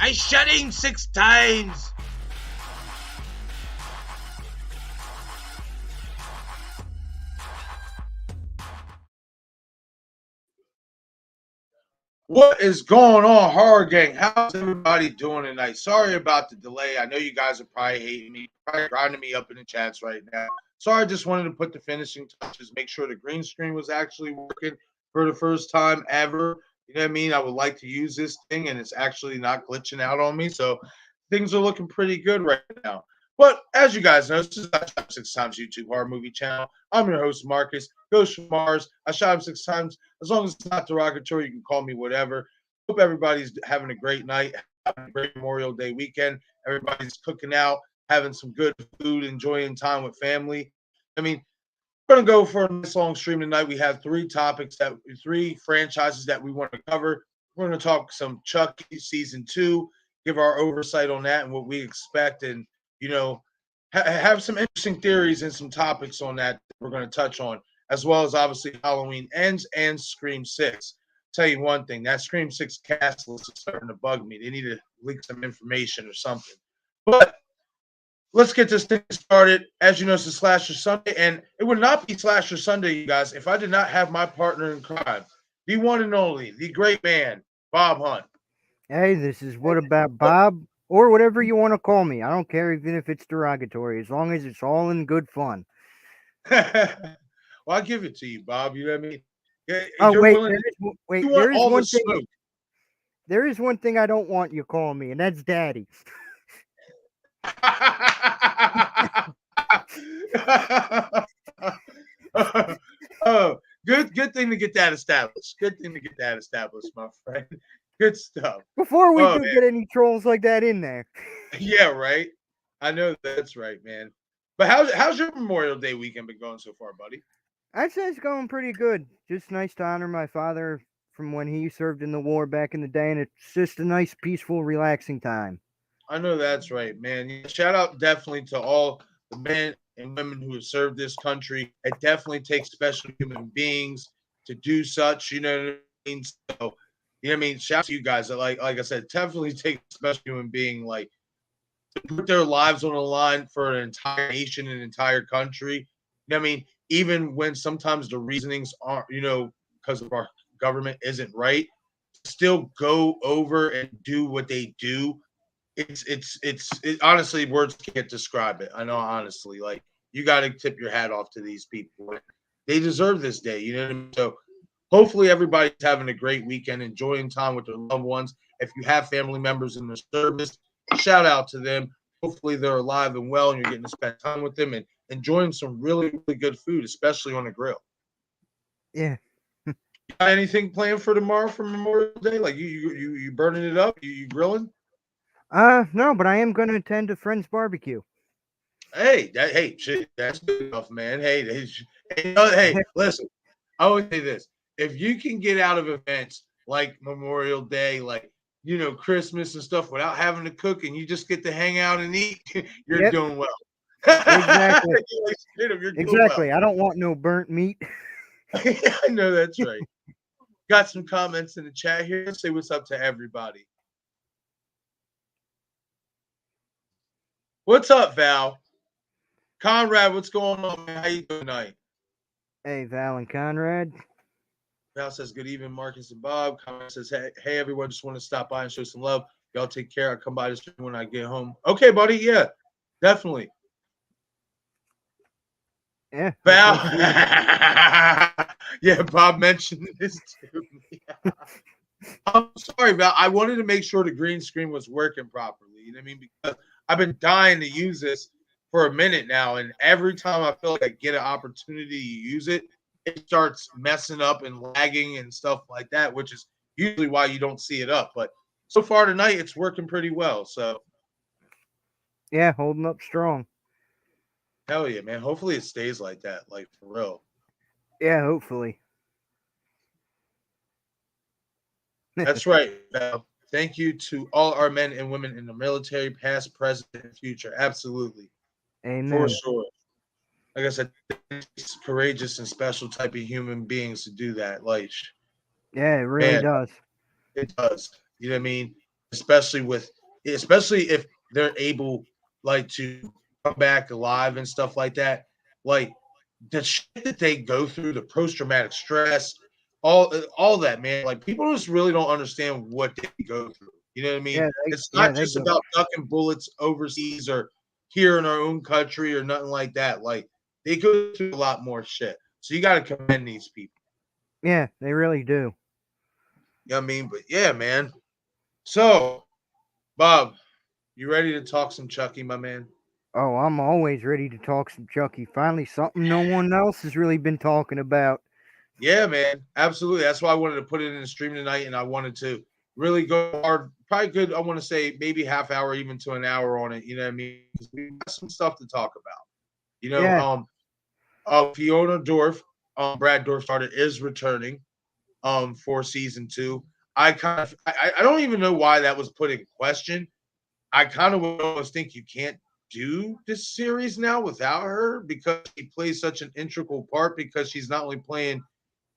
I shedding 6 times. What is going on, Horror Gang? How's everybody doing tonight? Sorry about the delay. I know you guys are probably hating me, probably grinding me up in the chats right now. Sorry, I just wanted to put the finishing touches, make sure the green screen was actually working for the first time ever. You know what I mean? I would like to use this thing, and it's actually not glitching out on me. So things are looking pretty good right now. But as you guys know, this is not Shot 6 Times YouTube horror movie channel. I'm your host, Marcus, Ghost from Mars. I shot him 6 times. As long as it's not derogatory, you can call me whatever. Hope everybody's having a great night, having a great Memorial Day weekend. Everybody's cooking out, having some good food, enjoying time with family. I mean, we're going to go for a nice long stream tonight. We have three franchises that we want to cover. We're going to talk some Chucky season 2, give our oversight on that and what we expect, and have some interesting theories and some topics on that we're going to touch on, as well as obviously Halloween Ends and Scream 6. Tell you one thing, that Scream 6 cast list is starting to bug me. They need to leak some information or something. But let's get this thing started. As you know, it's a Slasher Sunday, and it would not be Slasher Sunday, you guys, if I did not have my partner in crime, the one and only, the great man, Bob Hunt. Hey, this is What About Bob, or whatever you want to call me. I don't care even if it's derogatory, as long as it's all in good fun. Well, I'll give it to you, Bob. You know what I mean? Oh, You're wait, willing. You there want is all the one thing. smoke. There is one thing I don't want you calling me, and that's Daddy. Oh, good thing to get that established. Good thing to get that established, my friend. Good stuff. Before we get any trolls like that in there. Yeah, right. I know that's right, man. But how's your Memorial Day weekend been going so far, buddy? I'd say it's going pretty good. Just nice to honor my father from when he served in the war back in the day, and it's just a nice, peaceful, relaxing time. I know that's right, man. Shout out definitely to all the men and women who have served this country. It definitely takes special human beings to do such. You know what I mean? So, you know what I mean? Shout out to you guys. Like I said, definitely take a special human being like to put their lives on the line for an entire nation, an entire country. You know what I mean? Even when sometimes the reasonings aren't, because of our government isn't right, still go over and do what they do. It honestly, words can't describe it. I know, honestly, like you got to tip your hat off to these people. They deserve this day, you know what I mean? So hopefully everybody's having a great weekend, enjoying time with their loved ones. If you have family members in the service, shout out to them. Hopefully they're alive and well, and you're getting to spend time with them and enjoying some really, really good food, especially on the grill. Yeah. You got anything planned for tomorrow for Memorial Day? Like you burning it up? You grilling? No, but I am going to attend a friend's barbecue. Hey, shit, that's good enough, man. Hey, listen. I always say this: if you can get out of events like Memorial Day, like Christmas and stuff, without having to cook, and you just get to hang out and eat, you're doing well. Exactly. You're exactly. Well. I don't want no burnt meat. I know that's right. Got some comments in the chat here. Let's say what's up to everybody. What's up, Val? Conrad, what's going on, man? How you doing tonight? Hey, Val and Conrad. Val says, good evening, Marcus and Bob. Conrad says, hey, everyone, just want to stop by and show some love. Y'all take care. I'll come by this when I get home. Okay, buddy. Yeah, definitely. Yeah. Val. Yeah, Bob mentioned this too. I'm sorry, Val. I wanted to make sure the green screen was working properly. You know what I mean? Because I've been dying to use this for a minute now, and every time I feel like I get an opportunity to use it, it starts messing up and lagging and stuff like that, which is usually why you don't see it up. But so far tonight, it's working pretty well. So, yeah, holding up strong. Hell yeah, man. Hopefully it stays like that, like for real. Yeah, hopefully. That's right, Val. Thank you to all our men and women in the military, past, present, and future. Absolutely. Amen. For sure. Like I said, it's courageous and special type of human beings to do that. Like, yeah, it really does. It does. You know what I mean? especially if they're able like to come back alive and stuff like that. Like the shit that they go through, the post traumatic stress, all that, man. Like people just really don't understand what they go through. You know what I mean? It's not They just don't. about ducking bullets overseas or here in our own country or nothing like that. Like they go through a lot more shit. So you got to commend these people. Yeah, they really do. You know what I mean? But yeah, man. So, Bob, you ready to talk some Chucky, my man? Oh, I'm always ready to talk some Chucky. Finally, something no one else has really been talking about. Yeah, man. Absolutely. That's why I wanted to put it in the stream tonight, and I wanted to really go hard. Probably good. I want to say maybe half hour, even to an hour on it. You know what I mean? Because we got some stuff to talk about. You know, Yeah, Fiona Dorff, Brad Dorff started is returning for season 2. I don't even know why that was put in question. I kind of would almost think you can't do this series now without her because she plays such an integral part because she's not only playing,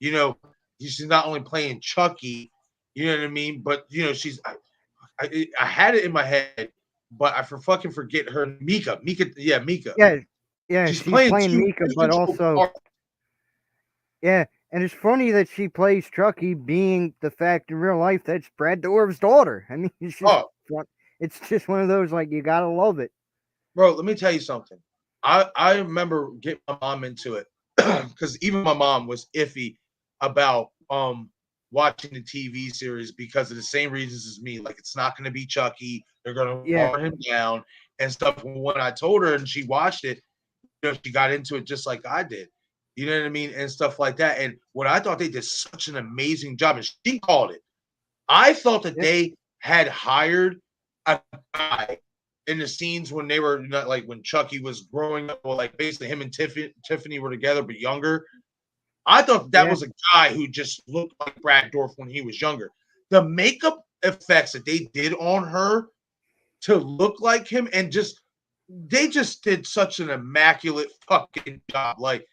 you know, she's not only playing Chucky, you know what I mean, but I had it in my head, but I fucking forget her Mika. yeah, yeah. She's She's playing playing two Mika, but integral also, parts. yeah. And it's funny that she plays Chucky, being the fact in real life that's Brad Dourif's daughter. I mean, Oh, it's just one of those like you gotta love it. bro, let me tell you something. I remember getting my mom into it because even my mom was iffy about watching the TV series because of the same reasons as me. Like it's not going to be Chucky. They're going to Yeah, water him down and stuff. When I told her and she watched it, she got into it just like I did. You know what I mean? And stuff like that. And what I thought they did such an amazing job, and she called it. I thought that yeah, they had hired a guy in the scenes when they were not like when Chucky was growing up, or like basically him and Tiffany were together but younger. I thought that yeah, was a guy who just looked like Brad Dorff when he was younger. The makeup effects that they did on her to look like him and just they just did such an immaculate fucking job. Like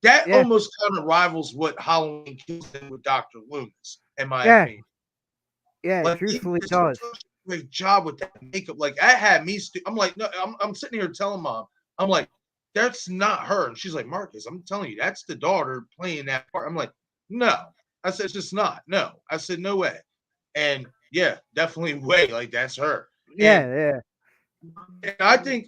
that yeah, almost kind of rivals what Halloween Kills did with Dr. Loomis, in my yeah, opinion. yeah. It Like they truthfully did does. such a great job with that makeup. Like that had me. I'm like, no, I'm sitting here telling mom, I'm like, that's not her. And she's like, Marcus, I'm telling you, that's the daughter playing that part. I'm like, no. I said, it's just not. No. I said, no way. And yeah, definitely way. Like that's her. Yeah, And, yeah, and I think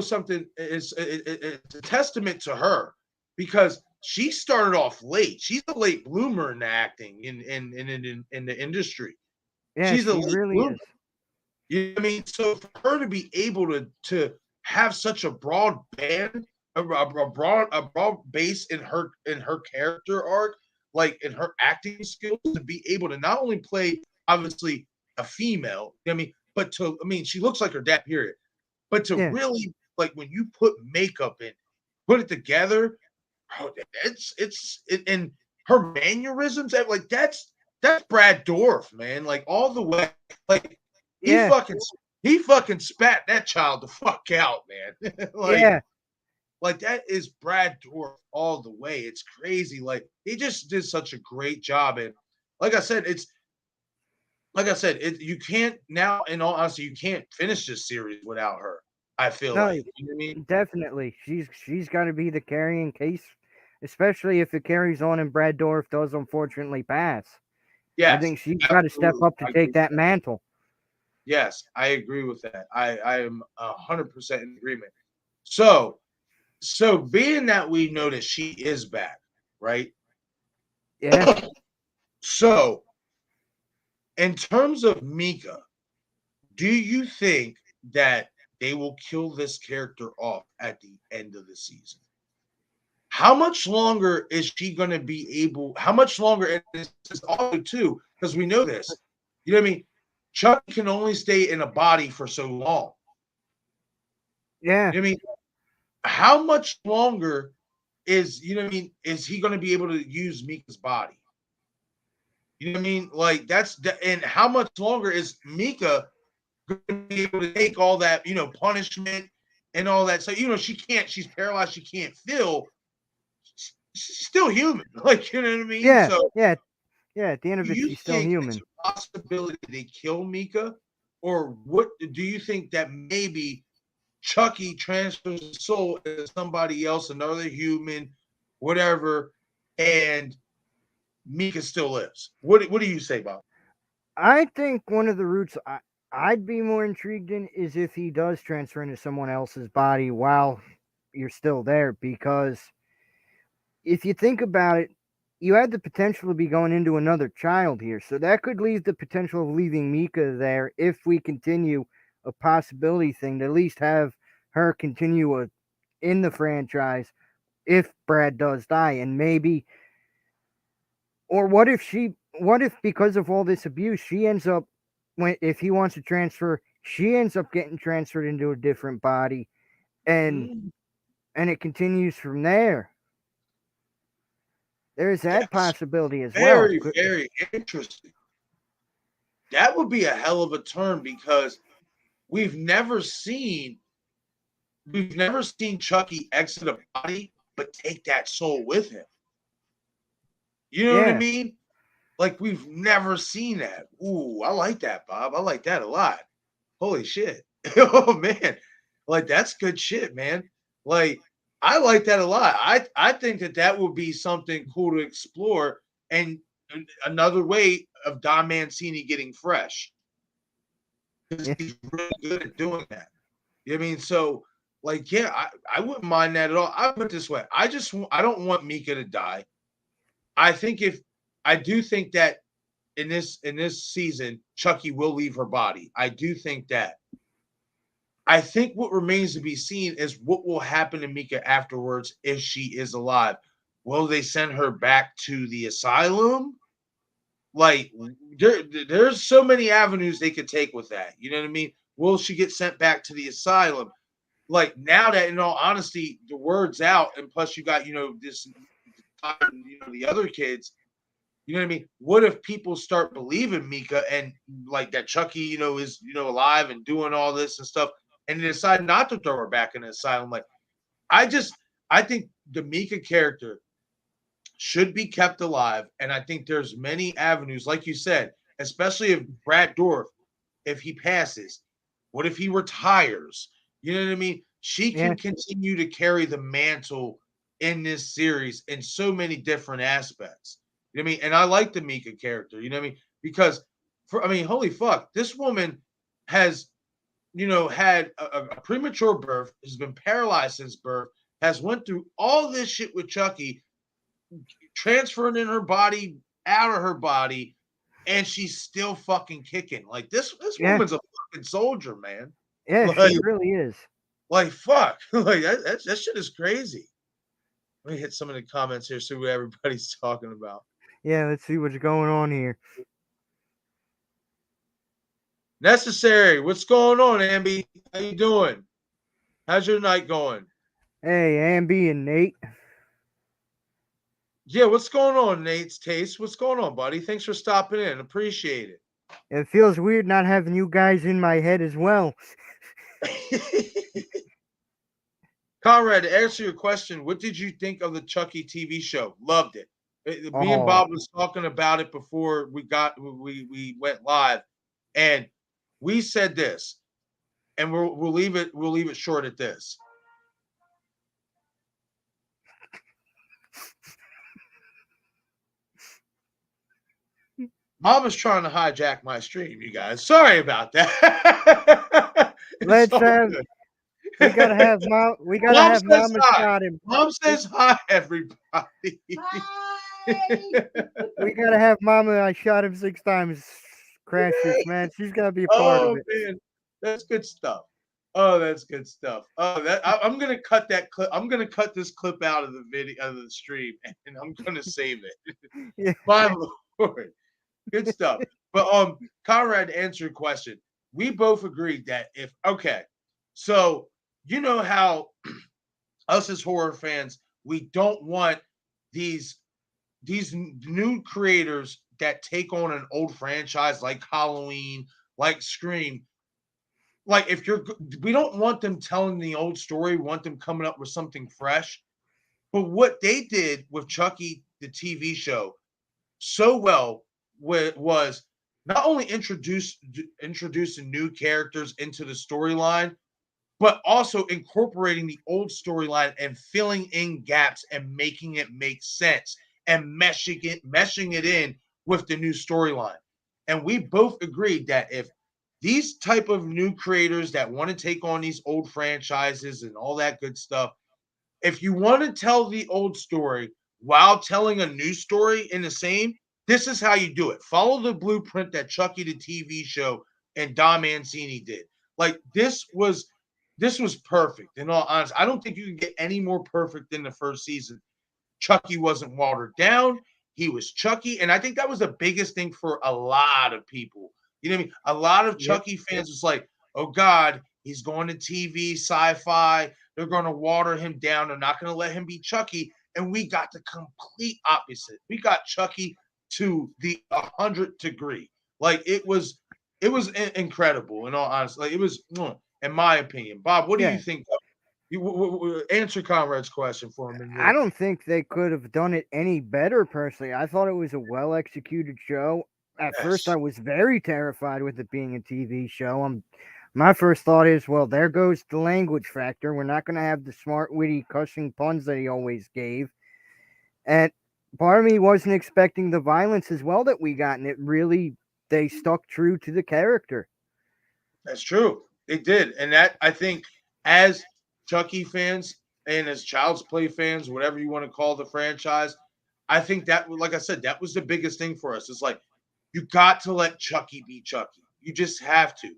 something is it's a testament to her because she started off late. She's a late bloomer in acting in the industry. yeah. She's a She late really bloomer. is. You know what I mean? So for her to be able to have such a broad band, a broad base in her character arc, like in her acting skills, to be able to not only play obviously a female, you know what I mean, but she looks like her dad, period. But to Yeah, really like when you put makeup in, put it together, bro, and her mannerisms, like that's Brad Dorff, man. Like all the way, like he yeah, fucking he fucking spat that child the fuck out, man. like yeah, like that is Brad Dorff all the way. It's crazy. Like he just did such a great job, and like I said, you can't now. In all honesty, you can't finish this series without her. I feel no, like you know what I mean. definitely. She's got to be the carrying case, especially if it carries on and Brad Dorff does unfortunately pass. I Yes, think she's got to step absolutely. up to I agree take with that that. mantle. Yes, I agree with that. I am 100% in agreement. So being that we know that she is back, right? Yeah, So in terms of Mika, do you think that they will kill this character off at the end of the season? How much longer is she going to be able? How much longer? And this is also too, because we know this. You know what I mean? Chuck can only stay in a body for so long. yeah, You know what I mean? How much longer is he going to be able to use Mika's body? You know what I mean? Like and how much longer is Mika going to be able to take all that, punishment and all that? So, she's paralyzed, she can't feel. She's still human. Like, you know what I mean? yeah, So, yeah, yeah. At the end do of it, you she's still think it's human. possibility they kill Mika, or what do you think that maybe Chucky transfers his soul into somebody else, another human, whatever, and Mika still lives? What do you say, Bob? I think one of the routes I'd be more intrigued in is if he does transfer into someone else's body while you're still there, because if you think about it, you had the potential to be going into another child here. So that could leave the potential of leaving Mika there if we continue a possibility thing to at least have her continue in the franchise if Brad does die. And maybe, or what if because of all this abuse, she ends up, if he wants to transfer, she ends up getting transferred into a different body and Mm, and it continues from there. There's that yes, possibility as well. very, very interesting. That would be a hell of a turn because we've never seen Chucky exit a body but take that soul with him. You know what I Yeah. mean? Like we've never seen that. Ooh, I like that, Bob. I like that a lot. Holy shit. Oh man. Like that's good shit, man. Like I like that a lot. I think that would be something cool to explore and another way of Don Mancini getting fresh. Yeah. He's really good at doing that. You know what I mean? So like yeah, I wouldn't mind that at all. I put it this way. I don't want Mika to die. I think if I do think that in this season, Chucky will leave her body. I do think that. I think what remains to be seen is what will happen to Mika afterwards if she is alive. Will they send her back to the asylum? Like there's so many avenues they could take with that. You know what I mean? Will she get sent back to the asylum? Like now that in all honesty, the word's out, and plus you got this, the other kids. You know what I mean? What if people start believing Mika and like that Chucky, is alive and doing all this and stuff, and they decide not to throw her back in the asylum? Like, I just I think the Mika character should be kept alive, and I think there's many avenues, like you said, especially if Brad Dorff, if he passes, what if he retires? You know what I mean? She Yeah. can continue to carry the mantle in this series in so many different aspects. You know what I mean? And I like the Mika character, you know what I mean? Because holy fuck, this woman has, had a premature birth, has been paralyzed since birth, has went through all this shit with Chucky, transferring in her body, out of her body, and she's still fucking kicking. Like this Yeah. woman's a fucking soldier, man. Yeah, Like, she really is. fuck. Like that shit is crazy. Let me hit some of the comments here, see what everybody's talking about. Yeah, let's see what's going on here. Necessary. What's going on, Amby? How you doing? How's your night going? Hey, Amby and Nate. Yeah, what's going on, Nate's Taste? What's going on, buddy? Thanks for stopping in. Appreciate It feels weird not having you guys in my head as well. it. Conrad, to answer your question, what did you think of the Chucky TV show? Loved it. Me and Oh, Bob was talking about it before we went live, and we said this, and we'll leave it short at this. Mama's trying to hijack my stream, you guys. Sorry about that. It's let's all have. good. We gotta have mom. We gotta Mom have says Mama hi. shot him. Mom says hi, everybody. We gotta have Mama. I shot him 6 times. Crash this, man. She's gotta be a part of Oh it. man, that's good stuff. Oh, that's good stuff. Oh, I'm gonna cut that clip. I'm gonna cut this clip out of the video of the stream, and I'm gonna save it. Yeah. My lord, good stuff. But Conrad, to answer your question, we both agreed that if okay, so you know how us as horror fans, we don't want these new creators that take on an old franchise like Halloween, like Scream. Like if we don't want them telling the old story, we want them coming up with something fresh. But what they did with Chucky, the TV show, so well was not only introducing new characters into the storyline, but also incorporating the old storyline and filling in gaps and making it make sense and meshing it in with the new storyline. And we both agreed that if these type of new creators that want to take on these old franchises and all that good stuff, if you want to tell the old story while telling a new story in the same, this is how you do it. Follow the blueprint that Chucky the TV show and Don Mancini did. Like this was perfect. In all honesty, I don't think you can get any more perfect than the first season. Chucky wasn't watered down. He was Chucky. And I think that was the biggest thing for a lot of people. You know what I mean? A lot of Yep. Chucky fans was like, oh God, he's going to TV, sci-fi. They're going to water him down. They're not going to let him be Chucky. And we got the complete opposite. We got Chucky to the 100th degree. Like it was incredible in all honesty. Like it was, in my opinion. Bob, what do you Yeah. think? You answer Conrad's question for him. And I don't think they could have done it any better, personally. I thought it was a well executed show. At first, yes. I was very terrified with it being a TV show. My first thought is, well, there goes the language factor. We're not going to have the smart, witty, cussing puns that he always gave. And part of me wasn't expecting the violence as well that we got, and they stuck true to the character. That's true. They did. And that I think as Chucky fans and as Child's Play fans, whatever you want to call the franchise, I think that like I said, that was the biggest thing for us. It's like you got to let Chucky be Chucky. You just have to.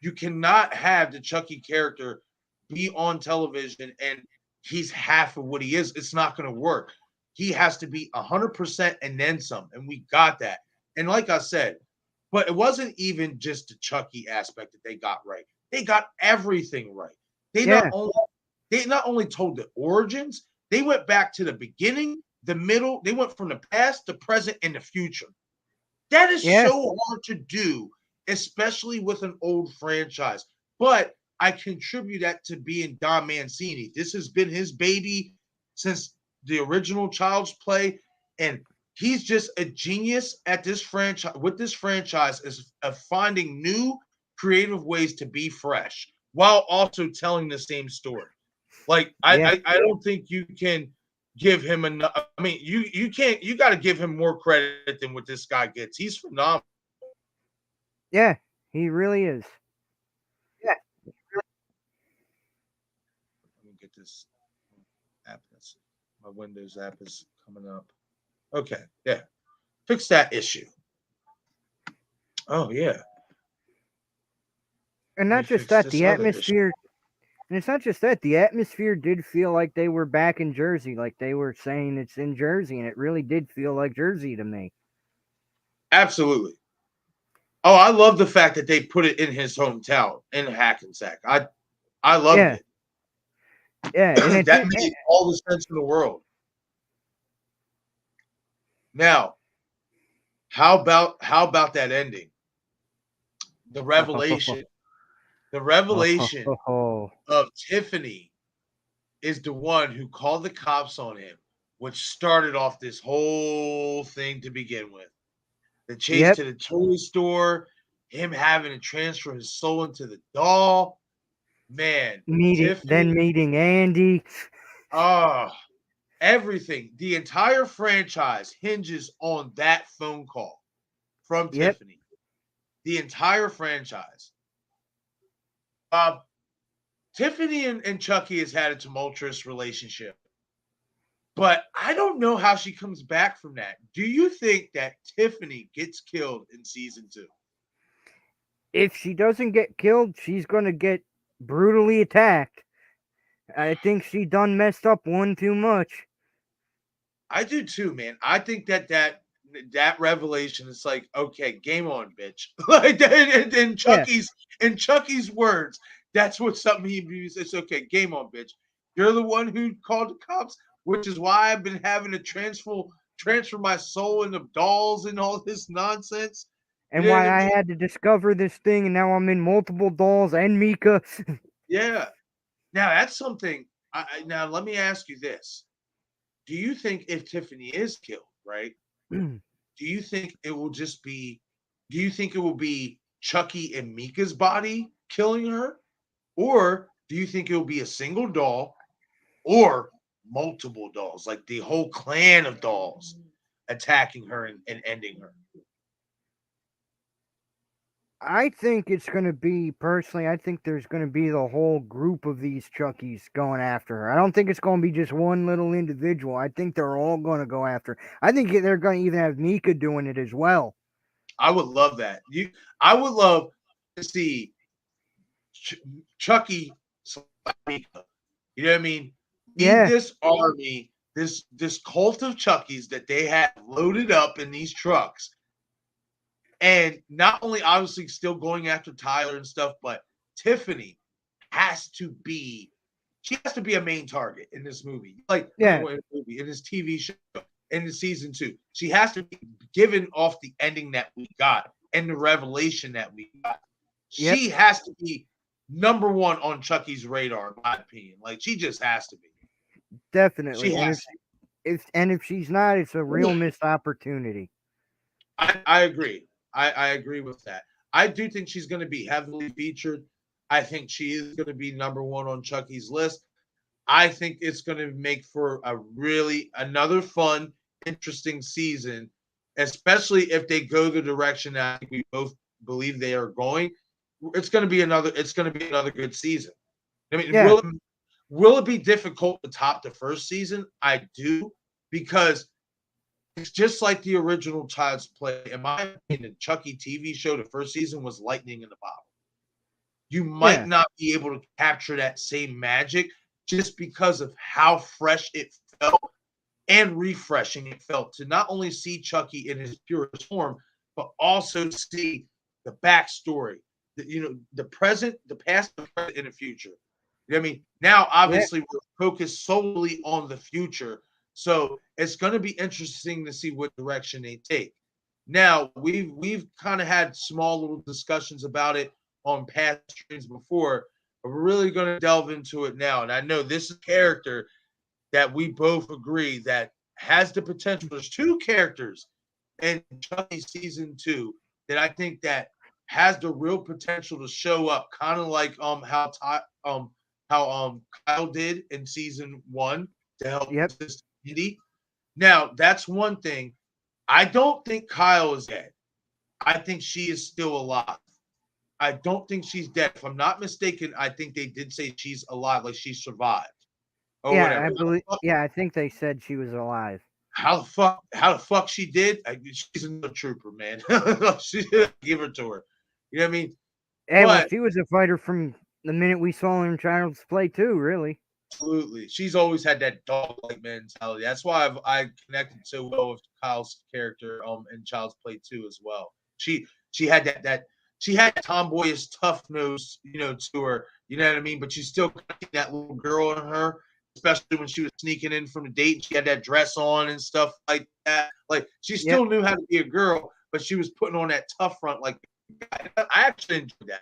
You cannot have the Chucky character be on television and he's half of what he is. It's not going to work. He has to be 100% and then some. And we got that. And like I said, but it wasn't even just the Chucky aspect that they got right. They got everything right. They not Yeah, only they not only told the origins, they went back to the beginning, the middle, they went from the past, the present, and the future. That is yeah, so hard to do, especially with an old franchise. But I contribute that to being Don Mancini. This has been his baby since the original Child's Play, and he's just a genius at this franchise. With this franchise, is of finding new creative ways to be fresh while also telling the same story. Like yeah, I don't think you can give him enough. I mean, you can't. You got to give him more credit than what this guy gets. He's phenomenal. yeah. He really is. Let me get this app. My Windows app is coming up. Okay, yeah, fix that issue. Oh yeah, And let me not just fix that, this the other issue. atmosphere. And it's not just that, the atmosphere did feel like they were back in Jersey, like they were saying it's in Jersey, and it really did feel like Jersey to me. Absolutely. Oh, I love the fact that they put it in his hometown in Hackensack. I loved Yeah, it. yeah, and it That did. made all the sense in the world. Now, how about that ending? The revelation. The revelation Oh, of Tiffany is the one who called the cops on him, which started off this whole thing to begin with. The chase yep. to the toy store, him having to transfer his soul into the doll. Man, Then Tiffany, meeting Andy. oh, everything. The entire franchise hinges on that phone call from Yep. Tiffany. The entire franchise. Uh, Tiffany and Chucky has had a tumultuous relationship, but I don't know how she comes back from that. Do you think that Tiffany gets killed in season two? If she doesn't get killed, she's gonna get brutally attacked. I think she done messed up one too much. I do too, man. I think that revelation is like, okay, game on, bitch. Like that in Yeah, Chucky's words, that's what something he views. It's okay, game on, bitch. You're the one who called the cops, which is why I've been having to transfer my soul into dolls and all this nonsense. You and know what why I I mean? had to discover this thing, and now I'm in multiple dolls and Mika. Yeah. Now that's something. Now let me ask you this: do you think if Tiffany is killed, right? Do you think it will just be do you think it will be Chucky and Mika's body killing her? Or do you think it will be a single doll or multiple dolls, like the whole clan of dolls attacking her and ending her? I think it's going to be, personally, I think there's going to be the whole group of these Chuckies going after her. I don't think it's going to be just one little individual. I think they're all going to go after her. I think they're going to even have Mika doing it as well. I would love that. I would love to see Ch- Chucky slash Mika. You know what I mean? Be Yeah, this army, this cult of Chuckies that they have loaded up in these trucks, and not only obviously still going after Tyler and stuff, but Tiffany has to be she has to be a main target in this movie. Like I mean, yeah, in this TV show, in the season 2. She has to be given off the ending that we got and the revelation that we got. yep, She has to be number one on Chucky's radar, in my opinion. Like she just has to be. She definitely. And has if if she's not, it's a real to. missed opportunity. I agree. I agree with that. I do think she's going to be heavily featured. I think she is going to be number one on Chucky's list. I think it's going to make for a really another fun, interesting season, especially if they go the direction that I think we both believe they are going. It's going to be another. It's going to be another good season. I mean, Yeah, will it be difficult to top the first season? I do because it's just like the original Child's Play. In my opinion, the Chucky TV show, the first season was lightning in the bottle. You might yeah, not be able to capture that same magic just because of how fresh it felt and refreshing it felt to not only see Chucky in his purest form, but also see the backstory, the present, the past, the present, and the future. You know what I mean? Now, yeah, obviously, we're focused solely on the future. So it's going to be interesting to see what direction they take. Now, we've kind of had small little discussions about it on past streams before, but we're really going to delve into it now. And I know this is a character that we both agree that has the potential. There's two characters in Chucky season 2 that I think that has the real potential to show up, kind of like how Kyle did in season 1 to help yep, assist Indy. Now that's one thing. I don't think Kyle is dead. I think she is still alive. I don't think she's dead. If I'm not mistaken, I think they did say she's alive, like she survived or yeah. I whatever. believe. Yeah, I think they said she was alive. How the fuck she did? She's another trooper, man. She give her to her. You know what I mean? Hey, well, But she was a fighter from the minute we saw her in Child's Play too. Really. absolutely, she's always had that dog-like mentality. That's why I connected so well with Kyle's character in Child's Play 2 as well. She had that she had tomboyish tough nose, to her. You know what I mean? But you still got that little girl in her, especially when she was sneaking in from the date and she had that dress on and stuff like that. Like she Yep. still knew how to be a girl, but she was putting on that tough front. Like I actually enjoyed that.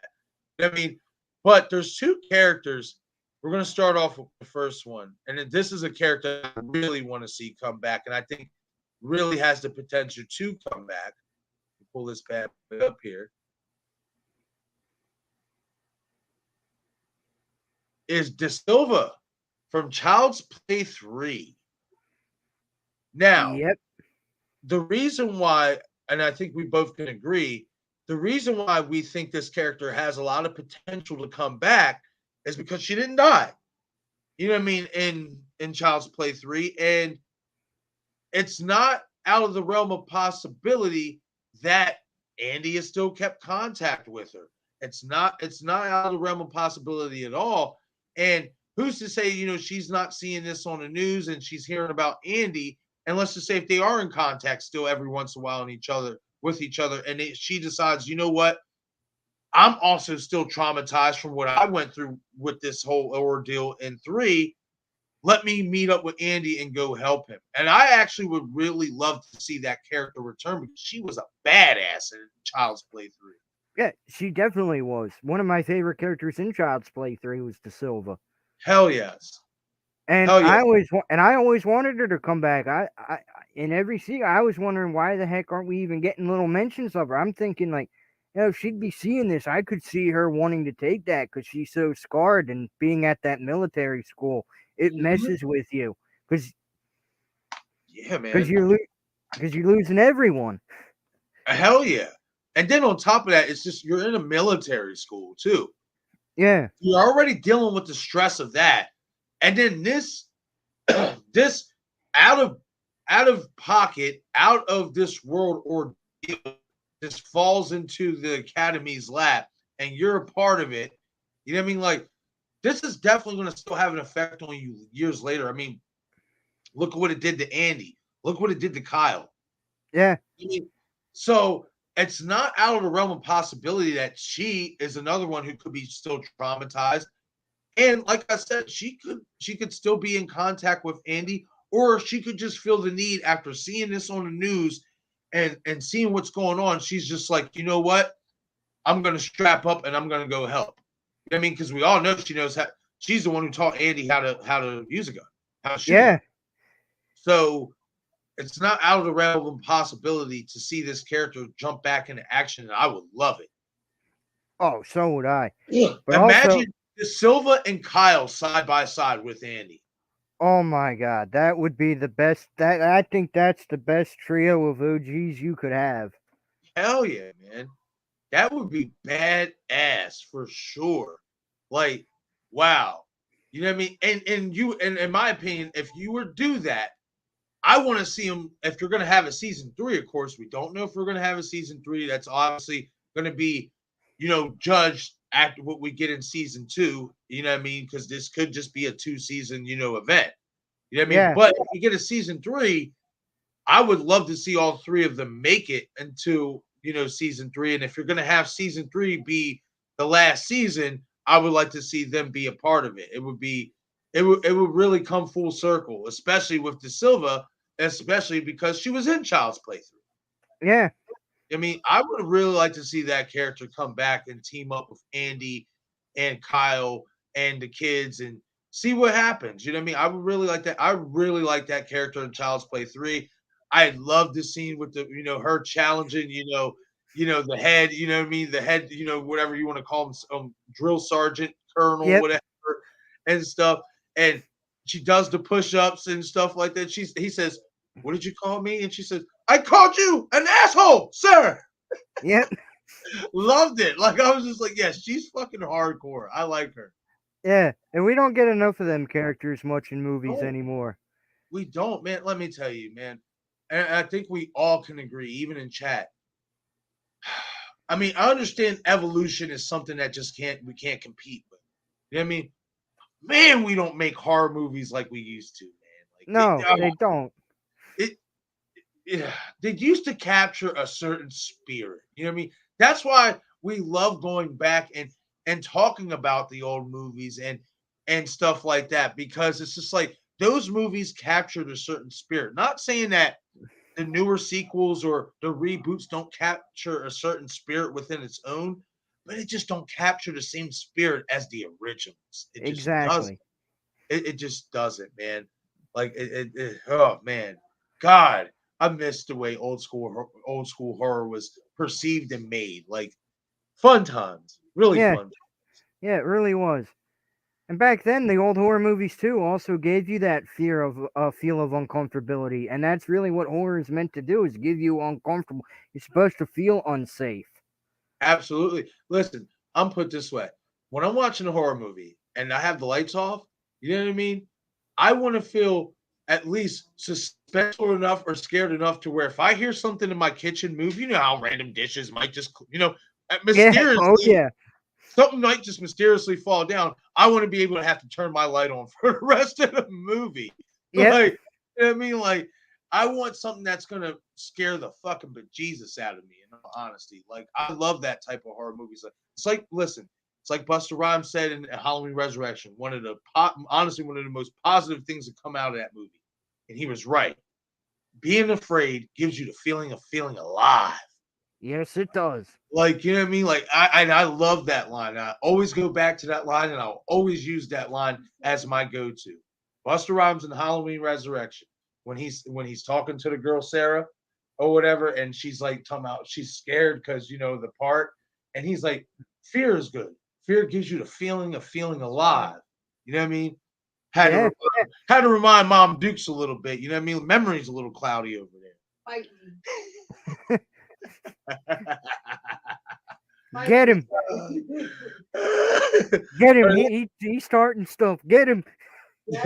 You know what I mean, but there's two characters. We're going to start off with the first one, and this is a character I really want to see come back, and I think really has the potential to come back. Pull this bad boy up here. Is De Silva from Child's Play 3. Now, Yep. the reason why, and I think we both can agree, the reason why we think this character has a lot of potential to come back is because she didn't die. You know what I mean? In Child's Play 3. And it's not out of the realm of possibility that Andy has still kept contact with her. It's not out of the realm of possibility at all. And who's to say, she's not seeing this on the news and she's hearing about Andy. And let's just say if they are in contact still every once in a while with each other, and she decides, you know what, I'm also still traumatized from what I went through with this whole ordeal in 3. Let me meet up with Andy and go help him. And I actually would really love to see that character return because she was a badass in Child's Play 3. Yeah, she definitely was. One of my favorite characters in Child's Play 3 was De Silva. Hell yes. And Hell I yes. always wanted her to come back. in every season, I was wondering why the heck aren't we even getting little mentions of her? I'm thinking like, if she'd be seeing this, I could see her wanting to take that because she's so scarred and being at that military school, it Mhm. messes with you because Yeah, because man. you're losing everyone. Hell yeah. And then on top of that, it's just you're in a military school too. Yeah, You're already dealing with the stress of that. And then this this out of pocket, out of this world ordeal just falls into the academy's lap and you're a part of it. You know what I mean? Like this is definitely going to still have an effect on you years later. I mean, look at what it did to Andy. Look what it did to Kyle. yeah, I mean, so it's not out of the realm of possibility that she is another one who could be still traumatized. And like I said, she could still be in contact with Andy, or she could just feel the need after seeing this on the news and seeing what's going on. She's just like, you know what? I'm gonna strap up and I'm gonna go help. You know what I mean? Because we all know she knows how. She's the one who taught Andy how to use a gun, how to shoot a gun. yeah. So it's not out of the realm of impossibility to see this character jump back into action, and I would love it. Oh, so would I. Yeah. But also, Imagine the Silva and Kyle side by side with Andy. oh my God, that would be the best. That I think that's the best trio of OGs you could have. Hell yeah, man. That would be badass for sure. Like, wow. You know what I mean? And in my opinion, if you were to do that, I want to see them. If you're going to have a season 3, of course, we don't know if we're going to have a season 3. That's obviously going to be, judged after what we get in season 2. You know what I mean? Because this could just be a 2-season, event. You know what I mean? Yeah, But if we get a season 3, I would love to see all 3 of them make it into, season 3. And if you're going to have season 3 be the last season, I would like to see them be a part of it. It would really come full circle, especially with De Silva, especially because she was in Child's Play 3. yeah, I mean, I would really like to see that character come back and team up with Andy and Kyle and the kids and see what happens. You know what I mean? I would really like that. I really like that character in Child's Play 3. I love the scene with the, her challenging, the head, you know what I mean? The head, whatever you want to call him, drill sergeant, colonel, yep, whatever, and stuff. And she does the push-ups and stuff like that. He says, "What did you call me?" And she says, "I called you an asshole, sir." yep, Loved it. Like I was just like, yes, she's fucking hardcore. I like her. yeah. And we don't get enough of them characters much in movies No, anymore. we don't, man. Let me tell you, man. And I think we all can agree, even in chat. I mean, I understand evolution is something that just we can't compete with. You know what I mean? Man, we don't make horror movies like we used to, man. Like No, they don't. it yeah, they used to capture a certain spirit. You know what I mean? That's why we love going back and talking about the old movies and stuff like that because it's just like those movies captured a certain spirit. Not saying that the newer sequels or the reboots don't capture a certain spirit within its own, but it just don't capture the same spirit as the originals. It just doesn't. Exactly. It just doesn't, man. Like oh man, God, I miss the way old school horror was perceived and made. Like fun times, really Yeah, fun. yeah, it really was. And back then, the old horror movies too also gave you that fear of feel of uncomfortability, and that's really what horror is meant to do: is give you uncomfortable. You're supposed to feel unsafe. Absolutely. Listen, I'm put this way: when I'm watching a horror movie and I have the lights off, you know what I mean. I want to feel at least suspenseful enough or scared enough to where if I hear something in my kitchen move, you know how random dishes might just, Yeah. Oh mysteriously yeah. something might just mysteriously fall down. I want to be able to have to turn my light on for the rest of the movie. Yep. Like, you know what I mean? Like, I want something that's gonna scare the fucking bejesus out of me, in all honesty. Like, I love that type of horror movies. It's like, listen, it's like Buster Rhymes said in Halloween Resurrection. Honestly, one of the most positive things that come out of that movie, and he was right. Being afraid gives you the feeling of feeling alive. Yes, it does. Like, you know what I mean? Like, I love that line. I always go back to that line, and I'll always use that line as my go-to. Buster Rhymes and Halloween Resurrection. when he's talking to the girl Sarah or whatever, and she's like talking about she's scared because the part, and he's like, fear is good. Fear gives you the feeling of feeling alive. You know what I mean? Had Yeah. to remind Mom Dukes a little bit. You know what I mean? Memory's a little cloudy over there. Get him. Get him. He's starting stuff. Get him. Yep.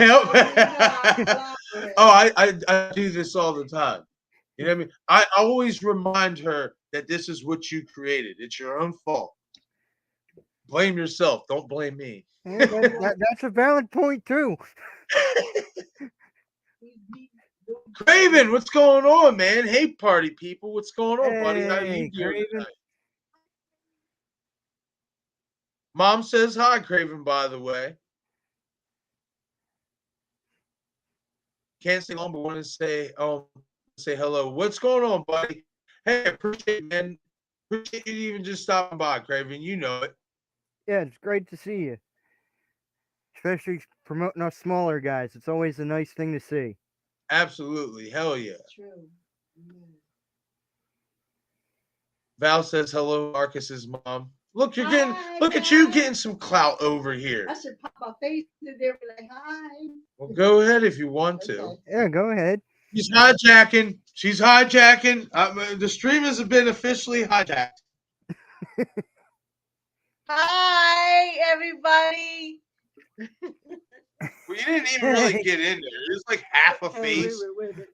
Oh, I do this all the time. You know what I mean? I always remind her that this is what you created. It's your own fault. Blame yourself. Don't blame me. Yeah, that's a valid point too. Craven, what's going on, man? Hey, party people, what's going on, buddy? How you doing Craven. tonight? Mom says hi, Craven, by the way. Can't stay long, but want to say hello. What's going on, buddy? Hey, appreciate it, man. Appreciate you even just stopping by, Craven. You know it. Yeah, it's great to see you. Especially promoting us smaller guys. It's always a nice thing to see. Absolutely. Hell yeah. True. Val says hello, Marcus's mom. Look, you're getting Hi, look at you getting some clout over here. I should pop my face in there and be like, hi. Well, go ahead if you want to. Okay. Yeah, go ahead. She's hijacking. She's hijacking. The stream has been officially hijacked. Hi, everybody. Well, you didn't even really get in there. It's like half a face.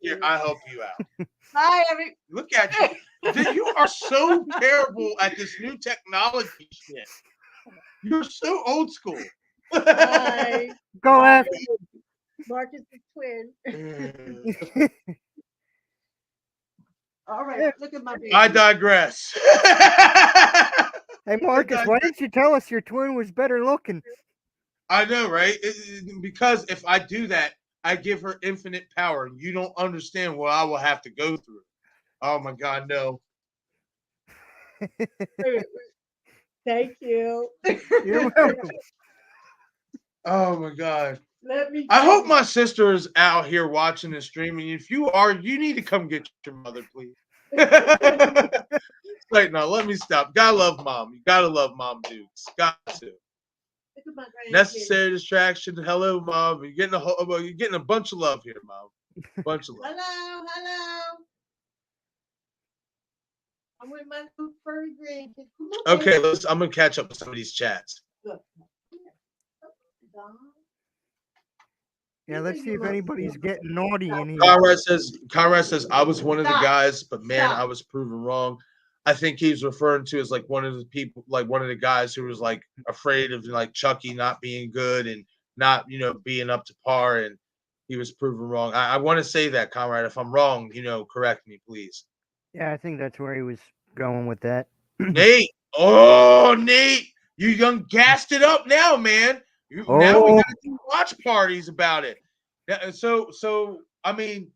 Here, I'll help you out. Hi, everybody. Look at you. Dude, you are so terrible at this new technology shit. You're so old school. Hi. Go after. Marcus is twin. All right, look at my baby. I digress. Hey, Marcus, why didn't you tell us your twin was better looking? I know, right? Because if I do that, I give her infinite power. You don't understand what I will have to go through. Oh my God, no. Thank you. You're welcome. Oh my God. Let me. I hope my sister is out here watching this stream. And if you are, you need to come get your mother, please. Like, no, let me stop. Gotta love mom. You gotta love Mom Dukes. Got to. Necessary distraction. Hello, Mom. You're getting a bunch of love here, Mom. Bunch of love. Hello. I'm with my little furry grandkid. Okay, I'm gonna catch up with some of these chats. Yeah, let's see if anybody's getting naughty in here. Conrad says, I was one of the guys, but man, I was proven wrong. I think he's referring to as like one of the people, like one of the guys who was like afraid of like Chucky not being good and not, being up to par, and he was proven wrong. I want to say that, Conrad. If I'm wrong, correct me, please. Yeah, I think that's where he was going with that. Nate. Oh, Nate. You done gassed it up now, man. Now we got to do watch parties about it. So I mean,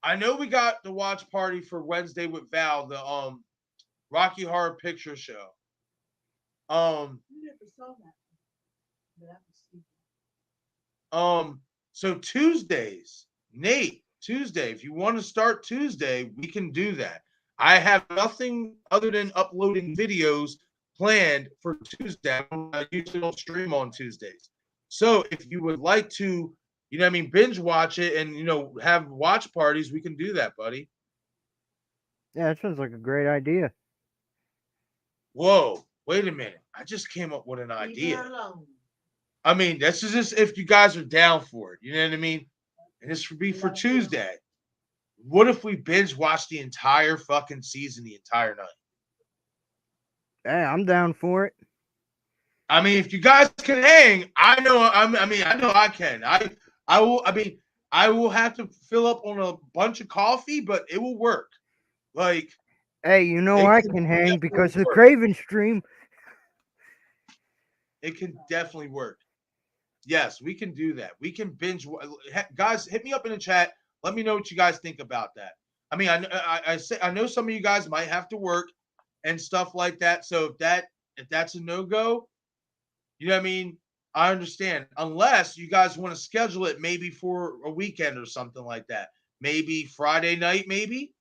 I know we got the watch party for Wednesday with Val, the Rocky Horror Picture Show. You never saw that. So Tuesdays, Nate, Tuesday. If you want to start Tuesday, we can do that. I have nothing other than uploading videos planned for Tuesday. I usually don't stream on Tuesdays. So if you would like to, binge watch it and, have watch parties, we can do that, buddy. Yeah, that sounds like a great idea. Whoa, wait a minute. I just came up with an idea. I mean, this is just if you guys are down for it. You know what I mean? And this would be for Tuesday. What if we binge watch the entire fucking season the entire night? Hey, I'm down for it. I mean, if you guys can hang, I know I can. I will have to fill up on a bunch of coffee, but it will work. Like, hey, I can hang because of the Craven stream. It can definitely work. Yes, we can do that. We can binge. Guys, hit me up in the chat. Let me know what you guys think about that. I mean, I know some of you guys might have to work and stuff like that. So if that's a no-go, you know what I mean? I understand. Unless you guys want to schedule it maybe for a weekend or something like that. maybe Friday night, maybe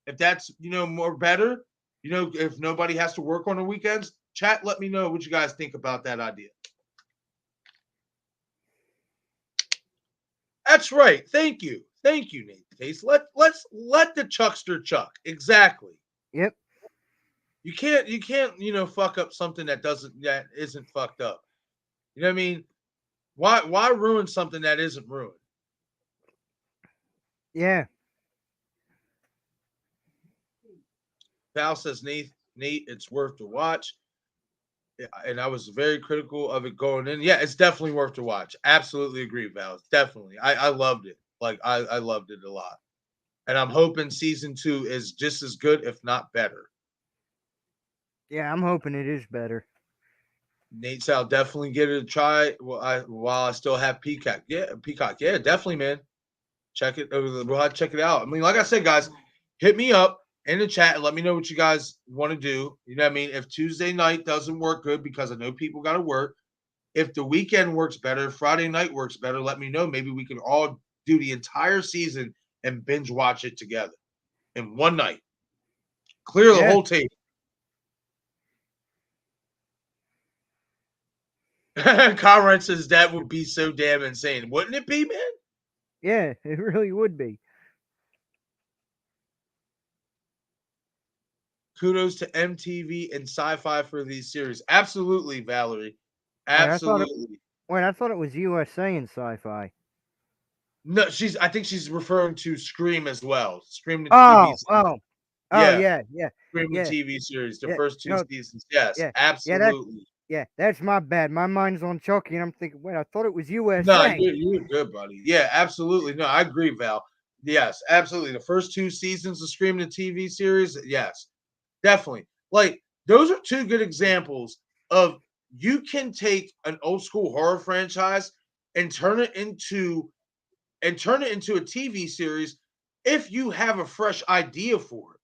if that's more better. If nobody has to work on the weekends, chat. Let me know what you guys think about that idea. That's right. Thank you, Nate Taste. Let's let the Chuckster Chuck. Exactly. Yep. You can't fuck up something that isn't fucked up. You know what I mean? Why ruin something that isn't ruined? Yeah. Val says, Nate, it's worth to watch. And I was very critical of it going in. Yeah, it's definitely worth to watch. Absolutely agree, Val. Definitely. I loved it. Like I loved it a lot. And I'm hoping season 2 is just as good, if not better. Yeah, I'm hoping it is better. Nate, I'll definitely give it a try while I still have Peacock. Yeah, Peacock. Yeah, definitely, man. Check it. We'll have to check it out. I mean, like I said, guys, hit me up in the chat and let me know what you guys want to do. You know what I mean? If Tuesday night doesn't work good because I know people got to work, if the weekend works better, Friday night works better, let me know. Maybe we can all do the entire season and binge watch it together in one night. Clear the whole table. Conrad says that would be so damn insane. Wouldn't it be, man? Yeah, it really would be. Kudos to MTV and Sci-Fi for these series. Absolutely, Valerie. Absolutely. I thought it was USA and Sci-Fi. No, I think she's referring to Scream as well. Scream the TV series. Yeah. Scream the TV series, the first 2 seasons. Yes, absolutely. That's my bad. My mind's on Chucky, and I'm thinking, wait, I thought it was USA. No, you're good, buddy. Yeah, absolutely. No, I agree, Val. Yes, absolutely. The first 2 seasons of Scream the TV series, yes, definitely. Like, those are 2 good examples of you can take an old school horror franchise and turn it into a TV series if you have a fresh idea for it.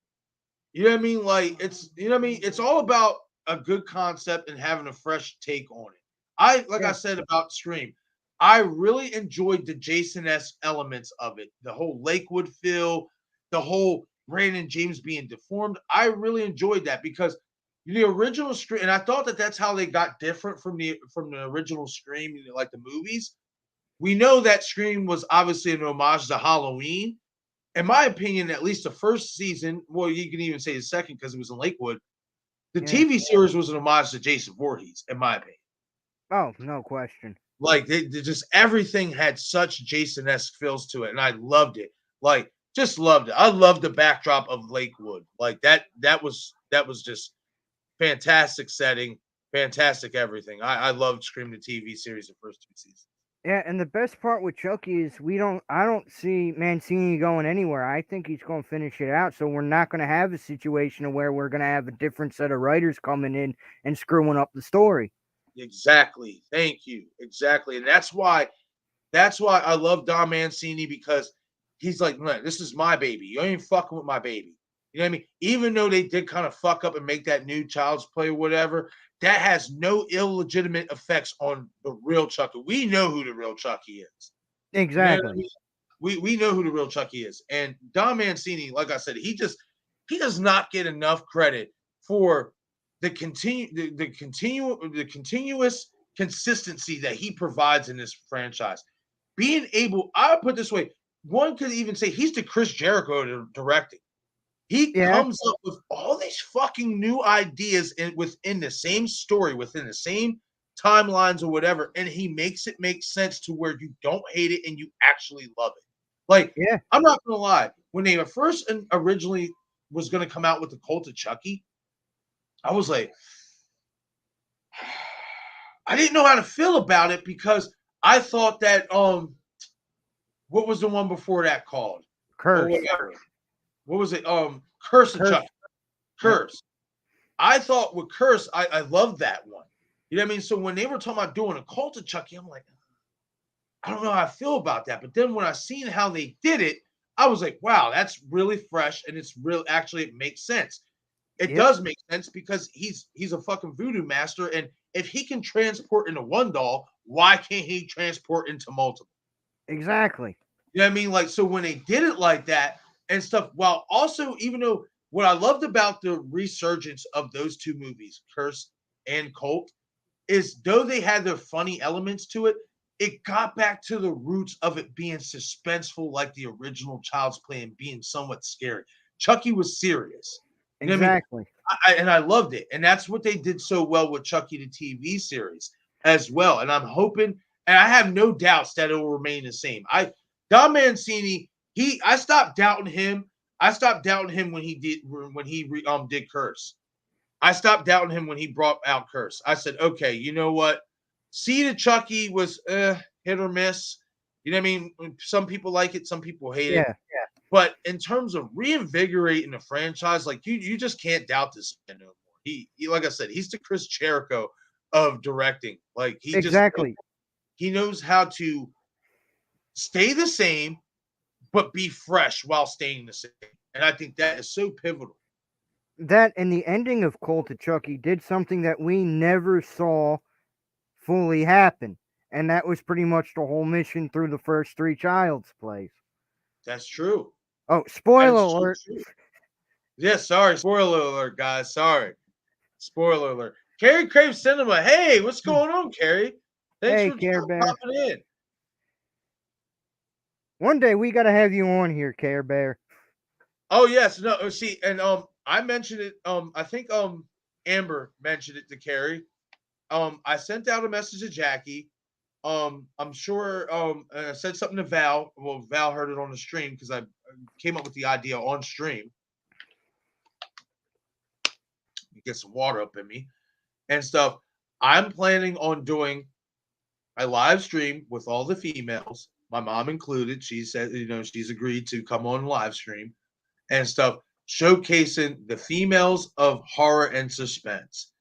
You know what I mean? Like it's all about a good concept and having a fresh take on it. I said about Scream, I really enjoyed the Jason-esque elements of it. The whole Lakewood feel, the whole Brandon James being deformed. I really enjoyed that because the original Scream, and I thought that's how they got different from the original Scream, like the movies. We know that Scream was obviously an homage to Halloween. In my opinion, at least the first season, well, you can even say the second because it was in Lakewood. The TV series was an homage to Jason Voorhees, in my opinion. Oh, no question. Like they just everything had such Jason-esque feels to it, and I loved it. Like, just loved it. I loved the backdrop of Lakewood. Like that was just fantastic setting, fantastic everything. I loved Scream the TV series the first 2 seasons. Yeah, and the best part with Chucky is I don't see Mancini going anywhere. I think he's going to finish it out. So we're not going to have a situation where we're going to have a different set of writers coming in and screwing up the story. Exactly. Thank you. Exactly. And that's why I love Don Mancini, because he's like, this is my baby. You ain't fucking with my baby. You know what I mean? Even though they did kind of fuck up and make that new Child's Play or whatever, that has no illegitimate effects on the real Chucky. We know who the real Chucky is. Exactly. You know what I mean? We know who the real Chucky is. And Don Mancini, like I said, he does not get enough credit for the continuous consistency that he provides in this franchise. Being able, I would put it this way, one could even say he's the Chris Jericho directing. He comes up with all these fucking new ideas within the same story, within the same timelines or whatever, and he makes it make sense to where you don't hate it and you actually love it. Like, I'm not gonna lie, when they first originally was gonna come out with the Cult of Chucky, I was like, I didn't know how to feel about it, because I thought that what was the one before that called? Curse. What was it? Curse of Chucky. Curse. I thought with Curse, I loved that one. You know what I mean? So when they were talking about doing a Cult of Chucky, I'm like, I don't know how I feel about that. But then when I seen how they did it, I was like, wow, that's really fresh, and it's real. Actually, it makes sense. It does make sense, because he's a fucking voodoo master, and if he can transport into one doll, why can't he transport into multiple? Exactly. You know what I mean? Like, so when they did it like that and stuff, while also, even though what I loved about the resurgence of those two movies, Curse and Cult, is though they had their funny elements to it, it got back to the roots of it being suspenseful, like the original Child's Play, and being somewhat scary. Chucky was serious. You know what I mean? Exactly. And I loved it. And that's what they did so well with Chucky the TV series as well. And I'm hoping, and I have no doubts that it will remain the same. Don Mancini, I stopped doubting him. I stopped doubting him when he did Curse. I stopped doubting him when he brought out Curse. I said, okay, you know what? Seed of Chucky was hit or miss. You know what I mean? Some people like it, some people hate it. Yeah. But in terms of reinvigorating the franchise, like you just can't doubt this man no more. He like I said, he's the Chris Jericho of directing. Like Exactly. he knows how to stay the same but be fresh while staying the same. And I think that is so pivotal. That and the ending of Cult of Chucky did something that we never saw fully happen. And that was pretty much the whole mission through the first three Child's Plays. That's true. Oh, spoiler That is so alert. true. Yeah, sorry. Spoiler alert, guys. Sorry. Spoiler alert. Carrie Crave Cinema. Hey, what's going on, Carrie? Thanks Hey, for Care Bear. popping in. One day we got to have you on here, Care Bear. Oh yes, no. See, and I mentioned it. I think Amber mentioned it to Carrie. I sent out a message to Jackie. I'm sure. I said something to Val. Well, Val heard it on the stream because I came up with the idea on stream. Get some water up in me and stuff. I'm planning on doing a live stream with all the females, my mom included. She said, she's agreed to come on live stream and stuff, showcasing the females of horror and suspense,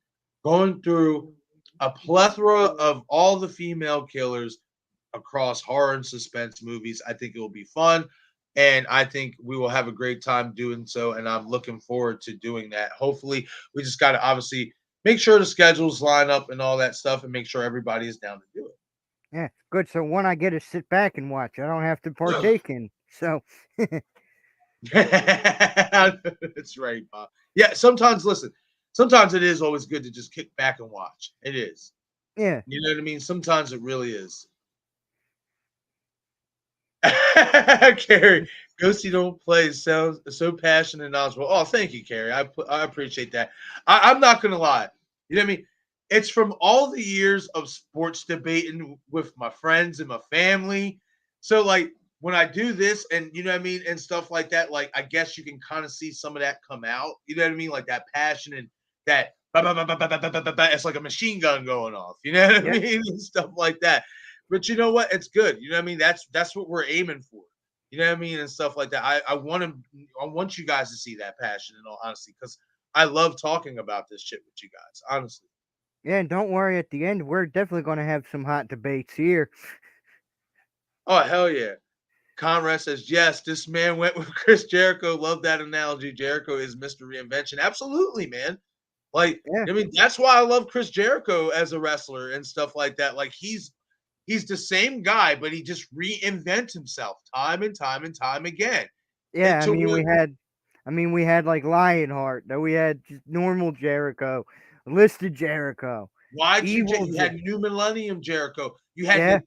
going through a plethora of all the female killers across horror and suspense movies. I think it will be fun. And I think we will have a great time doing so. And I'm looking forward to doing that. Hopefully, we just got to obviously make sure the schedules line up and all that stuff and make sure everybody is down to do it. Yeah, good. So one I get to sit back and watch. I don't have to partake in. So That's right, Bob. Yeah, sometimes it is always good to just kick back and watch. It is. yeah. You know what I mean? Sometimes it really is. Carrie, Ghosty don't play sounds so passionate and knowledgeable. Oh, thank you, Carrie. I appreciate that. I'm not gonna lie. You know what I mean? It's from all the years of sports debating with my friends and my family. So like when I do this and you know what I mean and stuff like that, like I guess you can kind of see some of that come out. You know what I mean? Like that passion and that it's like a machine gun going off. You know what I mean? And stuff like that. But you know what? It's good. You know what I mean? That's what we're aiming for. You know what I mean? And stuff like that. I want you guys to see that passion in all honesty, because I love talking about this shit with you guys, honestly. Yeah, and don't worry, at the end, we're definitely going to have some hot debates here. Oh, hell yeah. Conrad says, yes, this man went with Chris Jericho. Love that analogy. Jericho is Mr. Reinvention. Absolutely, man. Like, Yeah. I mean, that's why I love Chris Jericho as a wrestler and stuff like that. Like, he's the same guy, but he just reinvents himself time and time and time again. Yeah, I mean, we had like Lionheart, though we had just normal Jericho, listed Jericho. You had New Millennium Jericho. You had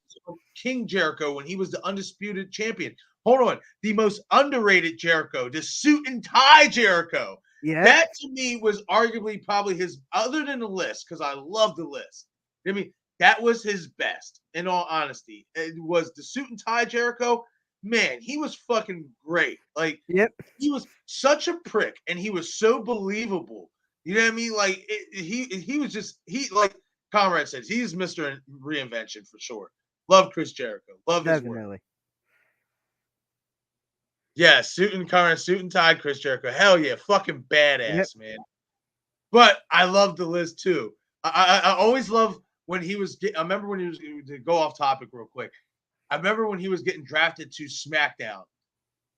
King Jericho when he was the undisputed champion. Hold on. The most underrated Jericho, the suit and tie Jericho. Yeah. That to me was arguably probably his, other than the list, because I love the list. I mean, that was his best, in all honesty. It was the suit and tie Jericho. Man, he was fucking great. Like, he was such a prick, and he was so believable. You know what I mean? Like, he was just, like Conrad says, he's Mr. Reinvention for sure. Love Chris Jericho. Love his work. Yeah, suit and tie Chris Jericho. Hell yeah, fucking badass, man. But I love the list too. I always love when he was. I remember when he was, to go off topic real quick. I remember when he was getting drafted to SmackDown,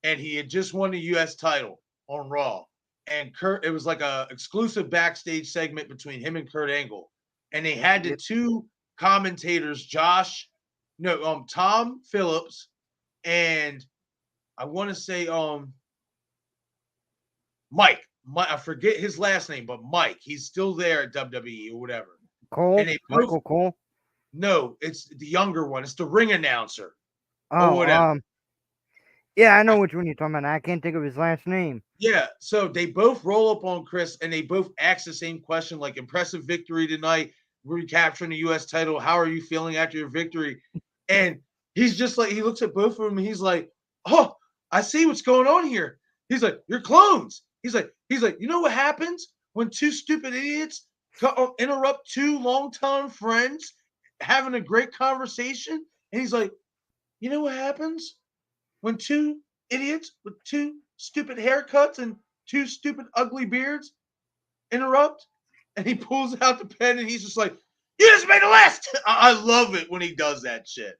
and he had just won the U.S. title on Raw, and it was like a exclusive backstage segment between him and Kurt Angle, and they had the two commentators, Tom Phillips and I want to say Mike. I forget his last name, but Mike. He's still there at WWE or whatever. Cole, And they both, Michael Cole. no, it's the younger one. It's the ring announcer or Oh, whatever. yeah, I know which one you're talking about. I can't think of his last name. Yeah, so they both roll up on Chris and they both ask the same question, like impressive victory tonight, recapturing the U.S. title. How are you feeling after your victory? And he's just like, he looks at both of them and he's like, oh, I see what's going on here. He's like, you're clones. He's like, you know what happens when two stupid idiots interrupt two longtime friends having a great conversation? And he's like, you know what happens when two idiots with two stupid haircuts and two stupid ugly beards interrupt? And he pulls out the pen and he's just like, you just made a list. I love it when he does that shit.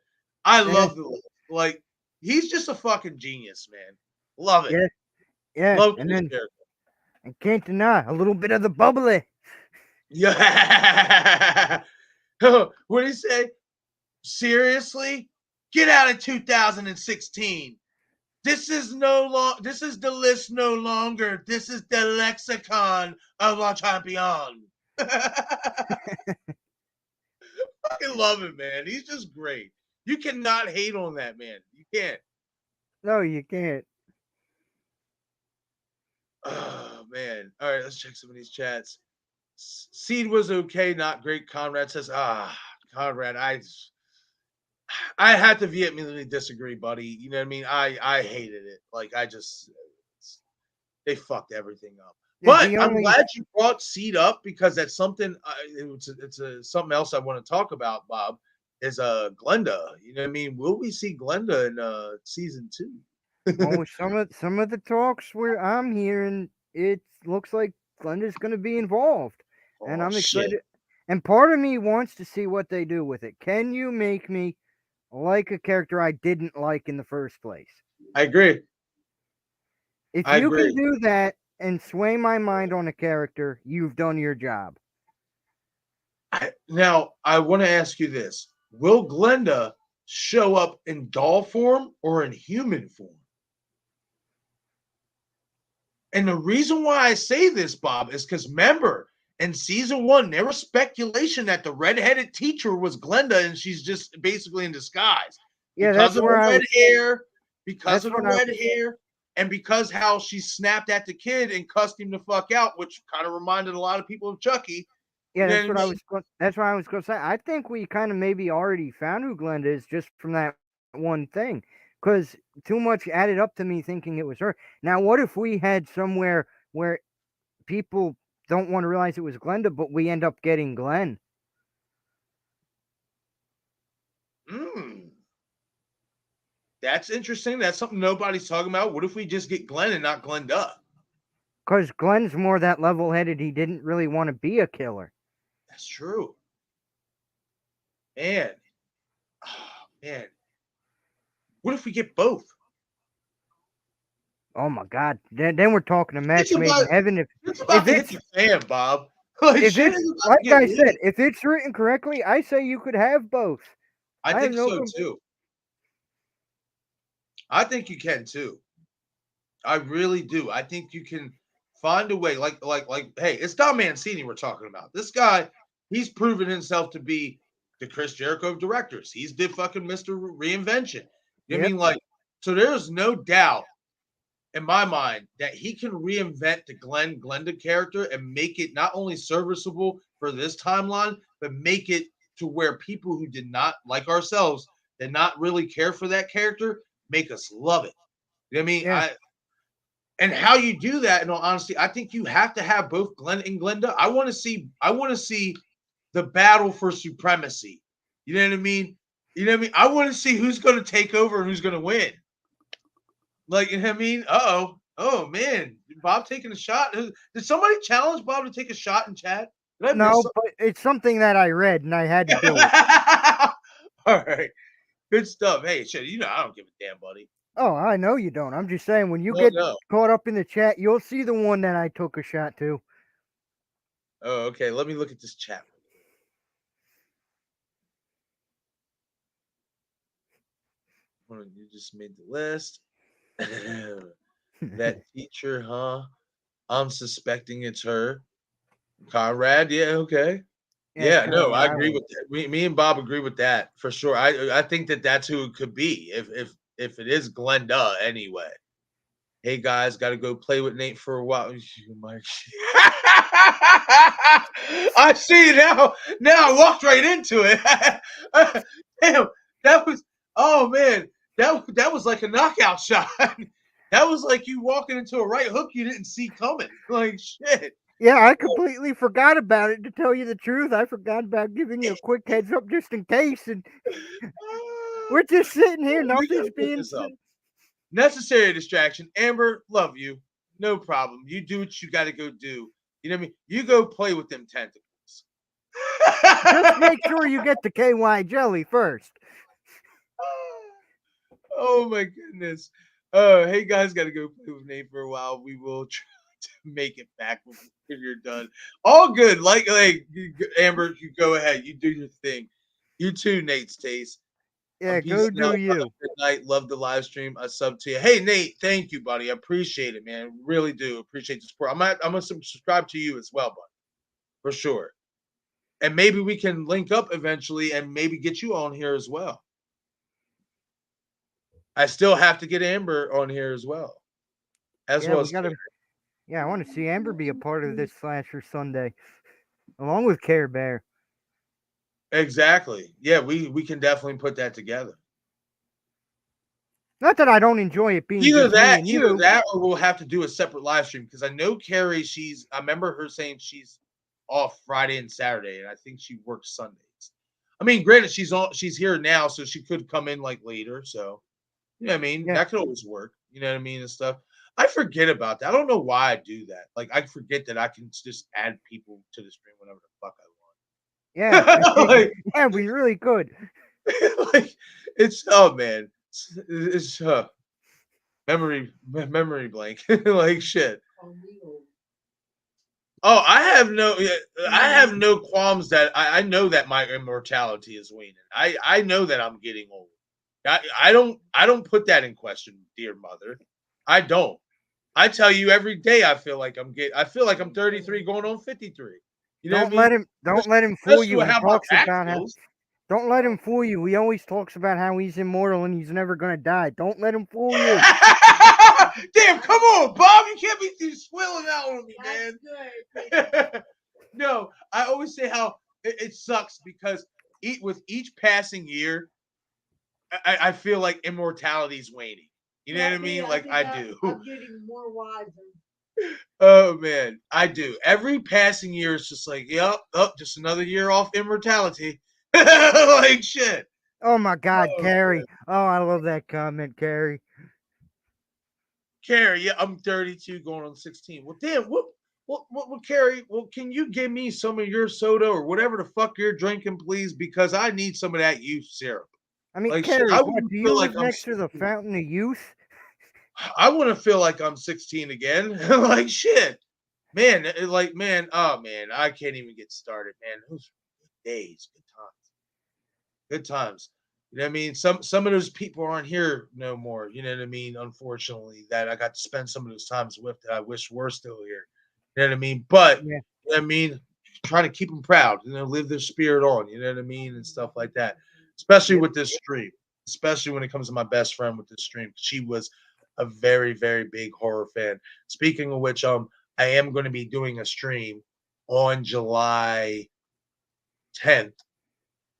I love the list. Like, he's just a fucking genius, man. Love it. Yeah. Love And Chris then Jericho. I can't deny a little bit of the bubbly. Yeah. What did he say? Seriously? Get out of 2016. This is the list no longer. This is the lexicon of La Champion. Fucking love him, man. He's just great. You cannot hate on that man. You can't. No, you can't. Oh man. All right, let's check some of these chats. Seed was okay, not great. Conrad says, Conrad, I had to vehemently disagree, buddy. You know what I mean? I hated it. Like they fucked everything up. But I'm glad you brought Seed up because that's something. It's something else I want to talk about, Bob. Is Glenda? You know what I mean? Will we see Glenda in season 2? Oh, some of the talks where I'm hearing, it looks like Glenda's going to be involved, and I'm excited. Shit. And part of me wants to see what they do with it. Can you make me like a character I didn't like in the first place? I agree. If you can do that and sway my mind on a character, you've done your job. Now, I want to ask you this. Will Glenda show up in doll form or in human form? And the reason why I say this, Bob, is because remember, in season 1, there was speculation that the redheaded teacher was Glenda and she's just basically in disguise. Yeah, because of her red hair, because of the red hair, and because how she snapped at the kid and cussed him the fuck out, which kind of reminded a lot of people of Chucky. Yeah, that's what I was. That's what I was going to say. I think we kind of maybe already found who Glenda is just from that one thing, because too much added up to me thinking it was her. Now, what if we had somewhere where people don't want to realize it was Glenda, but we end up getting Glenn? That's interesting. That's something nobody's talking about. What if we just get Glenn and not Glenda? Because Glenn's more that level-headed. He didn't really want to be a killer. That's true. Man. Oh, man. What if we get both? Oh my God! Then we're talking a match made in heaven. It's about to hit the fan, Bob. Like I said, if it's written correctly, I say you could have both. I think so too. I think you can too. I really do. I think you can find a way. Like, hey, it's Don Mancini we're talking about. This guy, he's proven himself to be the Chris Jericho of directors. He's the fucking Mr. Reinvention. You know what I mean? Like, so there's no doubt in my mind that he can reinvent the Glenda character and make it not only serviceable for this timeline, but make it to where people who did not, like ourselves, did not really care for that character, make us love it. You know what I mean? Yeah. And how you do that, in all honesty, I think you have to have both Glenn and Glenda. I want to see the battle for supremacy. You know what I mean? You know what I mean? I want to see who's going to take over and who's going to win. Like, you know what I mean? Oh man, Bob taking a shot. Did somebody challenge Bob to take a shot in chat? No, but it's something that I read and I had to do it. All right, good stuff. Hey, shit, you know I don't give a damn, buddy. Oh, I know you don't. I'm just saying, when you get caught up in the chat, you'll see the one that I took a shot to. Oh, okay. Let me look at this chat. Hold on, you just made the list. That teacher, huh? I'm suspecting it's her. Conrad, yeah, okay. Yeah, Yeah, no, I Carolina agree Island. with that. Me and Bob agree with that for sure. I think that that's who it could be if it is Glenda anyway. Hey guys, got to go play with Nate for a while. I see now. Now I walked right into it. Damn, that was oh man, that was like a knockout shot. That was like you walking into a right hook you didn't see coming. Like shit. Yeah, I completely forgot about it. To tell you the truth, I forgot about giving you a quick heads up just in case. And we're just sitting here, We nothing's gotta put being this up. said. Necessary distraction. Amber, love you. No problem. You do what you got to go do. You know what I mean? You go play with them tentacles. Just make sure you get the KY jelly first. Oh my goodness. Hey guys, got to go play with Nate for a while. We will try to make it back when you're done. All good. Like Amber, you go ahead. You do your thing. You too, Nate's taste. Yeah, Peace go do out, brother. you. Good night. Love the live stream. I sub to you. Hey Nate, thank you, buddy. I appreciate it, man. Really do appreciate the support. I'm gonna subscribe to you as well, buddy, for sure. And maybe we can link up eventually, and maybe get you on here as well. I still have to get Amber on here as well, Yeah, we as gotta. Yeah, I want to see Amber be a part of this Slasher Sunday, along with Care Bear. exactly. Yeah, we can definitely put that together. Not that I don't enjoy it being Either just me that, and either you. that, or we'll have to do a separate live stream because I know Carrie. I remember her saying she's off Friday and Saturday, and I think she works Sundays. I mean, granted, she's here now, so she could come in like later. So, you know what I mean? Yeah, That could always work. You know what I mean and stuff. I forget about that. I don't know why I do that. Like, I forget that I can just add people to the stream whenever the fuck yeah, I want. like, yeah. We really could. like it's oh man, it's memory blank. Like shit. Oh, I have no qualms that I know that my immortality is waning. I know that I'm getting old. I don't put that in question, dear mother. I don't. I tell you every day I feel like I'm 33 going on 53. You know what I mean? Don't let him fool Especially you. with He how my talks back about how. feels. Don't let him fool you. He always talks about how he's immortal and he's never gonna die. Don't let him fool you. Damn, come on, Bob. You can't be swilling out on me, man. No, I always say how it sucks because with each passing year, I feel like immortality's waning. You know what I mean? Like I do. I'm getting more wiser. Oh man, I do. Every passing year is just like, yep, oh, just another year off immortality. Like shit. Oh my God, Oh, Carrie. Oh, I love that comment, Carrie. Carrie, yeah, I'm 32 going on 16. Well, damn, Carrie, well, can you give me some of your soda or whatever the fuck you're drinking, please? Because I need some of that youth syrup. I mean, Like, shit, Carrie, I what? wouldn't Do you feel like live I'm next to the 16. Fountain of Youth? I want to feel like I'm 16 again. Like, shit. Man, man, oh, man, I can't even get started, man. Those days, good times. Good times. You know what I mean? Some of those people aren't here no more. You know what I mean? Unfortunately, that I got to spend some of those times with that I wish were still here. You know what I mean? But Yeah. you know what I mean, trying to keep them proud, live their spirit on, you know what I mean, and stuff like that. Especially Yep. with this stream, especially when it comes to my best friend with this stream. She was a very, very big horror fan. Speaking of which, I am going to be doing a stream on July 10th.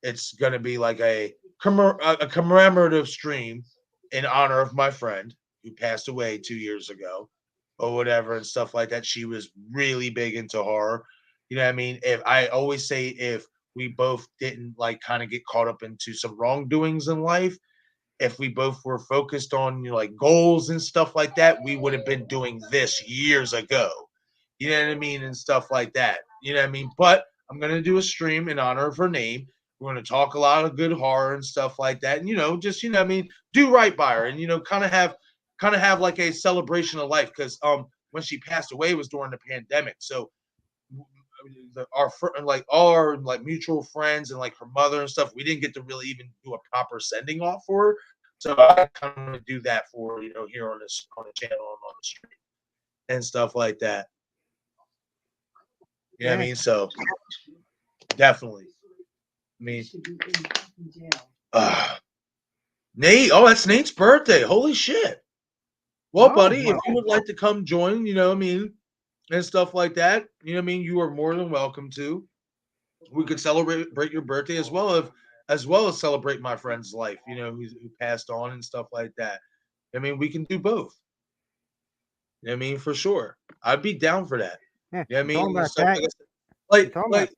It's going to be like a commemorative stream in honor of my friend who passed away 2 years ago or whatever and stuff like that. She was really big into horror. You know what I mean? If I always say if we both didn't like kind of get caught up into some wrongdoings in life, if we both were focused on like goals and stuff like that, we would have been doing this years ago. You know what I mean? And stuff like that. You know what I mean? But I'm gonna do a stream in honor of her name. We're gonna talk a lot of good horror and stuff like that. And just what I mean, do right by her and kind of have like a celebration of life because when she passed away was during the pandemic. So like all our like mutual friends and like her mother and stuff, we didn't get to really even do a proper sending off for her. So I kind of want to do that for here on the channel and on the stream and stuff like that. You know what I mean? So definitely. I mean, Nate. Oh, that's Nate's birthday. Holy shit. Well, buddy, if you would like to come join, and stuff like that, you are more than welcome to. We could celebrate your birthday as well as celebrate my friend's life, who passed on and stuff like that. I mean, we can do both. You know what I mean, for sure. I'd be down for that. Yeah, You know what I mean? Like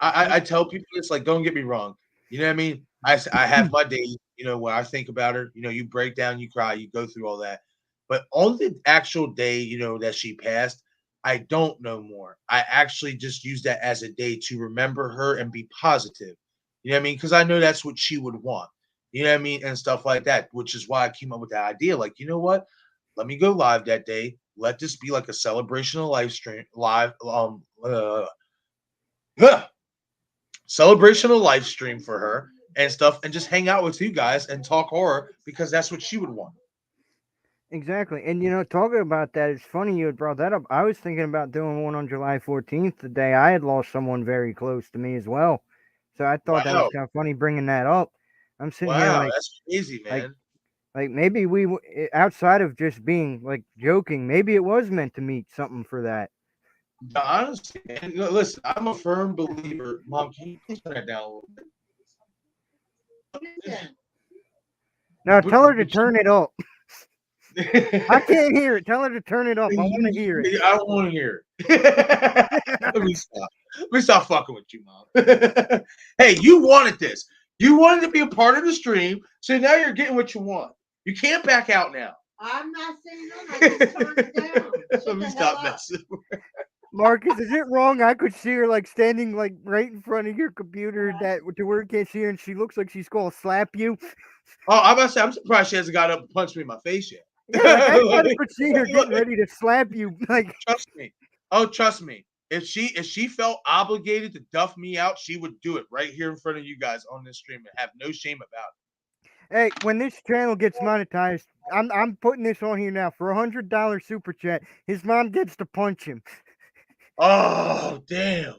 I tell people this, like, don't get me wrong. You know what I mean? I have my days, when I think about her, you break down, you cry, you go through all that. But on the actual day, that she passed, I don't know more. I actually just use that as a day to remember her and be positive. You know what I mean? Because I know that's what she would want. You know what I mean? And stuff like that, which is why I came up with that idea. Like, you know what? Let me go live that day. Let this be like a celebration of celebration of live stream for her and stuff, and just hang out with you guys and talk horror because that's what she would want. Exactly. And, talking about that, it's funny you had brought that up. I was thinking about doing one on July 14th, the day I had lost someone very close to me as well. So I thought that was kind of funny bringing that up. I'm sitting here like, that's crazy, man. Like maybe outside of just being like joking, maybe it was meant to meet something for that. Honestly, man, listen, I'm a firm believer. Mom, can you please turn that down a little bit? Now tell her to turn it up. I can't hear it. Tell her to turn it up. I want to hear it. I don't want to hear it. Let me stop. Let me stop fucking with you, Mom. Hey, you wanted this. You wanted to be a part of the stream, so now you're getting what you want. You can't back out now. I'm not saying no. I just turned it down. Let me stop messing with her. Marcus, is it wrong? I could see her like standing like right in front of your computer to where you can't see her, and she looks like she's gonna slap you. Oh, I'm about to say, I'm surprised she hasn't got up and punched me in my face yet. Yeah, like, I could see her getting ready to slap you. Like, trust me. Oh, trust me. If she felt obligated to duff me out, she would do it right here in front of you guys on this stream and have no shame about it. Hey, when this channel gets monetized, I'm putting this on here now for $100 super chat. His mom gets to punch him. Oh, damn.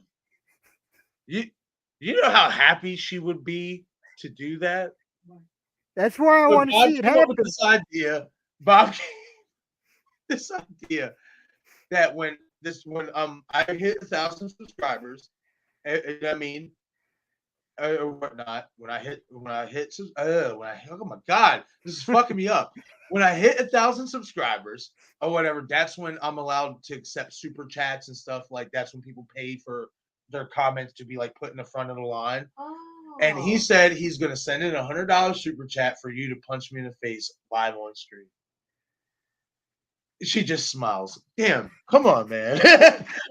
You know how happy she would be to do that? That's why I want to see it happen. This idea, Bob, this idea that when I hit 1,000 subscribers, I mean, or whatnot, oh my God, this is fucking me up. When I hit 1,000 subscribers or whatever, that's when I'm allowed to accept super chats and stuff. Like, that's when people pay for their comments to be like put in the front of the line. And he said he's going to send in $100 super chat for you to punch me in the face live on stream. She just smiles. Damn, come on, man.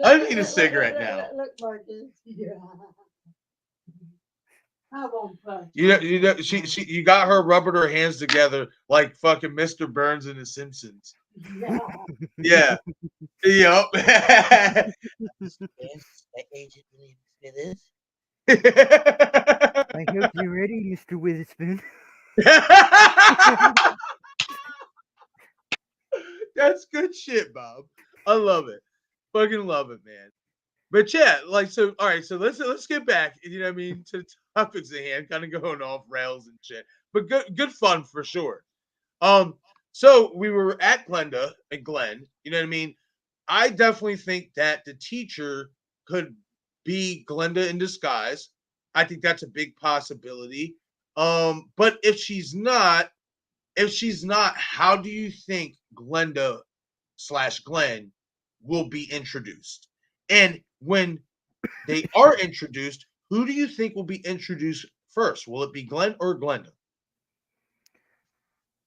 I need a cigarette now. Look, Marcus. Yeah. I won't punch. You got her rubbing her hands together like fucking Mr. Burns in The Simpsons. Yeah. Yep. Agent Smithers. I hope you're ready, Mr. Witherspoon. That's good shit, Bob. I love it. Fucking love it, man. But yeah, like, so all right, so let's get back, you know what I mean, to the topics at hand, kind of going off rails and shit. But good fun for sure. So we were at Glenda and Glenn, you know what I mean? I definitely think that the teacher could be Glenda in disguise. I think that's a big possibility. But if she's not, how do you think Glenda / Glenn will be introduced? And when they are introduced, who do you think will be introduced first? Will it be Glenn or Glenda?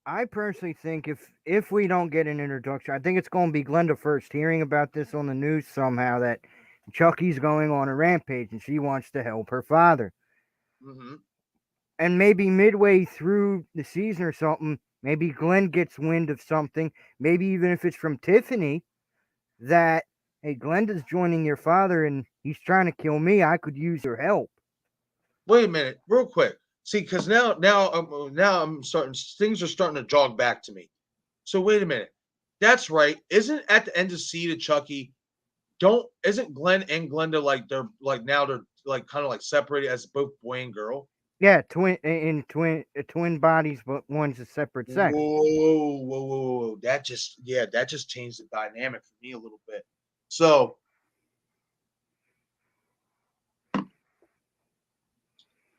I personally think if we don't get an introduction, I think it's going to be Glenda first. Hearing about this on the news somehow that Chucky's going on a rampage and she wants to help her father. Mm-hmm. And maybe midway through the season or something, maybe Glenn gets wind of something. Maybe even if it's from Tiffany, that, hey, Glenda's joining your father and he's trying to kill me. I could use your help. Wait a minute, real quick. See, because now I'm starting. Things are starting to jog back to me. So wait a minute. That's right. Isn't at the end of Seed of Chucky? Don't isn't Glenn and Glenda they're like kind of like separated as both boy and girl? Yeah, twin bodies, but one's a separate sex. Whoa. That just changed the dynamic for me a little bit. So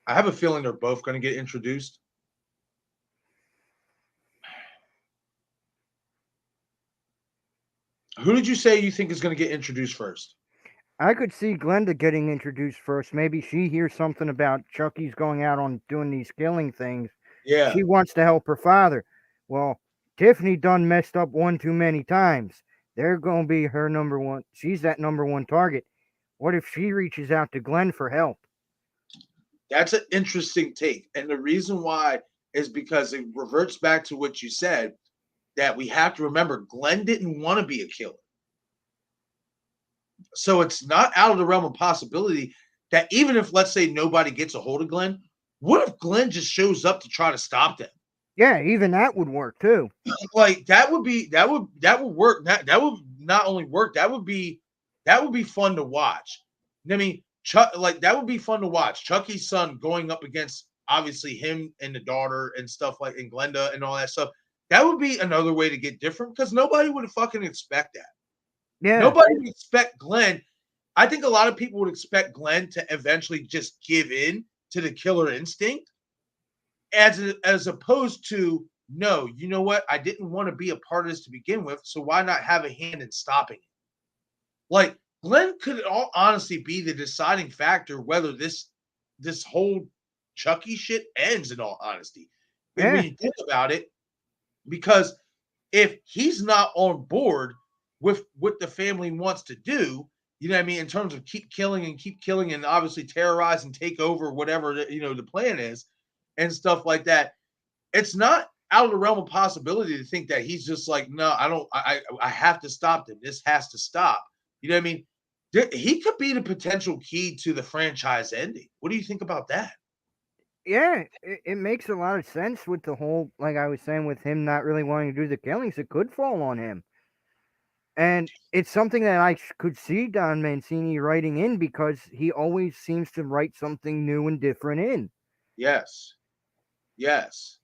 I have a feeling they're both going to get introduced. Who did you say you think is going to get introduced first? I could see Glenda getting introduced first. Maybe she hears something about Chucky's going out on doing these killing things. Yeah, She wants to help her father. Well, Tiffany done messed up one too many times. They're going to be her number one. She's that number one target. What if she reaches out to Glenn for help? that's an interesting take. And the reason why is because it reverts back to what you said that we have to remember Glenn didn't want to be a killer. So it's not out of the realm of possibility that even if, let's say, nobody gets a hold of Glenn, what if Glenn just shows up to try to stop them? Yeah, even that would work too. Like that would work. That would not only work, that would be fun to watch. I mean, Chuck, like that would be fun to watch. Chucky's son going up against obviously him and the daughter and stuff like and Glenda and all that stuff. That would be another way to get different because nobody would fucking expect that. Yeah, Nobody would expect Glenn. I think a lot of people would expect Glenn to eventually just give in to the killer instinct, as opposed to no. You know what? I didn't want to be a part of this to begin with, so why not have a hand in stopping it? Like Glenn could, in all honesty, be the deciding factor whether this whole Chucky shit ends. In all honesty, but yeah, when you think about it, because if he's not on board with what the family wants to do, you know what I mean, in terms of keep killing and obviously terrorize and take over whatever the plan is and stuff like that, it's not out of the realm of possibility to think that he's just like, no, I don't, I have to stop them. This has to stop. You know what I mean? He could be the potential key to the franchise ending. What do you think about that? yeah. It makes a lot of sense with the whole, like I was saying, with him not really wanting to do the killings. It could fall on him. And it's something that I could see Don Mancini writing in because he always seems to write something new and different in. Yes. Yes.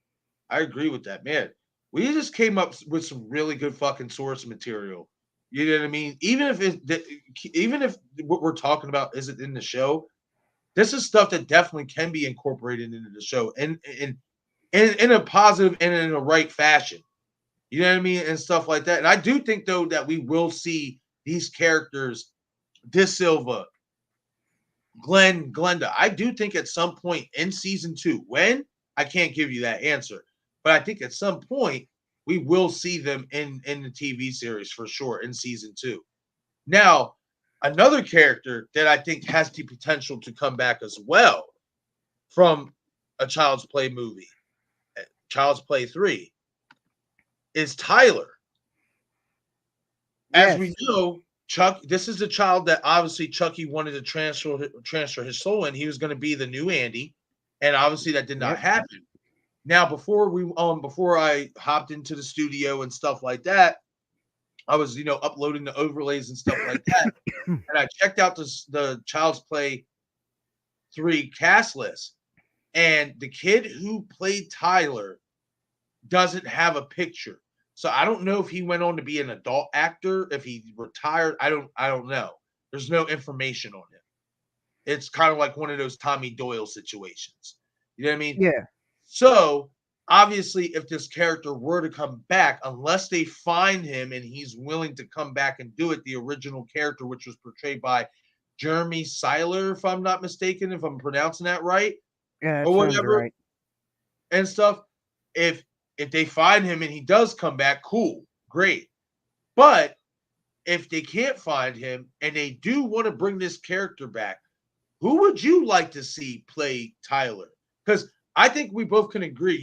I agree with that, man. We just came up with some really good fucking source material. You know what I mean? Even if what we're talking about isn't in the show, this is stuff that definitely can be incorporated into the show and in a positive and in a right fashion. You know what I mean? And stuff like that. And I do think though that we will see these characters, De Silva, Glenda. I do think at some point in season 2, when I can't give you that answer, but I think at some point we will see them in the TV series for sure in season 2. Now, another character that I think has the potential to come back as well from a Child's Play movie, Child's Play 3, is Tyler. As Yes. we know, Chuck, this is the child that obviously Chucky wanted to transfer his soul in. He was going to be the new Andy, and obviously that did not Yep. happen. Now, before I hopped into the studio and stuff like that, I was uploading the overlays and stuff like that, and I checked out the Child's Play 3 cast list, and the kid who played Tyler doesn't have a picture. So I don't know if he went on to be an adult actor, if he retired. I don't know. There's no information on him. It's kind of like one of those Tommy Doyle situations. You know what I mean? Yeah. So obviously, if this character were to come back, unless they find him and he's willing to come back and do it, the original character, which was portrayed by Jeremy Seiler, if I'm not mistaken, if I'm pronouncing that right, Yeah, that or sounds whatever, right. and stuff. If they find him and he does come back, cool, great. But if they can't find him and they do want to bring this character back, who would you like to see play Tyler? Because I think we both can agree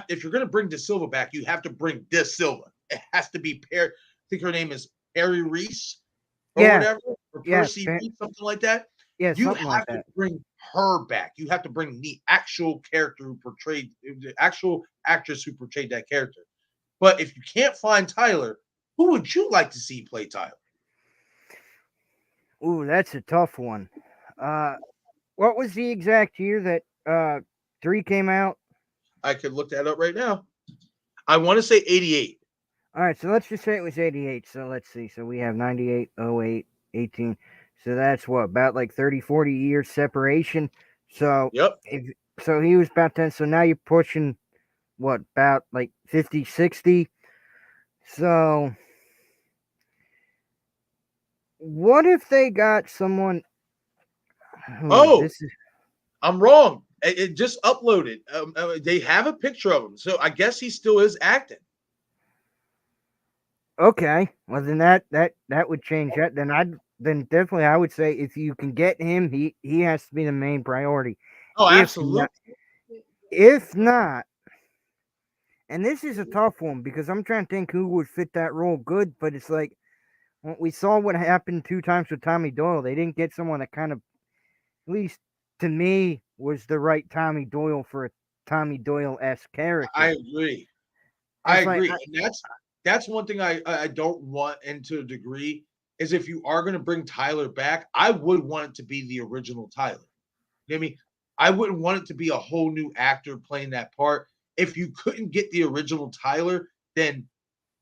if you're going to bring De Silva back, you have to bring De Silva. It has to be I think her name is Perry Reese or Yeah. whatever, or Yeah. Percy Reese, something like that. Yeah. You Something like have to that. bring her back. You have to bring the actual character who portrayed the actual actress who portrayed that character. But if you can't find Tyler, who would you like to see play Tyler? Ooh, that's a tough one. Uh, what was the exact year that 3 came out? I could look that up right now. I want to say 88. All right, so let's just say it was 88. So let's see. So we have 98, 08, 18. So that's what, about like 30, 40 years separation. So Yep. so he was about 10. So now you're pushing what, about like 50, 60. So what if they got someone? Oh, This is I'm wrong. It just uploaded. They have a picture of him, so I guess he still is acting. okay. Well, then that would change that. Then definitely I would say if you can get him, he has to be the main priority. Oh, If absolutely. not, if not, and this is a tough one because I'm trying to think who would fit that role good, but it's like we saw what happened 2 times with Tommy Doyle. They didn't get someone that kind of, at least to me, was the right Tommy Doyle for a Tommy Doyle-esque character. I agree. I It's like, agree. And that's one thing I don't want, and to a degree, is if you are going to bring Tyler back, I would want it to be the original Tyler. You know what I mean? I wouldn't want it to be a whole new actor playing that part. If you couldn't get the original Tyler, then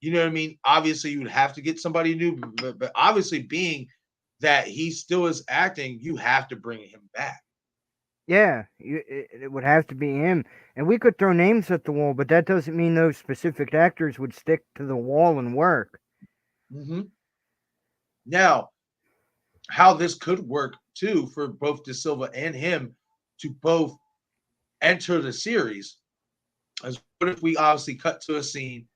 you know what I mean? Obviously, you would have to get somebody new, but obviously, being that he still is acting, you have to bring him back. yeah, it would have to be him. And we could throw names at the wall, but that doesn't mean those specific actors would stick to the wall and work. Mm-hmm. Now, how this could work too for both De Silva and him to both enter the series is, what if we obviously cut to a scene?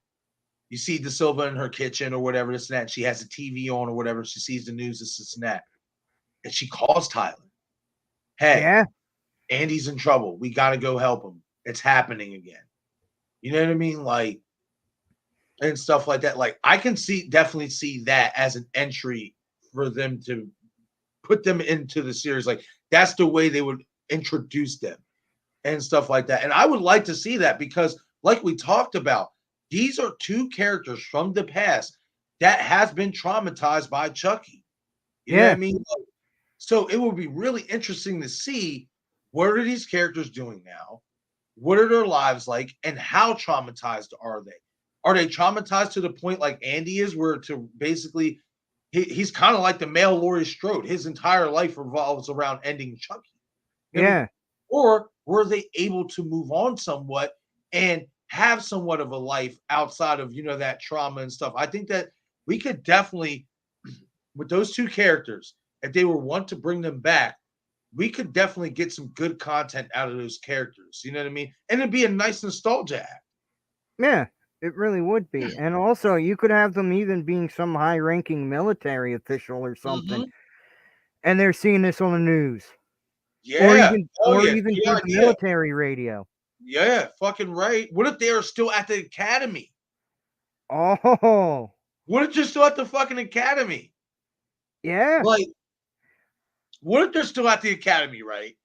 You see De Silva in her kitchen or whatever, this and that. She has a TV on or whatever. She sees the news, this and that. And she calls Tyler. Hey, Yeah, Andy's in trouble. We got to go help him. It's happening again. You know what I mean? Like, and stuff like that. Like, I can definitely see that as an entry for them to put them into the series. Like, that's the way they would introduce them and stuff like that. And I would like to see that because, like we talked about, these are two characters from the past that has been traumatized by Chucky. You know what I yeah, mean? So it would be really interesting to see, what are these characters doing now? What are their lives like? And how traumatized are they? Are they traumatized to the point like Andy is, where to basically he's kind of like the male Laurie Strode. His entire life revolves around ending Chucky. You know what I mean? yeah, Or were they able to move on somewhat and have somewhat of a life outside of, that trauma and stuff? I think that we could definitely, with those two characters, if they were want to bring them back, we could definitely get some good content out of those characters. You know what I mean? And it'd be a nice nostalgia act. yeah. It really would be. And also, you could have them even being some high-ranking military official or something, Mm-hmm. and they're seeing this on the news, Yeah. Oh or yeah. even Good through the idea. military radio. Yeah. Fucking right. What if they are still at the academy? Oh, What if they're still at the fucking academy? yeah, Like, what if they're still at the academy, right?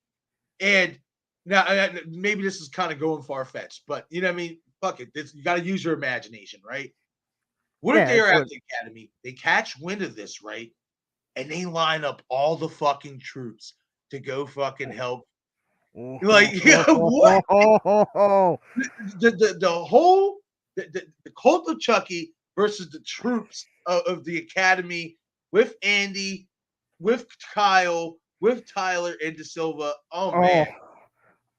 And now, maybe this is kind of going far fetched, but you know what I mean? Fuck it. You got to use your imagination, right? What if yeah. they are It's at what. the academy? They catch wind of this, right? And they line up all the fucking troops to go fucking help. Like, yeah, what? The whole the cult of Chucky versus the troops of the academy, with Andy, with Kyle, with Tyler and De Silva. Oh Oh, man.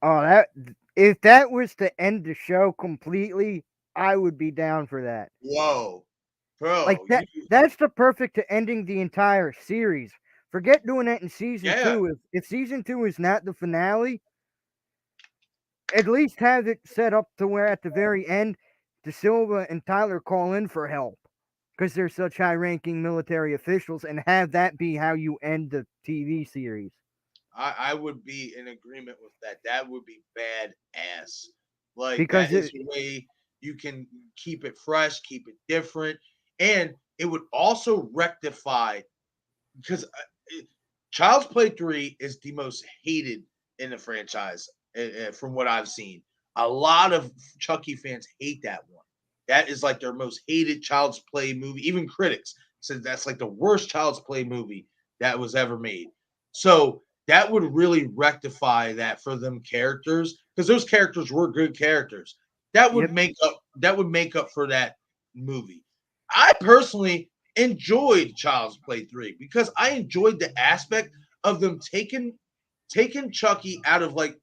oh, that if that was to end the show completely, I would be down for that. Whoa. Like Bro, that's the perfect to ending the entire series. Forget doing that in season yeah. 2. If season 2 is not the finale, at least have it set up to where at the very end, De Silva and Tyler call in for help because they're such high-ranking military officials, and have that be how you end the TV series. I would be in agreement with that. That would be badass. Like, that Because is a way you can keep it fresh, keep it different, and it would also rectify, because Child's Play 3 is the most hated in the franchise, from what I've seen. A lot of Chucky fans hate that one. That is like their most hated Child's Play movie. Even critics said that's like the worst Child's Play movie that was ever made. So that would really rectify that for them characters, because those characters were good characters. That would Yep. make up for that movie. I personally enjoyed Child's Play 3 because I enjoyed the aspect of them taking Chucky out of like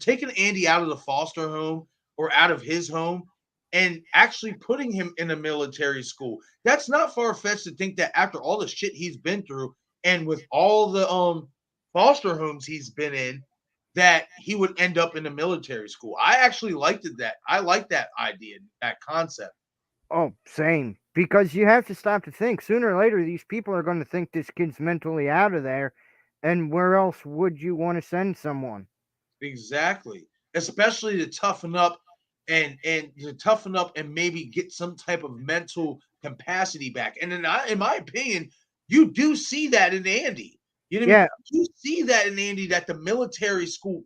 taking Andy out of the foster home or out of his home and actually putting him in a military school. That's not far fetched to think that after all the shit he's been through and with all the foster homes he's been in, that he would end up in a military school. I actually liked that. I like that idea, that concept. Oh, same. Because you have to stop to think. Sooner or later, these people are going to think this kid's mentally out of there. And where else would you want to send someone? Exactly. Especially to toughen up and to toughen up and maybe get some type of mental capacity back. And in my opinion, you do see that in Andy. You know what I mean? Yeah, You see that in Andy that the military school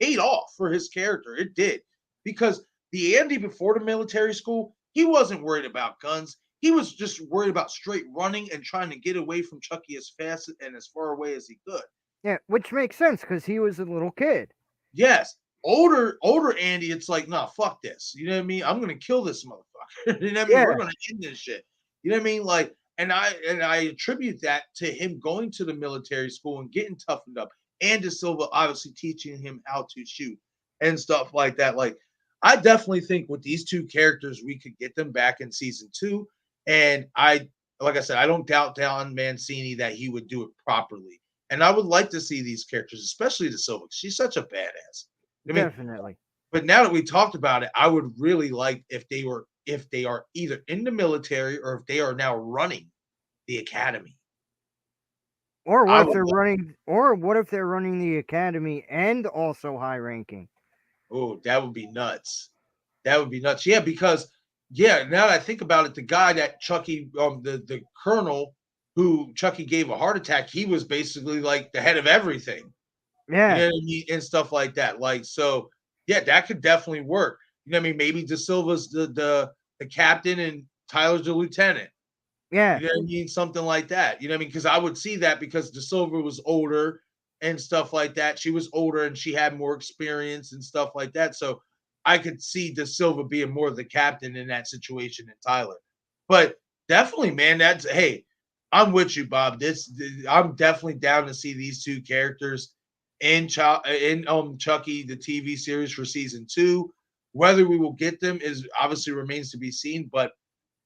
paid off for his character. It did. Because the Andy before the military school, he wasn't worried about guns. He was just worried about straight running and trying to get away from Chucky as fast and as far away as he could. yeah, which makes sense because he was a little kid. Yes. Older Andy, it's like, nah, fuck this. You know what I mean? I'm gonna kill this motherfucker. You know what I mean? Yeah, We're gonna end this shit. You know what I mean? Like, and I attribute that to him going to the military school and getting toughened up, and De Silva obviously teaching him how to shoot and stuff like that. Like, I definitely think with these two characters, we could get them back in season 2. And like I said, I don't doubt Don Mancini that he would do it properly. And I would like to see these characters, especially De Silva. She's such a badass. I mean, definitely. but now that we talked about it, I would really like if they are either in the military or if they are now running the academy. Or what I if would. they're running? Or what if they're running the academy and also high ranking? Oh, that would be nuts. That would be nuts. Yeah, because yeah, now that I think about it, the guy that Chucky, the colonel who Chucky gave a heart attack, he was basically like the head of everything. You know Yeah, what I mean? And stuff like that. Like, so yeah, that could definitely work. You know what I mean? Maybe De Silva's the captain and Tyler's the lieutenant. yeah, You know what I mean? Something like that. You know what I mean? Because I would see that because De Silva was older and stuff like that. She was older and she had more experience and stuff like that. So I could see De Silva being more of the captain in that situation than Tyler. But definitely, man, that's hey, I'm with you, Bob. I'm definitely down to see these two characters in Chucky, the TV series for season 2. Whether we will get them is obviously remains to be seen, but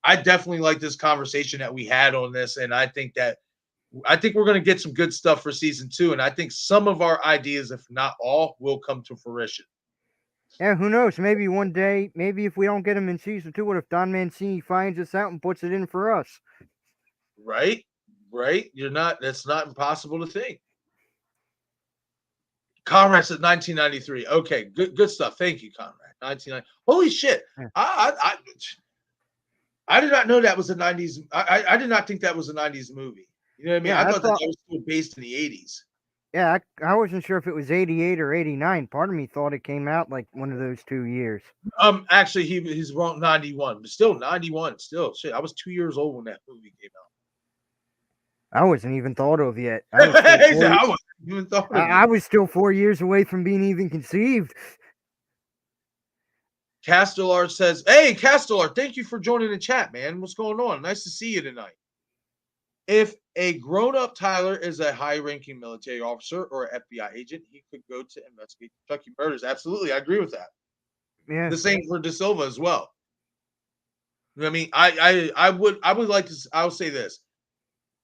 I definitely like this conversation that we had on this, and I think we're going to get some good stuff for season 2, and I think some of our ideas, if not all, will come to fruition. yeah. Who knows? Maybe one day, maybe if we don't get him in season 2, what if Don Mancini finds us out and puts it in for us? Right? Right? That's not impossible to think. Conrad said 1993. Okay, good stuff. Thank you, Conrad. 1990. Holy shit! Yeah. I did not know that was a 90s. I did not think that was a 90s movie. You know what I mean? Yeah, I I thought that thought. was still based in the 80s. Yeah, I wasn't sure if it was 88 or 89. Part of me thought it came out like one of those 2 years. Actually, he's wrong. 91, but still 91. Still, shit. I was 2 years old when that movie came I wasn't even thought of yet. out. I wasn't even thought of I it. was still 4 years away from being even conceived. Castellar says, "Hey, Castellar, thank you for joining the chat, man. What's going on? Nice to see you tonight." If a grown-up Tyler is a high-ranking military officer or FBI agent, he could go to investigate Chucky murders. Absolutely, I agree with that. Yeah, The same for De Silva as well. You know what I mean? I would like to. I will say this: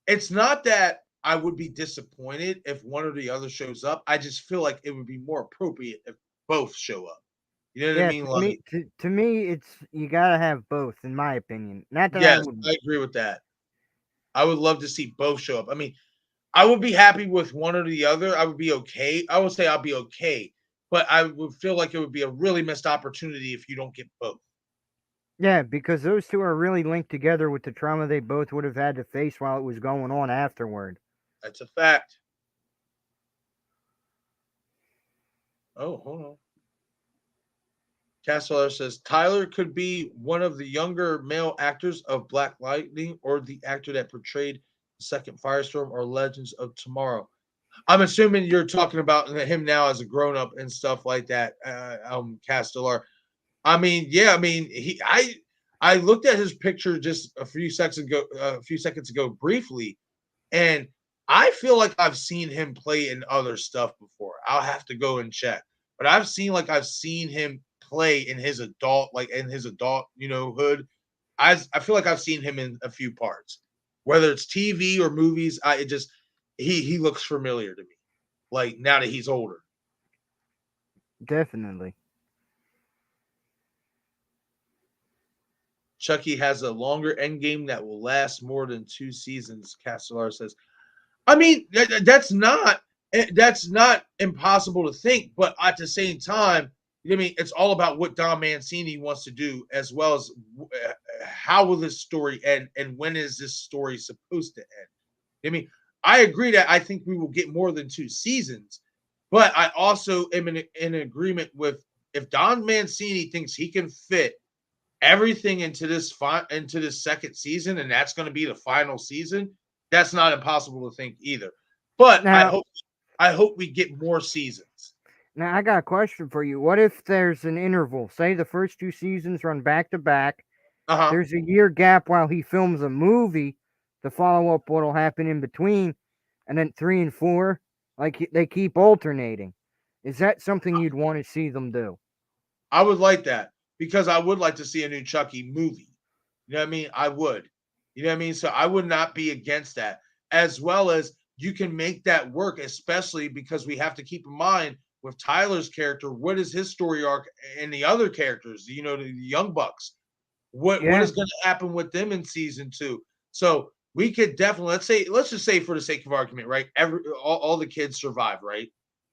it's not that I would be disappointed if one or the other shows up. I just feel like it would be more appropriate if both show up. You know what I yeah. mean? To me, Like, to me, it's you gotta have both, in my opinion. Not that I yes, would. I agree with that. I would love to see both show up. I mean, I would be happy with one or the other. I would be okay. I would say I'll be okay, but I would feel like it would be a really missed opportunity if you don't get both. Yeah, because those two are really linked together with the trauma they both would have had to face while it was going on afterward. That's a fact. Oh, hold on. Casteller says Tyler could be one of the younger male actors of Black Lightning or the actor that portrayed the second Firestorm or Legends of Tomorrow. I'm assuming you're talking about him now as a grown up and stuff like that, Castellar. I mean, yeah, I mean, I looked at his picture just a few seconds ago briefly, and I feel like I've seen him play in other stuff before. I'll have to go and check, but I've seen him play in his adult, hood. I feel like I've seen him in a few parts, whether it's TV or movies. He looks familiar to me, like now that he's older. Definitely. Chucky has a longer end game that will last more than 2 seasons. Castellar says. I mean, that's not impossible to think, but at the same time, I mean, it's all about what Don Mancini wants to do, as well as how will this story end, and when is this story supposed to end. I mean, I agree that I think we will get more than 2 seasons, but I also am in agreement with if Don Mancini thinks he can fit everything into this second season, and that's going to be the final season. That's not impossible to think either. But Now, I hope we get more seasons. now I got a question for you. What if there's an interval? Say the first 2 seasons run back to back. Uh huh. There's a year gap while he films a movie to follow up what'll happen in between, and then 3 and 4, like they keep alternating. Is that something you'd want to see them do? I would like that because I would like to see a new Chucky movie. You know what I mean? I would. You know what I mean? So I would not be against that. As well as you can make that work, especially because we have to keep in mind with Tyler's character, what is his story arc and the other characters, the young bucks. What Yeah, is going to happen with them in season 2? So we could definitely let's just say for the sake of argument, right? All the kids survive, right?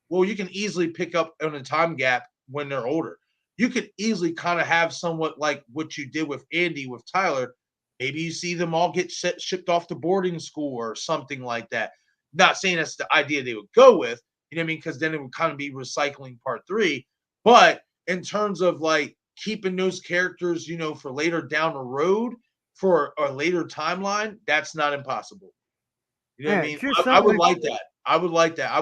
Well, you can easily pick up on a time gap when they're older. You could easily kind of have somewhat like what you did with Andy with Tyler. Maybe you see them all get shipped off to boarding school or something like that. Not saying that's the idea they would go with, you know what I mean? Because then it would kind of be recycling part 3. But in terms of like keeping those characters, for later down the road for a later timeline, that's not impossible. You know what I yeah, mean? it's just I would something. like that. I would like that. I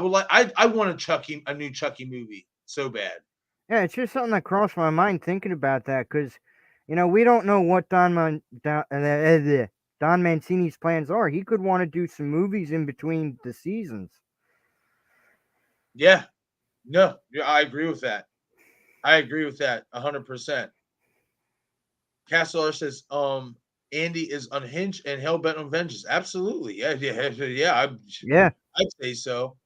want a new Chucky movie so bad. Yeah, it's just something that crossed my mind thinking about that because, we don't know what Don Mancini's plans are. He could want to do some movies in between the seasons. Yeah. No, yeah, I agree with that. I agree with that 100%. Castlear says, Andy is unhinged and hell bent on vengeance. Absolutely. Yeah. Yeah, I'd say so.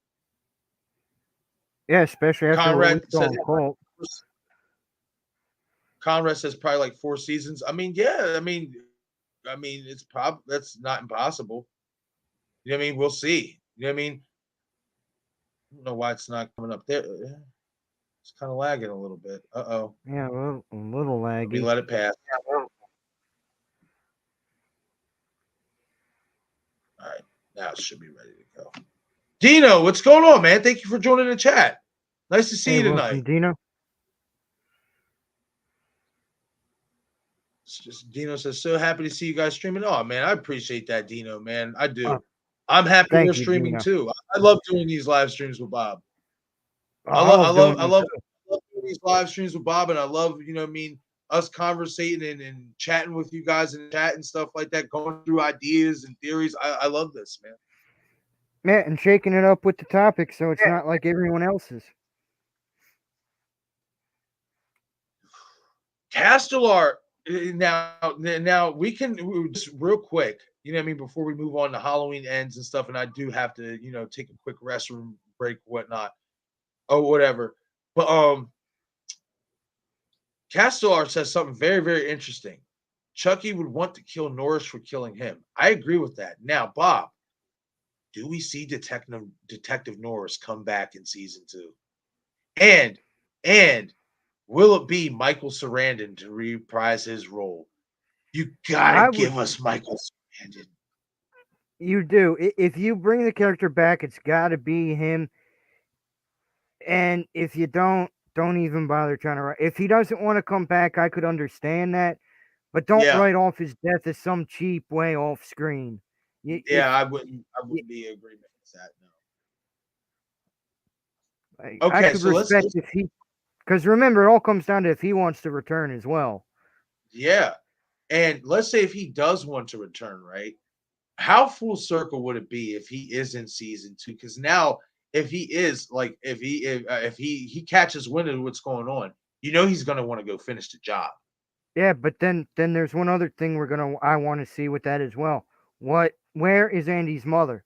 yeah, especially after what we Conrad saw says in Colt. Conrad says probably like 4 seasons. I mean, yeah. It's that's not impossible. You know what I mean? We'll see. You know what I mean? I don't know why it's not coming up there. It's kind of lagging a little bit. Uh-oh. Yeah, a little Let me laggy. let it pass. All right. Now it should be ready to go. Dino, what's going on, man? Thank you for joining the chat. Nice to see Hey, you welcome, tonight. Dino. It's just Dino says, so happy to see you guys streaming. Oh man, I appreciate that, Dino, man. I do. Oh, I'm happy we're thank you, streaming Dino. too. I love doing these live streams with Bob. Oh, I love doing I them love too. doing these live streams with Bob, and I love, us conversating and chatting with you guys in chat and stuff like that, going through ideas and theories. I love this, man. Yeah, and shaking it up with the topic so it's not like everyone else's. Castellar, now we can just real quick, you know what I mean, before we move on to Halloween ends and stuff, and I do have to, take a quick restroom break, whatnot, or whatever. But Castellar says something very, very interesting. Chucky would want to kill Norris for killing him. I agree with that. Now, Bob, do we see Detective Norris come back in season 2? And will it be Michael Sarandon to reprise his role? You gotta I would. give us Michael Sarandon. You do. If you bring the character back, it's got to be him. And if you don't even bother trying to write. If he doesn't want to come back, I could understand that. But don't Yeah, write off his death as some cheap way off screen. If yeah, I y- wouldn't be in agreement with that. I, No. I Okay, could so respect if he, because remember, it all comes down to if he wants to return as well. yeah, and let's say if he does want to return, right? How full circle would it be if he is in season two? Because now, if he is like, if he catches wind of what's going on, he's gonna want to go finish the job. Yeah, but then there's one other thing I want to see with that as well. Where is Andy's mother?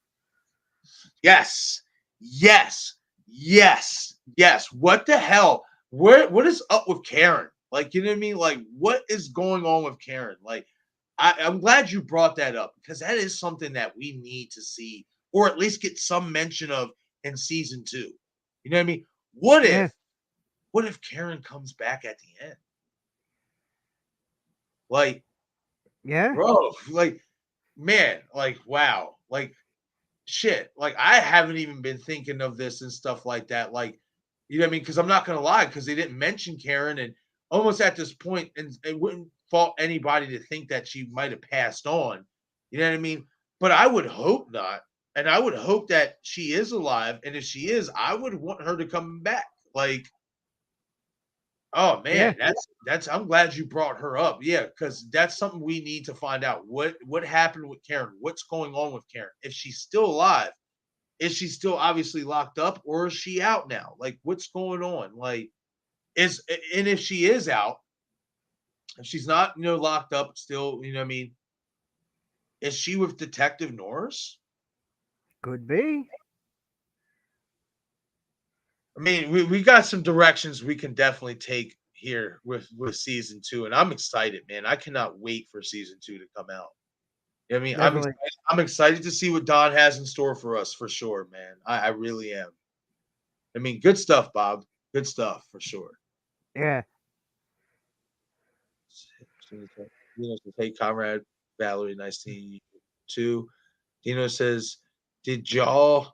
Yes, yes, yes, yes. What the hell? What is up with Karen? Like, you know what I mean? Like, what is going on with Karen? Like, I'm glad you brought that up because that is something that we need to see, or at least get some mention of in season two. You know what I mean? What Yeah, if what if Karen comes back at the end? Like, yeah, bro, like, man, like, wow, like, shit. Like, I haven't even been thinking of this and stuff like that. Like, you know what I mean? Because I'm not gonna lie, because they didn't mention Karen, and almost at this point, and it wouldn't fault anybody to think that she might have passed on. You know what I mean? But I would hope not. And I would hope that she is alive. And if she is, I would want her to come back. Like, oh yeah, man, that's I'm glad you brought her up. Yeah, because that's something we need to find out. What happened with Karen? What's going on with Karen? If she's still alive, is she still obviously locked up, or is she out now? Like, what's going on? Like, is and if she is out, if she's not, locked up still, what I mean, is she with Detective Norris? could be. I mean, we got some directions we can definitely take here with season two, and I'm excited, man. I cannot wait for season two to come out. I mean, Definitely. I'm excited to see what Don has in store for us for sure, man. I really am. I mean, good stuff, Bob. Good stuff for sure. Yeah. Dino says, "Hey, comrade Valerie, nice seeing you too." Dino says, "Did y'all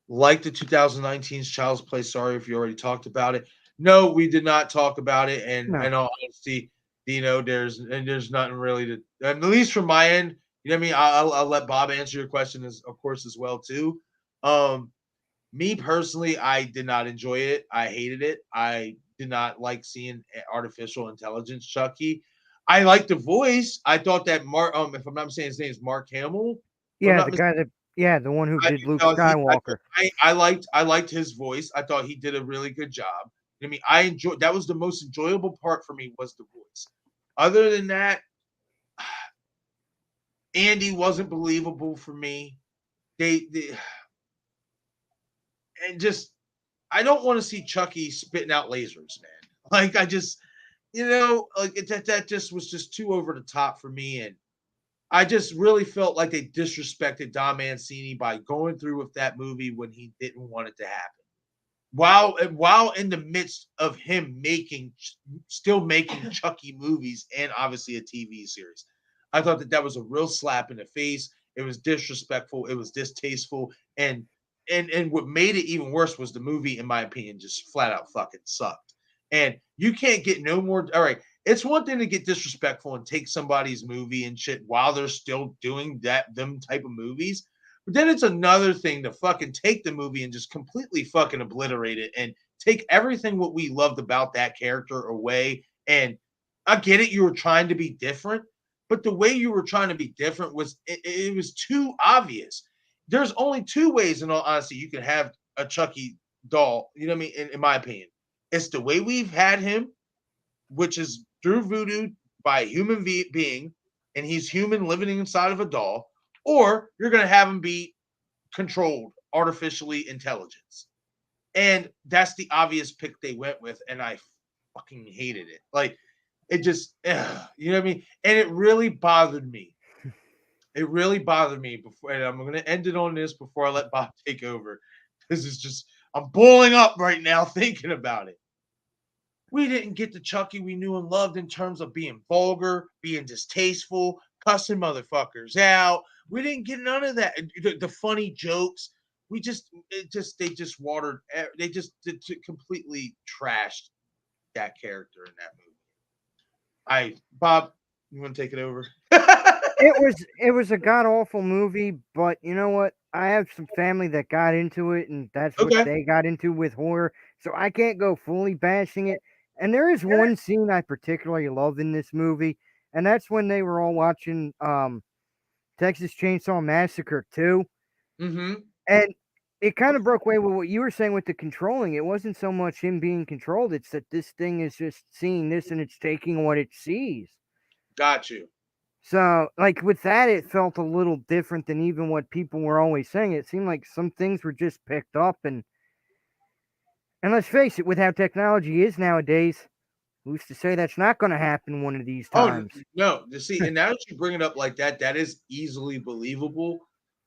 like the 2019's Child's Play? Sorry if you already talked about it." No, we did not talk about it. And No. in all honesty, there's nothing really to, at least from my end. You know what I mean? I'll let Bob answer your question as, of course, as well too. Um, Me personally, I did not enjoy it. I hated it. I did not like seeing artificial intelligence Chucky. I liked the voice. I thought that Mark, if I'm not saying his name is Mark Hamill, if I'm Yeah, not the mistaken, guy that the one who I did Luke thought Skywalker. I liked his voice. I thought he did a really good job. I mean, I enjoyed that was the most enjoyable part for me was the voice. Other than that, Andy wasn't believable for me. They and just I don't want to see Chucky spitting out lasers, man. Like I just like that just was just too over the top for me, and I just really felt like they disrespected Don Mancini by going through with that movie when he didn't want it to happen. While in the midst of him still making Chucky movies and obviously a TV series, I thought that was a real slap in the face. It was disrespectful. It was distasteful, and what made it even worse was the movie, in my opinion, just flat out fucking sucked. And you can't get no more. All right, it's one thing to get disrespectful and take somebody's movie and shit while they're still doing them type of movies. But then it's another thing to fucking take the movie and just completely fucking obliterate it and take everything what we loved about that character away. And I get it, you were trying to be different, but the way you were trying to be different was it was too obvious. There's only two ways, in all honesty, you can have a Chucky doll. You know what I mean? In my opinion, it's the way we've had him, which is through voodoo by a human being, and he's human living inside of a doll, or you're going to have him be controlled artificially intelligence. And that's the obvious pick they went with, and I fucking hated it. Like it just, you know what I mean? And it really bothered me. It really bothered me before, and I'm going to end it on this before I let Bob take over. This is just, I'm boiling up right now thinking about it. We didn't get the Chucky we knew and loved in terms of being vulgar, being distasteful, cussing motherfuckers out. We didn't get none of that. The funny jokes. they just watered, they just completely trashed that character in that movie. Bob, you want to take it over? It was a god awful movie, but you know what? I have some family that got into it, and that's what Okay. they got into with horror. So I can't go fully bashing it. And there is one scene I particularly love in this movie, and that's when they were all watching Texas Chainsaw Massacre 2. Mm-hmm. And it kind of broke away with what you were saying with the controlling. It wasn't so much him being controlled, it's that this thing is just seeing this and it's taking what it sees. Got you. So, like with that, it felt a little different than even what people were always saying. It seemed like some things were just picked up, and let's face it, with how technology is nowadays, who's to say that's not going to happen one of these Oh times? no, you see, and now that you bring it up like that, that is easily believable.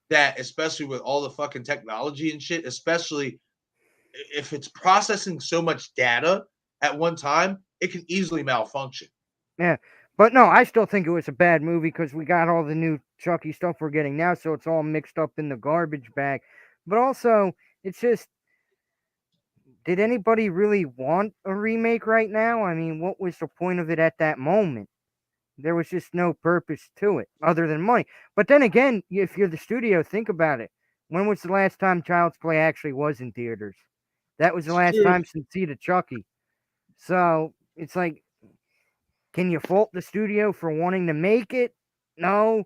That especially with all the fucking technology and shit, especially if it's processing so much data at one time, it can easily malfunction. Yeah, but no, I still think it was a bad movie because we got all the new Chucky stuff we're getting now, so it's all mixed up in the garbage bag. But also, it's just, did anybody really want a remake right now? I mean, what was the point of it at that moment? There was just no purpose to it other than money. But then again, if you're the studio, think about it. When was the last time Child's Play actually was in theaters? That was the It's last true. time since Seed of Chucky. So it's like, can you fault the studio for wanting to make it? No.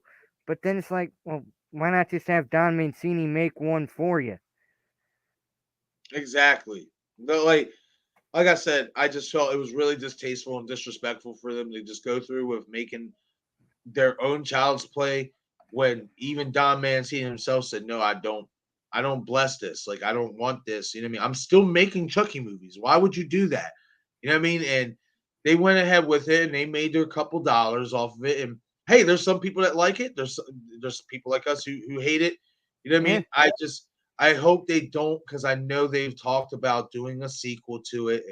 But then it's like, well, why not just have Don Mancini make one for you? Exactly. No, like I said, I just felt it was really distasteful and disrespectful for them to just go through with making their own Child's Play when even Don Mancini himself said, "No, I don't bless this. Like, I don't want this." You know what I mean? I'm still making Chucky movies. Why would you do that? You know what I mean? And they went ahead with it and they made their couple dollars off of it. And hey, there's some people that like it. There's people like us who hate it. You know what I Yeah, mean? I hope they don't, because I know they've talked about doing a sequel to it.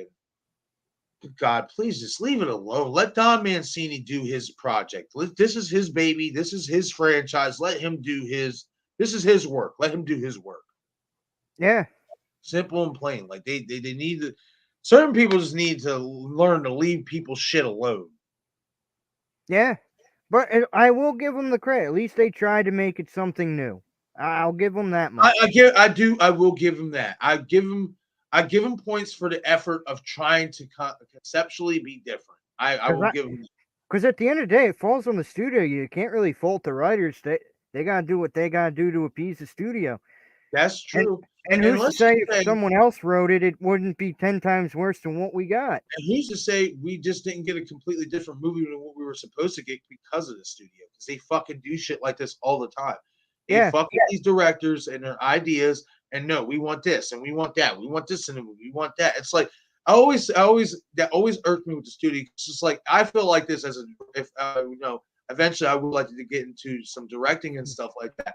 And God, please just leave it alone. Let Don Mancini do his project. This is his baby. This is his franchise. Let him do his. This is his work. Let him do his work. yeah, Simple and plain. Like they need to. Certain people just need to learn to leave people's shit alone. yeah. But I will give them the credit. At least they tried to make it something new. I'll give them that much. I will give him that. I give him points for the effort of trying to conceptually be different. I will give him. Because at the end of the day, it falls on the studio. You can't really fault the writers. They gotta do what they gotta do to appease the studio. That's And true. and And who's to let's say just if say, someone else wrote it, it wouldn't be 10 times worse than what we got? and who's to say we just didn't get a completely different movie than what we were supposed to get because of the studio? Because they fucking do shit like this all the time. They Yeah, fuck with these directors and their ideas, and no, we want this and we want that. We want this in the movie. We want that. It's like that always irked me with the studio. It's just like I feel like this as a if eventually I would like to get into some directing and stuff like that.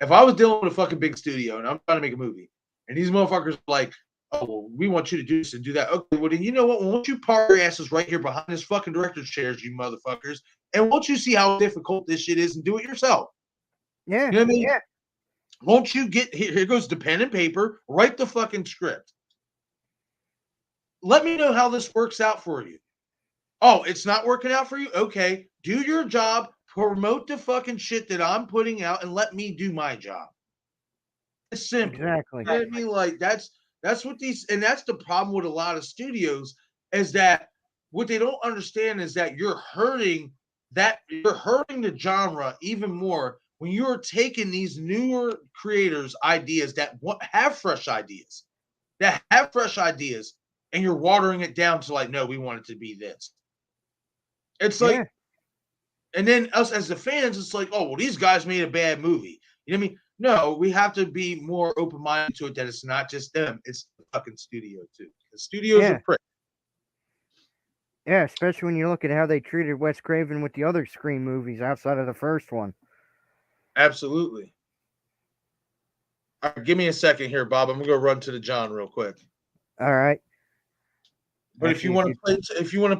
If I was dealing with a fucking big studio and I'm trying to make a movie, and these motherfuckers are like, "Oh, well, we want you to do this and do that." Okay, well then you know what? Well, won't you park your asses right here behind this fucking director's chairs, you motherfuckers, and won't you see how difficult this shit is and do it yourself? yeah, You know what I mean? Yeah. Won't you get here goes the pen and paper, write the fucking script. Let me know how this works out for you. Oh, it's not working out for you? Okay. Do your job, promote the fucking shit that I'm putting out, and let me do my job. It's simple. exactly. You know what I mean? Like that's what these and that's the problem with a lot of studios is that what they don't understand is that you're hurting the genre even more when you're taking these newer creators' ideas that have fresh ideas, and you're watering it down to like, no, we want it to be this. It's like, Yeah, and then us as the fans, it's like, oh, well, these guys made a bad movie. You know what I mean? No, we have to be more open minded to it that it's not just them, it's the fucking studio too. The studios yeah, are pricks. yeah. Especially when you look at how they treated Wes Craven with the other Scream movies outside of the first one. Absolutely. All right, give me a second here, Bob. I'm gonna go run to the John real quick. All right. But if you Actually, want to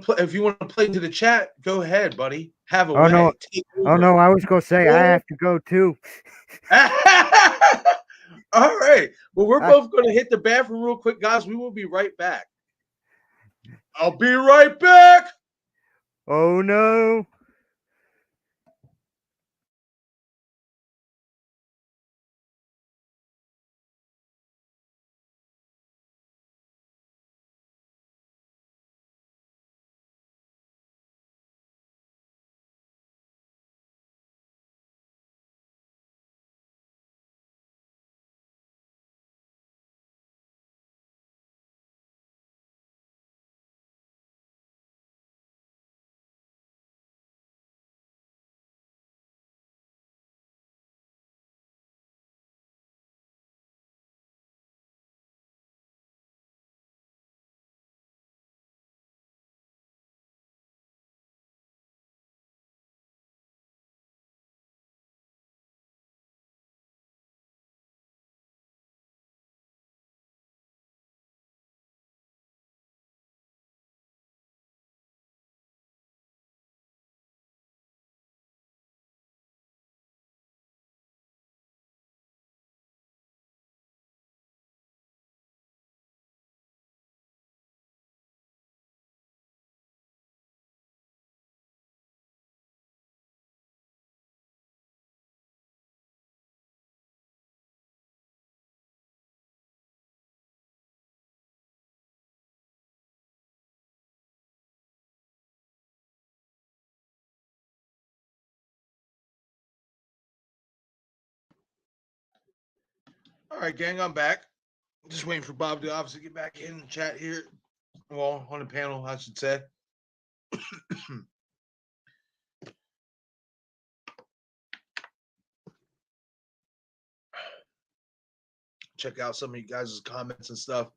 play, if you want to play to the chat, go ahead, buddy. Have a oh way. no, Take oh over. no, I was gonna say I have to go too. All right. Well, we're I, both going to hit the bathroom real quick, guys. We will be right back. I'll be right back. oh no. All right, gang, I'm back. Just waiting for Bob the Office to get back in the chat here. Well, on the panel, I should say. Check out some of you guys' comments and stuff.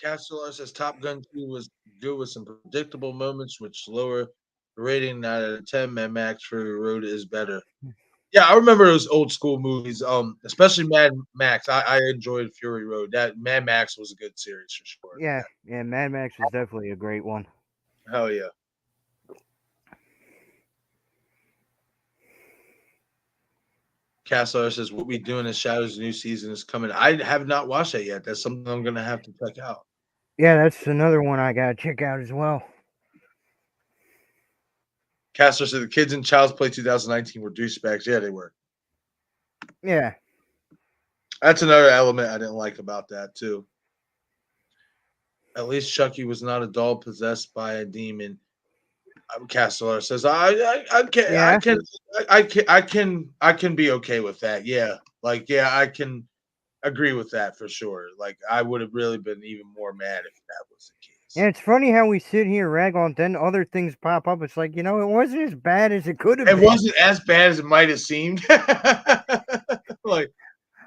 Castellar says Top Gun 2 was good with some predictable moments, which lower the rating 9 out of 10. Mad Max Fury Road is better. Yeah, I remember those old school movies, especially Mad Max. I enjoyed Fury Road. That Mad Max was a good series for sure. Yeah, yeah, Mad Max was definitely a great one. Hell yeah. Castellar says, "What we doing in Shadows new season is coming." I have not watched that yet. That's something I'm gonna have to check out. Yeah, that's another one I gotta check out as well. Castellar said the kids in Child's Play 2019 were douchebags. Yeah, they were. Yeah, That's another element I didn't like about that too. At least Chucky was not a doll possessed by a demon. Castellar says, I can, I yeah, can, I can be okay with that. Yeah, like, yeah, I can agree with that for sure. Like, I would have really been even more mad if that was the yeah. case. It's funny how we sit here rag on, then other things pop up. It's like, it wasn't as bad as it could have It been. wasn't as bad as it might have seemed. Like,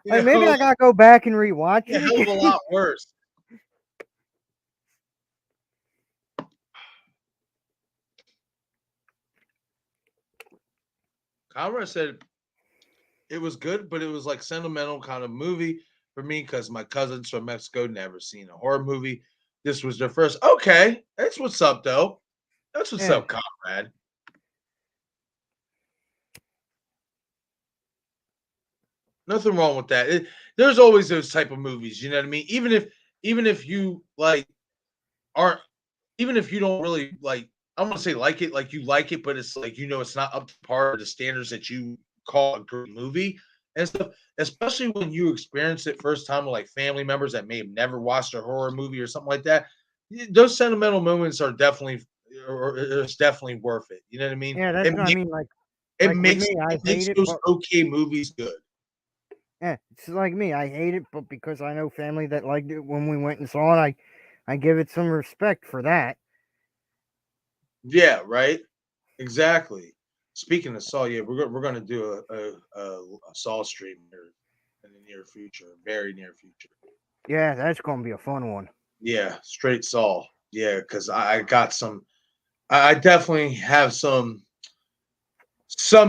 Like maybe I gotta go back and rewatch a it hell of a again. lot worse. Conrad said it was good, but it was like sentimental kind of movie for me because my cousins from Mexico never seen a horror movie. This was their first. Okay, that's what's up, though. That's what's Yeah, up, Conrad. Nothing wrong with that. There's always those type of movies. You know what I mean? Even if you like aren't even if you don't really like, I don't want to say like you like it, but it's like it's not up to par of the standards that you call a great movie and stuff. Especially when you experience it first time with like family members that may have never watched a horror movie or something like that. Those sentimental moments are definitely, or it's definitely worth it. You know what I mean? yeah. That's what I mean. It Like with makes me, I it hate makes it, those but okay movies good. yeah, it's like me. I hate it, but because I know family that liked it when we went and saw it, I give it some respect for that. Yeah, right. Exactly. Speaking of Saw, yeah, we're gonna do a Saw stream here in the near future, very near future. Yeah, that's gonna be a fun one. Yeah, straight Saw. Yeah, because I got some. I definitely have some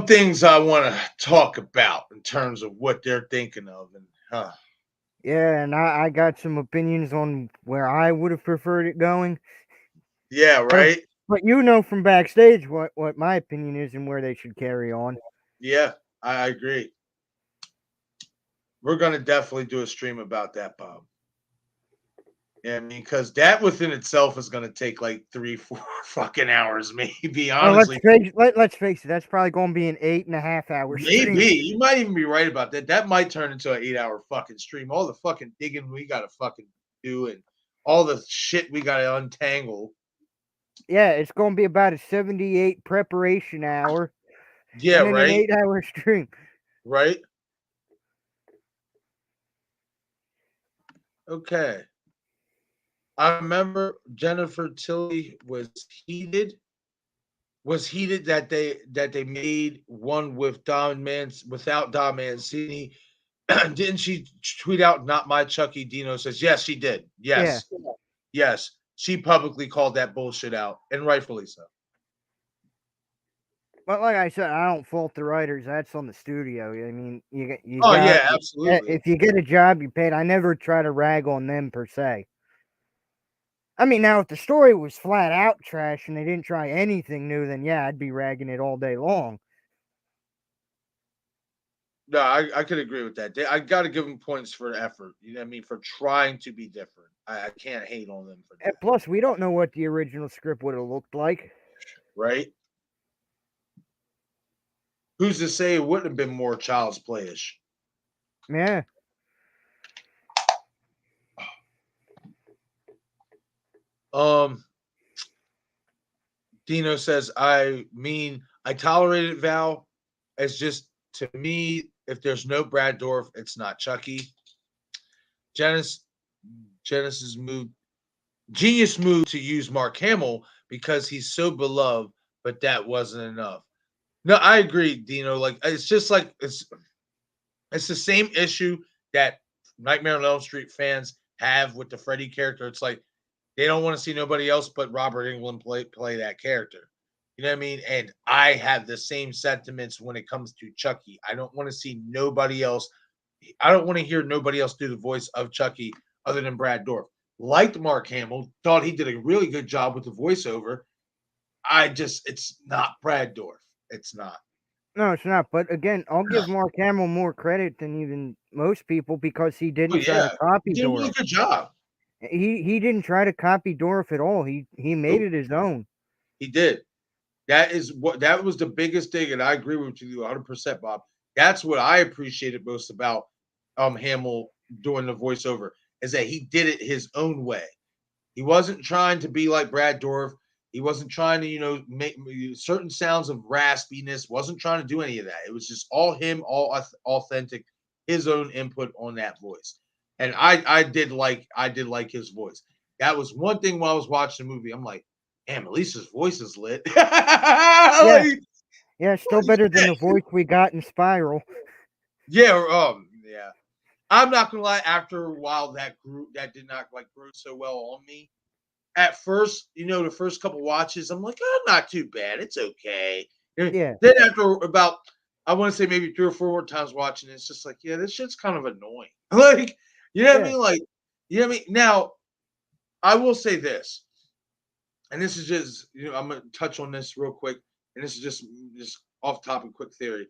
things I want to talk about in terms of what they're thinking of, and Yeah, and I got some opinions on where I would have preferred it going. Yeah, But, right. but you know from backstage what my opinion is and where they should carry on. Yeah, I agree. We're gonna definitely do a stream about that, Bob. Yeah, I mean, because that within itself is gonna take like 3, 4 fucking hours, maybe. Well, Honestly, let's face it. That's probably going to be an 8.5 hour maybe stream. you might even be right about that. That might turn into an 8 hour fucking stream. All the fucking digging we gotta fucking do and all the shit we gotta untangle. Yeah, it's going to be about a 78 preparation hour Yeah, and then an right, 8 hour stream. right. Okay. I remember Jennifer Tilly was heated that they made one with Don Mans without Don Mancini. Didn't she tweet out "Not my Chucky"? Dino says yes, she did. Yeah. Yes, she publicly called that bullshit out, and rightfully so. But like I said, I don't fault the writers. That's on the studio. I mean, you Oh got yeah, absolutely. if you get a job, you're paid. I never try to rag on them per se. I mean, now if the story was flat out trash and they didn't try anything new, then yeah, I'd be ragging it all day long. No, I could agree with that. I got to give them points for the effort. You know what I mean? For trying to be different. I can't hate on them for And that. plus, we don't know what the original script would have looked like. Right? Who's to say it wouldn't have been more child's playish? Yeah. Um, Dino says, I tolerated Val as just to me, if there's no Brad Dorff, it's not Chucky. Genesis Genesis move genius move to use Mark Hamill because he's so beloved, but that wasn't enough. No, I agree, Dino. Like it's just like it's the same issue that Nightmare on Elm Street fans have with the Freddy character. It's like they don't want to see nobody else but Robert Englund play that character. You know what I mean? And I have the same sentiments when it comes to Chucky. I don't want to see nobody else. I don't want to hear nobody else do the voice of Chucky other than Brad Dorff. Liked Mark Hamill, thought he did a really good job with the voiceover. It's not Brad Dorff. It's not. No, it's not. But again, I'll give Mark Hamill more credit than even most people because he Oh didn't try yeah, to he copy did a really Dorff. good job. He didn't try to copy Dorff at all. He made Nope, it his own. he did. That was the biggest thing, and I agree with you 100%, Bob. That's what I appreciated most about Hamill doing the voiceover is that he did it his own way. He wasn't trying to be like Brad Dorff. He wasn't trying to, make certain sounds of raspiness. Wasn't trying to do any of that. It was just all him, all authentic, his own input on that voice. And I did like his voice. That was one thing while I was watching the movie. I'm like, damn, at least his voice is lit. Yeah, Like, yeah, still better than the voice we got in Spiral. yeah, yeah. I'm not gonna lie. After a while, that did not like grow so well on me. At first, the first couple watches, I'm like, oh, not too bad. It's okay. Yeah, Then after about, I want to say maybe 3 or 4 more times watching, it's just like, yeah, this shit's kind of annoying. Like, you know what I yeah, mean? Like, you know what I mean? Now, I will say this, and this is just, I'm gonna touch on this real quick, and this is just off topic, quick theory.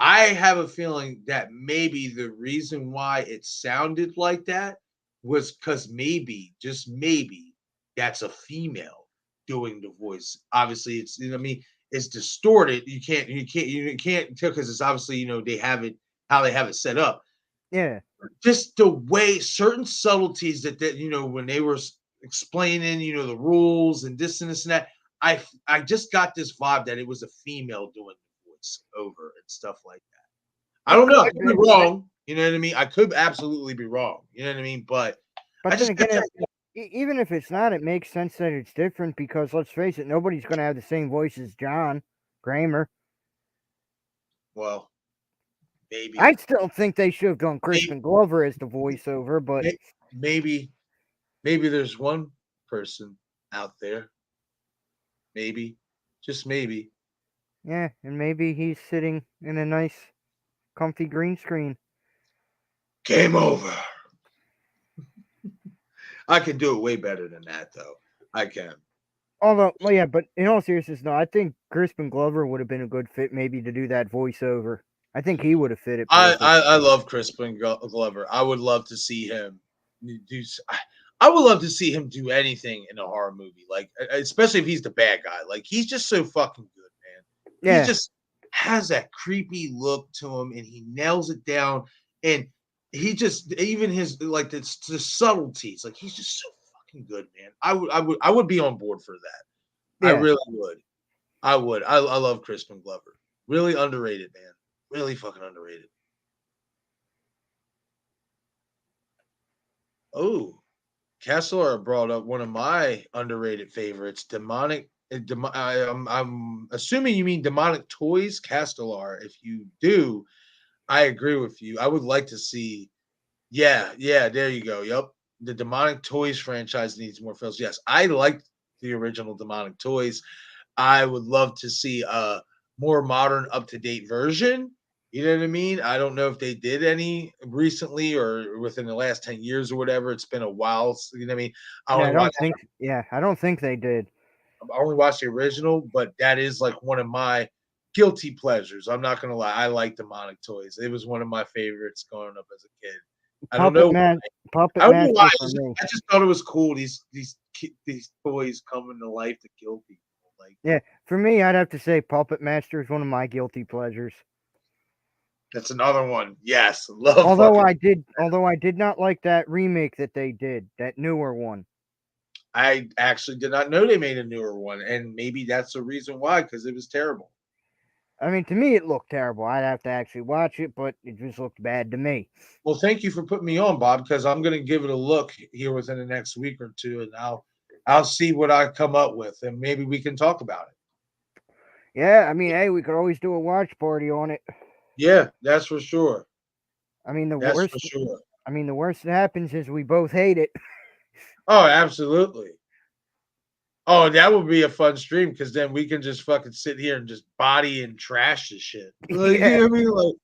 I have a feeling that maybe the reason why it sounded like that was because maybe, just maybe, that's a female doing the voice. Obviously, it's you know what I mean. It's distorted. You can't tell because it's obviously they have it how they have it set up. yeah. Just the way certain subtleties that when they were explaining the rules and this and that. I just got this vibe that it was a female doing the voice over and stuff like that. I It don't could know. I have could be been, wrong. You know what I mean? I could absolutely be wrong. You know what I mean? But I but then just get again, even if it's not, it makes sense that it's different because let's face it, nobody's going to have the same voice as John Kramer. well, maybe, I still think they should have gone maybe, Crispin Glover as the voiceover, but maybe, maybe there's one person out there, maybe, just maybe. yeah, and maybe he's sitting in a nice, comfy green screen. Game over. I can do it way better than that, though. I can. Although, well, yeah, but in all seriousness, no, I think Crispin Glover would have been a good fit maybe to do that voiceover. I think he would have fit it I perfect. I, I love Crispin Glover. I would love to see him do. I would love to see him do anything in a horror movie, like especially if he's the bad guy. Like he's just so fucking good, man. He Yeah, just has that creepy look to him, and he nails it down. And he just even his like the subtleties, like he's just so fucking good, man. I would be on board for that. I yeah. really would. I would. I love Crispin Glover. Really underrated, man. Really fucking underrated. Oh, Kessler brought up one of my underrated favorites, demonic. I'm assuming you mean demonic toys, Castellar. If you do, I agree with you. I would like to see. Yeah, there you go. Yep, the demonic toys franchise needs more films. Yes, I liked the original demonic toys. I would love to see a more modern, up to date version. You know what I mean? I don't know if they did any recently or within the last 10 years or whatever. It's been a while. You know what I mean? I Yeah, only I don't watched think. Yeah, I don't think they did. I only watched the original, but that is like one of my guilty pleasures. I'm not gonna lie. I like demonic toys. It was one of my favorites growing up as a kid. I don't Puppet know. man, I puppet don't know why. master for me. I just thought it was cool. These toys coming to life to kill people. Like Yeah, for me, I'd have to say Puppet Master is one of my guilty pleasures. that's another one. Yes, love fucking. Although I did not like that remake that they did, that newer one. I actually did not know they made a newer one, and maybe that's the reason why, because it was terrible. I mean, to me, it looked terrible. I'd have to actually watch it, but it just looked bad to me. Well, thank you for putting me on, Bob, because I'm going to give it a look here within the next week or two, and I'll see what I come up with, and maybe we can talk about it. Yeah, I mean, hey, we could always do a watch party on it. Yeah, that's for sure. I mean, the That's for worst. sure. I mean, the worst that happens is we both hate it. Oh, absolutely. Oh, that would be a fun stream because then we can just fucking sit here and just body and trash this shit. Like, you Yeah, know what I mean?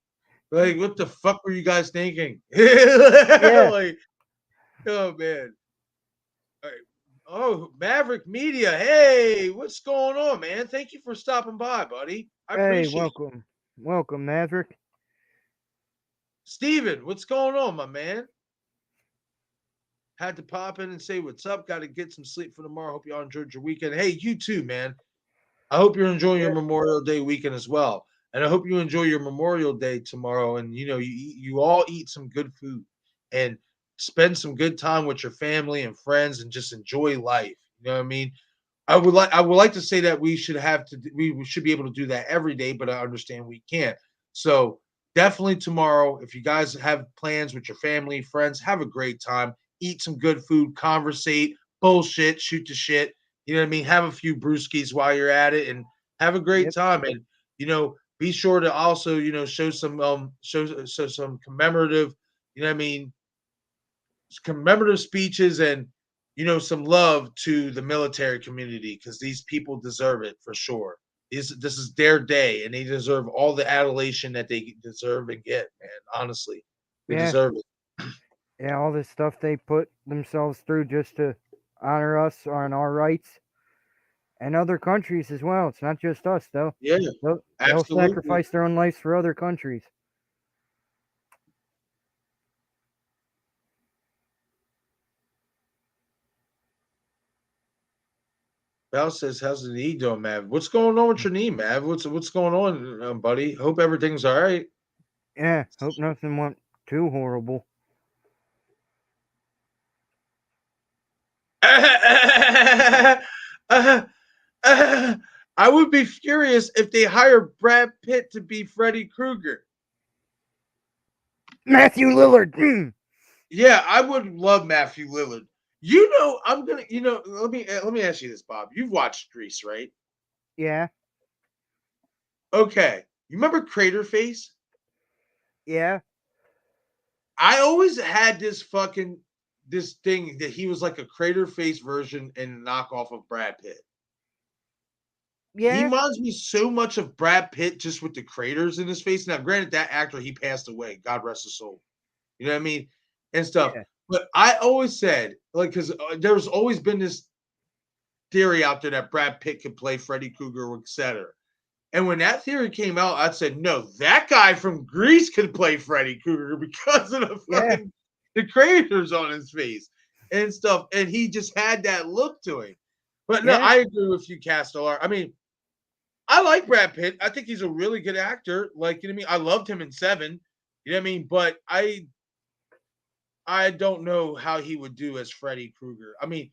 Like, what the fuck were you guys thinking? yeah. Like, oh man. All right. Oh, Maverick Media. Hey, what's going on, man? Thank you for stopping by, buddy. I Hey, appreciate it. welcome, welcome, Maverick. Steven, what's going on, my man? Had to pop in and say what's up. Got to get some sleep for tomorrow. Hope y'all enjoyed your weekend. Hey, you too, man. I hope you're enjoying your Memorial Day weekend as well. And I hope you enjoy your Memorial Day tomorrow. And you all eat some good food and spend some good time with your family and friends and just enjoy life. You know what I mean? I would like to say that we should be able to do that every day, but I understand we can't. So definitely tomorrow, if you guys have plans with your family, friends, have a great time. Eat some good food, conversate, bullshit, shoot the shit. You know what I mean? Have a few brewskis while you're at it and have a great Yep, time. And be sure to also, show some commemorative, you know what I mean, commemorative speeches and some love to the military community because these people deserve it for sure. This is their day and they deserve all the adulation that they deserve and get, man. Honestly, they yeah, deserve it. yeah. All this stuff they put themselves through just to honor us on our rights and other countries as well. It's not just us, though. Yeah, They'll absolutely. sacrifice their own lives for other countries. Val says, "How's the knee doing, Mav? What's going on with your knee, Mav? What's going on, buddy? Hope everything's all right." Yeah, hope nothing went too horrible. I would be furious if they hire Brad Pitt to be Freddy Krueger. Matthew Lillard. Yeah, I would love Matthew Lillard. I'm gonna. Let me ask you this, Bob. You've watched Grease, right? Yeah, Okay. You remember Crater Face? yeah, I always had this thing that he was like a Crater Face version and knockoff of Brad Pitt. He yeah, reminds me so much of Brad Pitt just with the craters in his face. Now, granted, that actor he passed away. God rest his soul. You know what I mean? And stuff. yeah. But I always said, like, because there's always been this theory out there that Brad Pitt could play Freddy Krueger, etc. And when that theory came out, I said, no, that guy from Greece could play Freddy Krueger because of the Yeah. fucking the craters on his face and stuff. And he just had that look to him. But no, Yeah. I agree with you, Castellar. I mean, I like Brad Pitt. I think he's a really good actor. Like, you know what I mean? I loved him in Seven. You know what I mean? But I don't know how he would do as Freddy Krueger. I mean,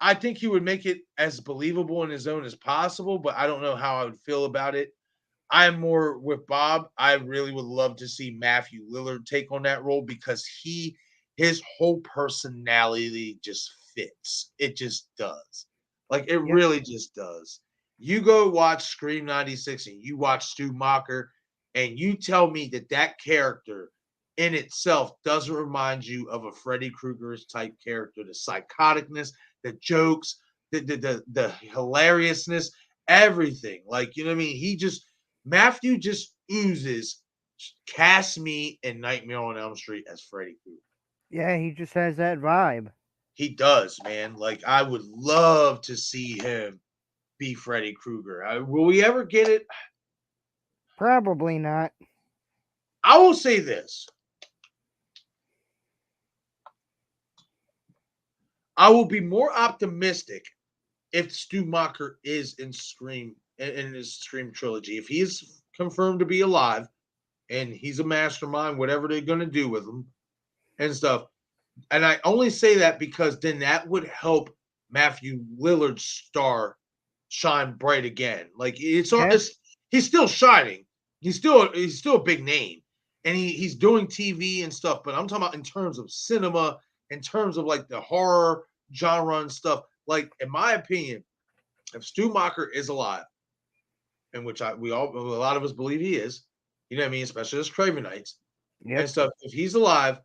I think he would make it as believable in his own as possible, but I don't know how I would feel about it. I'm more with Bob. I really would love to see Matthew Lillard take on that role because his whole personality just fits. It just does. Like it Yep. really just does. You go watch Scream 96 and you watch Stu Macher and you tell me that that character in itself doesn't remind you of a Freddy Krueger's type character, the psychoticness, the jokes, the hilariousness, everything. Like, you know what I mean? Matthew just oozes cast me in Nightmare on Elm Street as Freddy Krueger. Yeah, he just has that vibe. He does, man. Like I would love to see him be Freddy Krueger. Will we ever get it? Probably not. I will say this. I will be more optimistic if Stu Macher is in Scream in his Scream trilogy. If he is confirmed to be alive and he's a mastermind, whatever they're gonna do with him and stuff. And I only say that because then that would help Matthew Lillard's star shine bright again. Like Yeah. he's still shining. He's still a big name. And he's doing TV and stuff, but I'm talking about in terms of cinema, in terms of like the horror genre and stuff. Like, in my opinion, if Stu Macher is alive, in which a lot of us believe he is, you know what I mean, especially as Cravenites and Yep. stuff. If he's alive,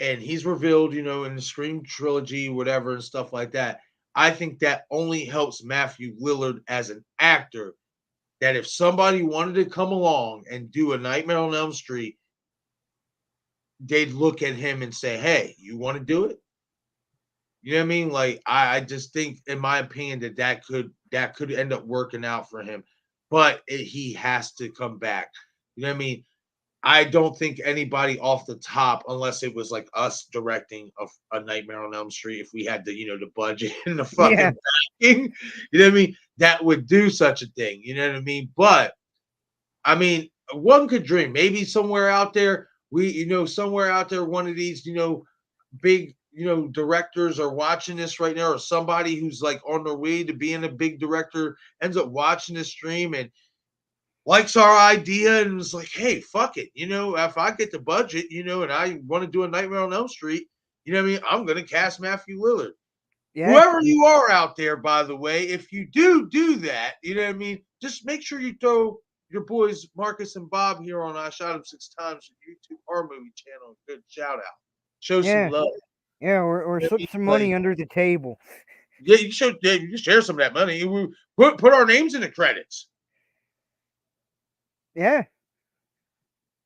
and he's revealed, you know, in the Scream trilogy, whatever, and stuff like that. I think that only helps Matthew Lillard as an actor. That if somebody wanted to come along and do a Nightmare on Elm Street, they'd look at him and say, "Hey, you want to do it?" You know what I mean? Like I just think, in my opinion, that could end up working out for him, but he has to come back. You know what I mean? I don't think anybody off the top, unless it was like us directing a Nightmare on Elm Street, if we had the, you know, the budget and the Yeah. fucking backing, you know what I mean? That would do such a thing. You know what I mean? But I mean, one could dream. Maybe somewhere out there, somewhere out there, one of these, big, directors are watching this right now, or somebody who's like on their way to being a big director ends up watching this stream and likes our idea and was like, hey, fuck it. If I get the budget, and I want to do a Nightmare on Elm Street, you know what I mean? I'm going to cast Matthew Lillard. Yeah. Whoever you are out there, by the way, if you do that, you know what I mean? Just make sure you throw your boys Marcus and Bob here on I Shot Him Six Times YouTube Horror Movie channel. Good shout out. Show some Yeah. love. Yeah. Or You know what I slip mean? some Like, money under the table. yeah, you share some of that money. Put our names in the credits. Yeah.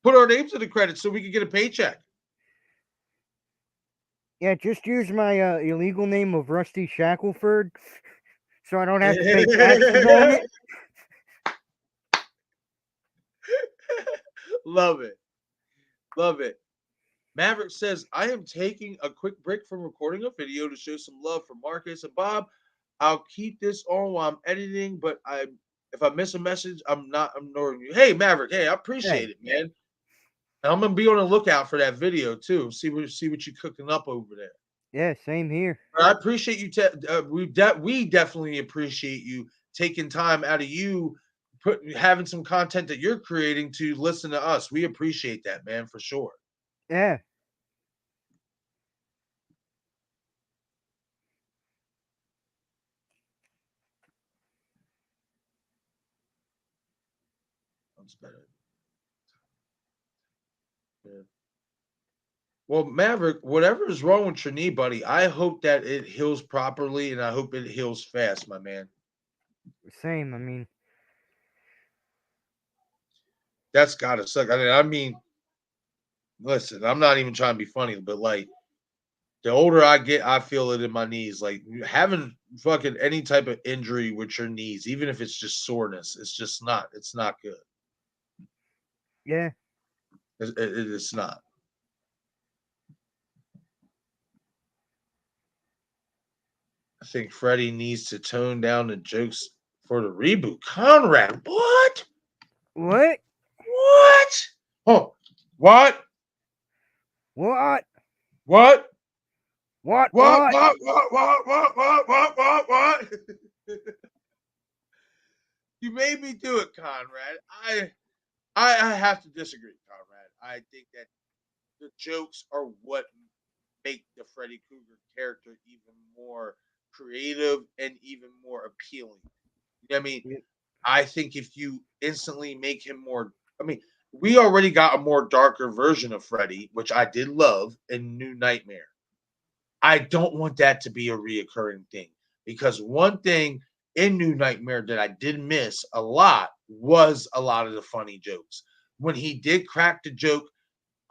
Put our names in the credits so we can get a paycheck. Yeah. Just use my illegal name of Rusty Shackelford, so I don't have to pay taxes on it. Love it. Love it. Maverick says, I am taking a quick break from recording a video to show some love for Marcus and Bob. I'll keep this on while I'm editing, but if I miss a message, I'm not ignoring you. Hey, Maverick. Hey, I appreciate it, man. And I'm gonna be on the lookout for that video too. See what you're cooking up over there. Yeah. Same here. I appreciate you. We definitely appreciate you taking time out of you, having some content that you're creating to listen to us. We appreciate that, man, for sure. Yeah. That's better. Yeah. Well, Maverick, whatever is wrong with your knee, buddy, I hope that it heals properly and I hope it heals fast, my man. Same. I mean, That's gotta suck. I mean, listen, I'm not even trying to be funny, but like The older I get, I feel it in my knees. Like having fucking any type of injury with your knees, even if it's just soreness, it's just not. It's not good. Yeah. It's not. I think Freddie needs to tone down the jokes for the reboot. Conrad, what? What? What? Oh, what? What? What? What? What? What? What? What? What? What? What? What? What? What? You made me do it, Conrad. I have to disagree, Conrad. I think that the jokes are what make the Freddy Krueger character even more creative and even more appealing. You know what I mean? Yeah. I think if you instantly make him more, I mean, we already got a more darker version of Freddy, which I did love in New Nightmare. I don't want that to be a reoccurring thing because one thing in New Nightmare that I did miss a lot was a lot of the funny jokes. When he did crack the joke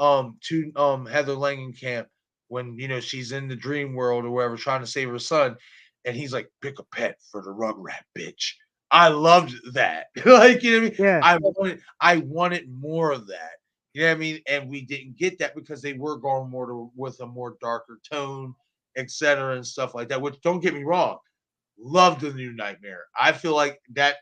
to Heather Langenkamp when she's in the dream world or wherever trying to save her son, and he's like, pick a pet for the rugrat, bitch. I loved that. Like, you know what I mean? Yeah. I wanted more of that. You know what I mean? And we didn't get that because they were going with a more darker tone, etc. and stuff like that. Which don't get me wrong, love the New Nightmare. I feel like that,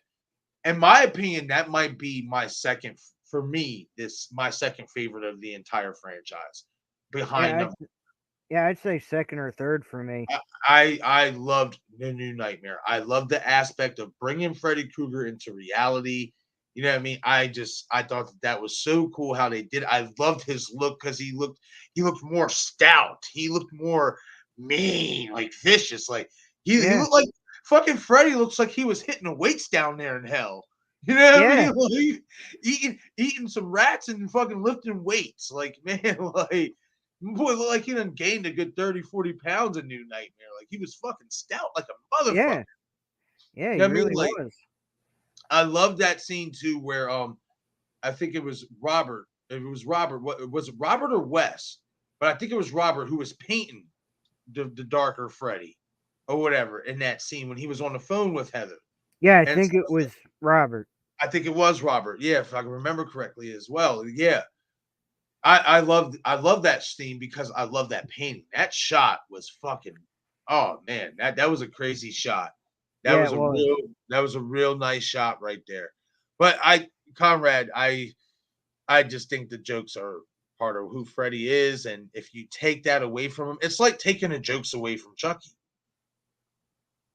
in my opinion, that might be my second for me. This my second favorite of the entire franchise, behind Yeah. them. I'd say second or third for me. I loved the New Nightmare. I loved the aspect of bringing Freddy Krueger into reality. You know what I mean? I thought that was so cool how they did. I loved his look because he looked more stout. He looked more mean, like vicious. Like he Yeah. looked like fucking Freddy looks like he was hitting the weights down there in hell. You know what I Yeah. mean? Like eating some rats and fucking lifting weights. Like, man, like boy looked like he done gained a good 30, 40 pounds in New Nightmare. Like he was fucking stout like a motherfucker. Yeah. Yeah. You know He what I mean? really Like was. I love that scene too where I think it was Robert. It was Robert. What was it, Robert or Wes? But I think it was Robert who was painting the darker Freddy or whatever in that scene when he was on the phone with Heather. Yeah. I And think it was Robert. I think it was Robert. Yeah, if I can remember correctly as well. Yeah. I love that scene because I love that painting. That shot was fucking, oh man, that was a crazy shot. That Yeah. was It a was. real nice shot right there. But Conrad, I just think the jokes are part of who Freddy is, and if you take that away from him, it's like taking the jokes away from Chucky.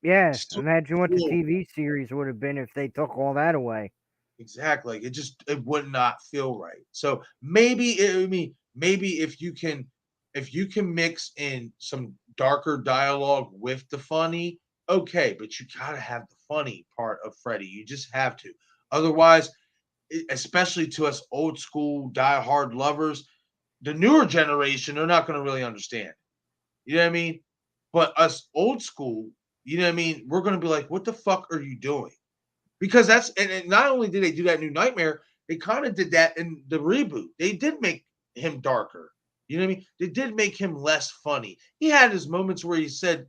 Yeah. Still Imagine what the cool. TV series would have been if they took all that away. Exactly. Like it would not feel right. So maybe if you can mix in some darker dialogue with the funny, okay, but you gotta have the funny part of Freddy. You just have to. Otherwise, especially to us old school diehard lovers, the newer generation, they're not gonna really understand. You know what I mean? But us old school, you know what I mean? We're gonna be like, what the fuck are you doing? Because and not only did they do that New Nightmare, they kind of did that in the reboot. They did make him darker. You know what I mean? They did make him less funny. He had his moments where he said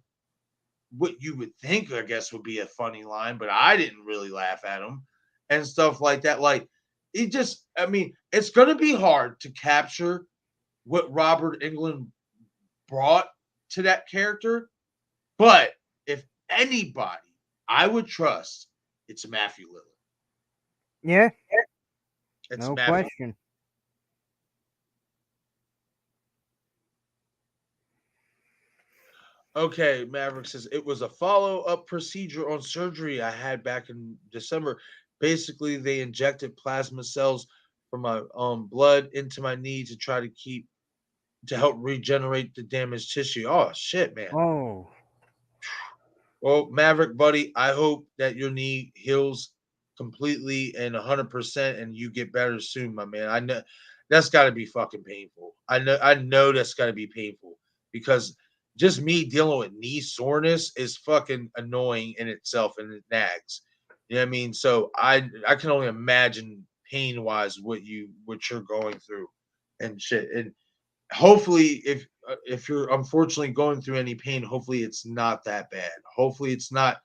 what you would think, I guess, would be a funny line, but I didn't really laugh at him and stuff like that. Like, I mean, it's going to be hard to capture what Robert Englund brought to that character. But if anybody I would trust, it's Matthew Lillard. Yeah. It's No Matthew. question. Okay, Maverick says it was a follow-up procedure on surgery I had back in December. Basically, they injected plasma cells from my blood into my knee to try to help regenerate the damaged tissue. Oh shit, man. Oh. Well, Maverick, buddy, I hope that your knee heals completely and 100% and you get better soon, my man. I know that's got to be fucking painful. I know that's got to be painful because just me dealing with knee soreness is fucking annoying in itself and it nags. You know what I mean? So I can only imagine pain-wise what you're going through and shit. And hopefully, if you're unfortunately going through any pain, hopefully it's not that bad. Hopefully it's not.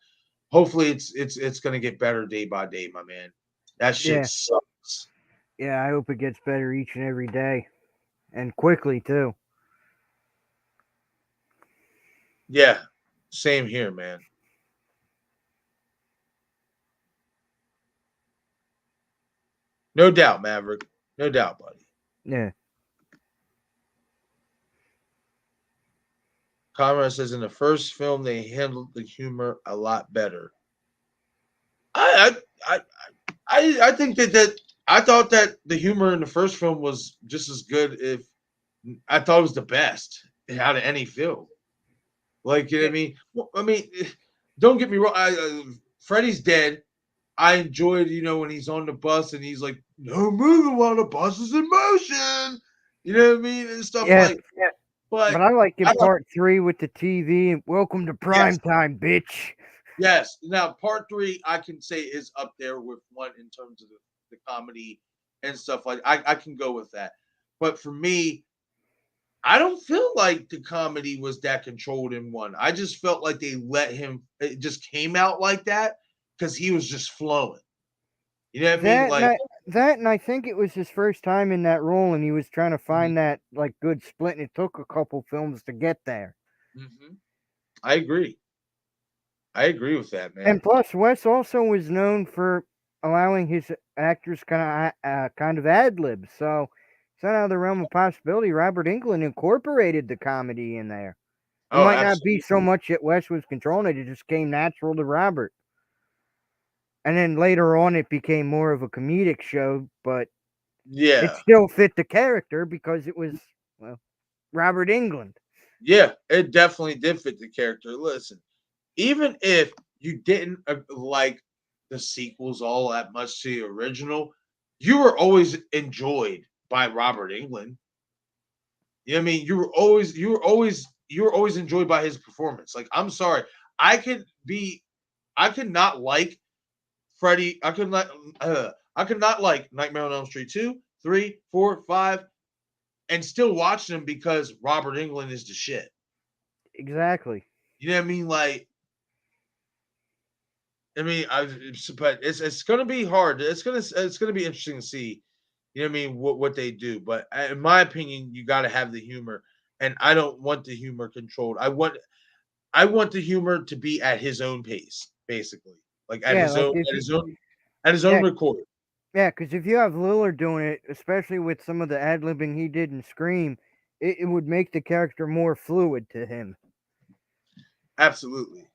Hopefully it's gonna get better day by day, my man. That shit Yeah, sucks. yeah. I hope it gets better each and every day, and quickly too. Yeah, same here, man. No doubt, Maverick. No doubt, buddy. Yeah, Conrad says in the first film they handled the humor a lot better. I I I think that I thought that the humor in the first film was just as good. If I thought it was the best out of any film. Like you know what I mean? Well, I mean, don't get me wrong. Freddy's dead. I enjoyed, when he's on the bus and he's like, "No moving while the bus is in motion." You know what I mean, and stuff yeah. like. But But I like in I like part 3 with the TV and welcome to yes, prime time, bitch. yes. Now part three, I can say is up there with one in terms of the comedy and stuff like. I can go with that. But for me, I don't feel like the comedy was that controlled in one. I just felt like they let him. It just came out like that because he was just flowing. You know what I mean? That and Like, I, that and I think it was his first time in that role, and he was trying to mhm, find that like good split, and it took a couple films to get there. mhm. I agree. I agree with that, And man. plus, Wes also was known for allowing his actors kind of ad libs. So it's not out of the realm of possibility. Robert Englund incorporated the comedy in there. It Oh, might not be absolutely. so much that Wes was controlling it; it just came natural to Robert. And then later on, it became more of a comedic show, but it Yeah. still fit the character because it was, well, Robert Englund. Yeah. It definitely did fit the character. Listen, even if you didn't like the sequels all that much to the original, you were always enjoyed by Robert England. You know what I mean? You were always enjoyed by his performance. Like, I'm sorry. I could be I could not like Freddy. I could not like Nightmare on Elm Street 2, 3, 4, 5, and still watch them because Robert England is the shit. Exactly. You know what I mean? Like, but it's gonna be hard. It's gonna be interesting to see. You know what I mean? What they do, but in my opinion, you got to have the humor, and I don't want the humor controlled. I want the humor to be at his own pace, basically, like at Yeah, his like own if at you, his own at his own yeah, record. yeah, because if you have Lillard doing it, especially with some of the ad libbing he did in Scream, it would make the character more fluid to him. Absolutely,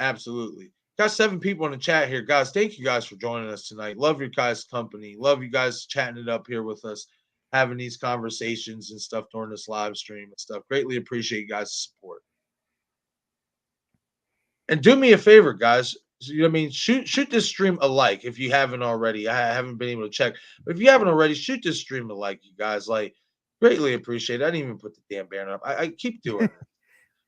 absolutely. Got 7 people in the chat here, guys. Thank you guys for joining us tonight. Love your guys' company. Love you guys chatting it up here with us, having these conversations and stuff during this live stream and stuff. Greatly appreciate you guys' support. And do me a favor, guys. You know what I mean? Shoot this stream a like if you haven't already. I haven't been able to check, but if you haven't already, shoot this stream a like, you guys. Like, greatly appreciate it. I didn't even put the damn banner up. I keep doing it.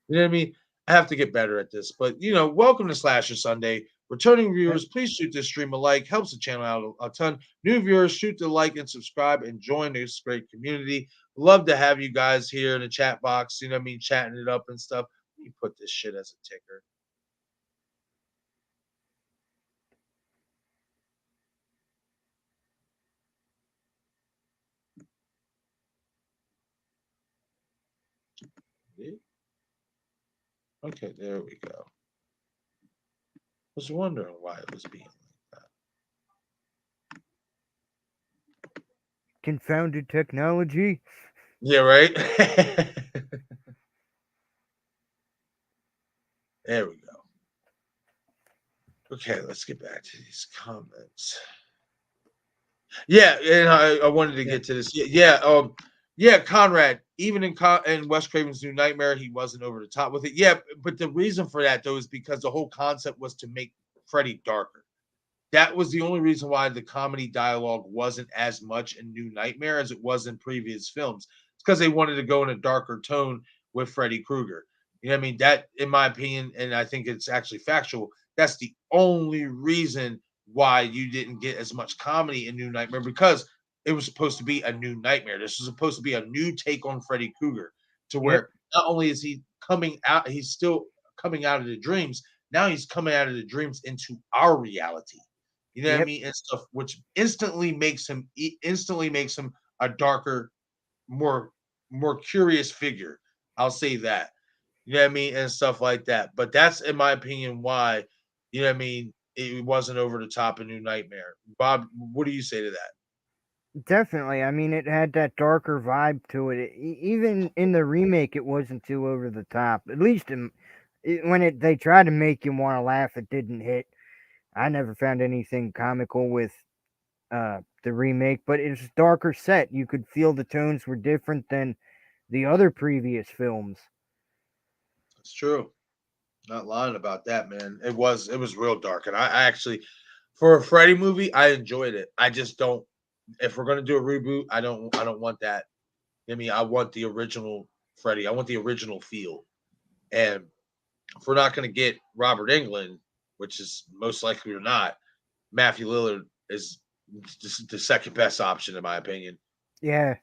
You know what I mean? I have to get better at this. But welcome to Slasher Sunday. Returning Yep. viewers, please shoot this stream a like. Helps the channel out a ton. New viewers, shoot the like and subscribe and join this great community. Love to have you guys here in the chat box. You know what I mean? Chatting it up and stuff. Let me put this shit as a ticker. Okay, there we go. Was wondering why it was being like that. Confounded technology. Yeah, right? There we go. Okay, let's get back to these comments. Yeah, and I wanted to Yeah. get to this. Yeah, Conrad. Even in Wes Craven's New Nightmare, he wasn't over the top with it. Yeah, but the reason for that though is because the whole concept was to make Freddy darker. That was the only reason why the comedy dialogue wasn't as much in New Nightmare as it was in previous films. It's because they wanted to go in a darker tone with Freddy Krueger. You know what I mean? That, in my opinion, and I think it's actually factual, that's the only reason why you didn't get as much comedy in New Nightmare because it was supposed to be a new nightmare. This was supposed to be a new take on Freddy Krueger, to Yep. where not only is he coming out, he's still coming out of the dreams. Now he's coming out of the dreams into our reality. You know what I Yep. mean? And stuff, which instantly makes him a darker, more curious figure. I'll say that. You know what I mean? And stuff like that. But that's in my opinion why, you know what I mean, it wasn't over the top a new nightmare. Bob, what do you say to that? Definitely. I mean, it had that darker vibe to it. Even in the remake, it wasn't too over the top. At least when they tried to make you want to laugh, it didn't hit. I never found anything comical with the remake, but it's darker set. You could feel the tones were different than the other previous films. It's true. Not lying about that, man. It was real dark. And I actually, for a Freddy movie, I enjoyed it. I just don't, if we're gonna do a reboot, I don't want that. I mean, I want the original Freddy. I want the original feel. And if we're not gonna get Robert Englund, which is most likely or not, Matthew Lillard is the second best option in my opinion. Yeah.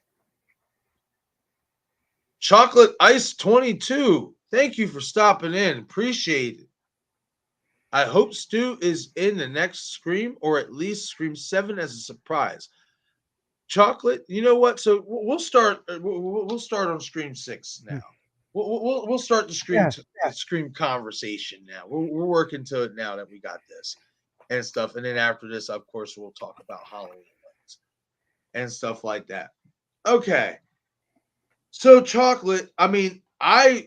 Chocolate Ice 22. Thank you for stopping in. Appreciate it. I hope Stu is in the next Scream or at least Scream 7 as a surprise. Chocolate, you know what? So we'll start. We'll start on Scream 6 now. We'll start the Yeah. Scream conversation now. We're working to it now that we got this and stuff. And then after this, of course, we'll talk about Halloween and stuff like that. Okay. So chocolate. I mean, I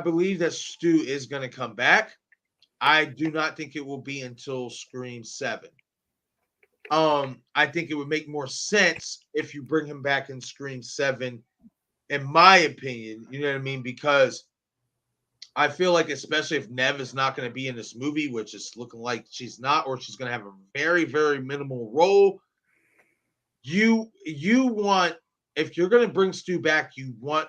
believe that Stu is going to come back. I do not think it will be until Scream 7. I think it would make more sense if you bring him back in Scream 7, in my opinion. You know what I mean? Because I feel like, especially if Nev is not going to be in this movie, which is looking like she's not, or she's going to have a very, very minimal role. You want, if you're going to bring Stu back, you want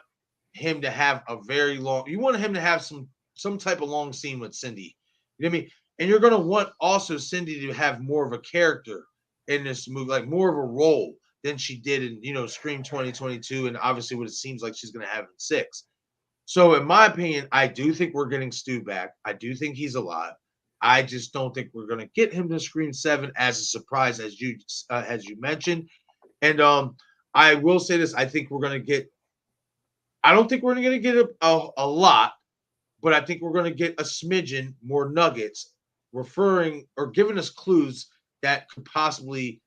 him to have a very long. You want him to have some type of long scene with Cindy. You know what I mean? And you're going to want also Cindy to have more of a character in this movie, like more of a role than she did in Scream 2022, and obviously what it seems like she's going to have in 6. So, in my opinion, I do think we're getting Stu back. I do think he's alive. I just don't think we're going to get him to Scream 7 as a surprise, as you mentioned. And I will say this: I think we're going to get. I don't think we're going to get a lot, but I think we're going to get a smidgen more nuggets, referring or giving us clues that could possibly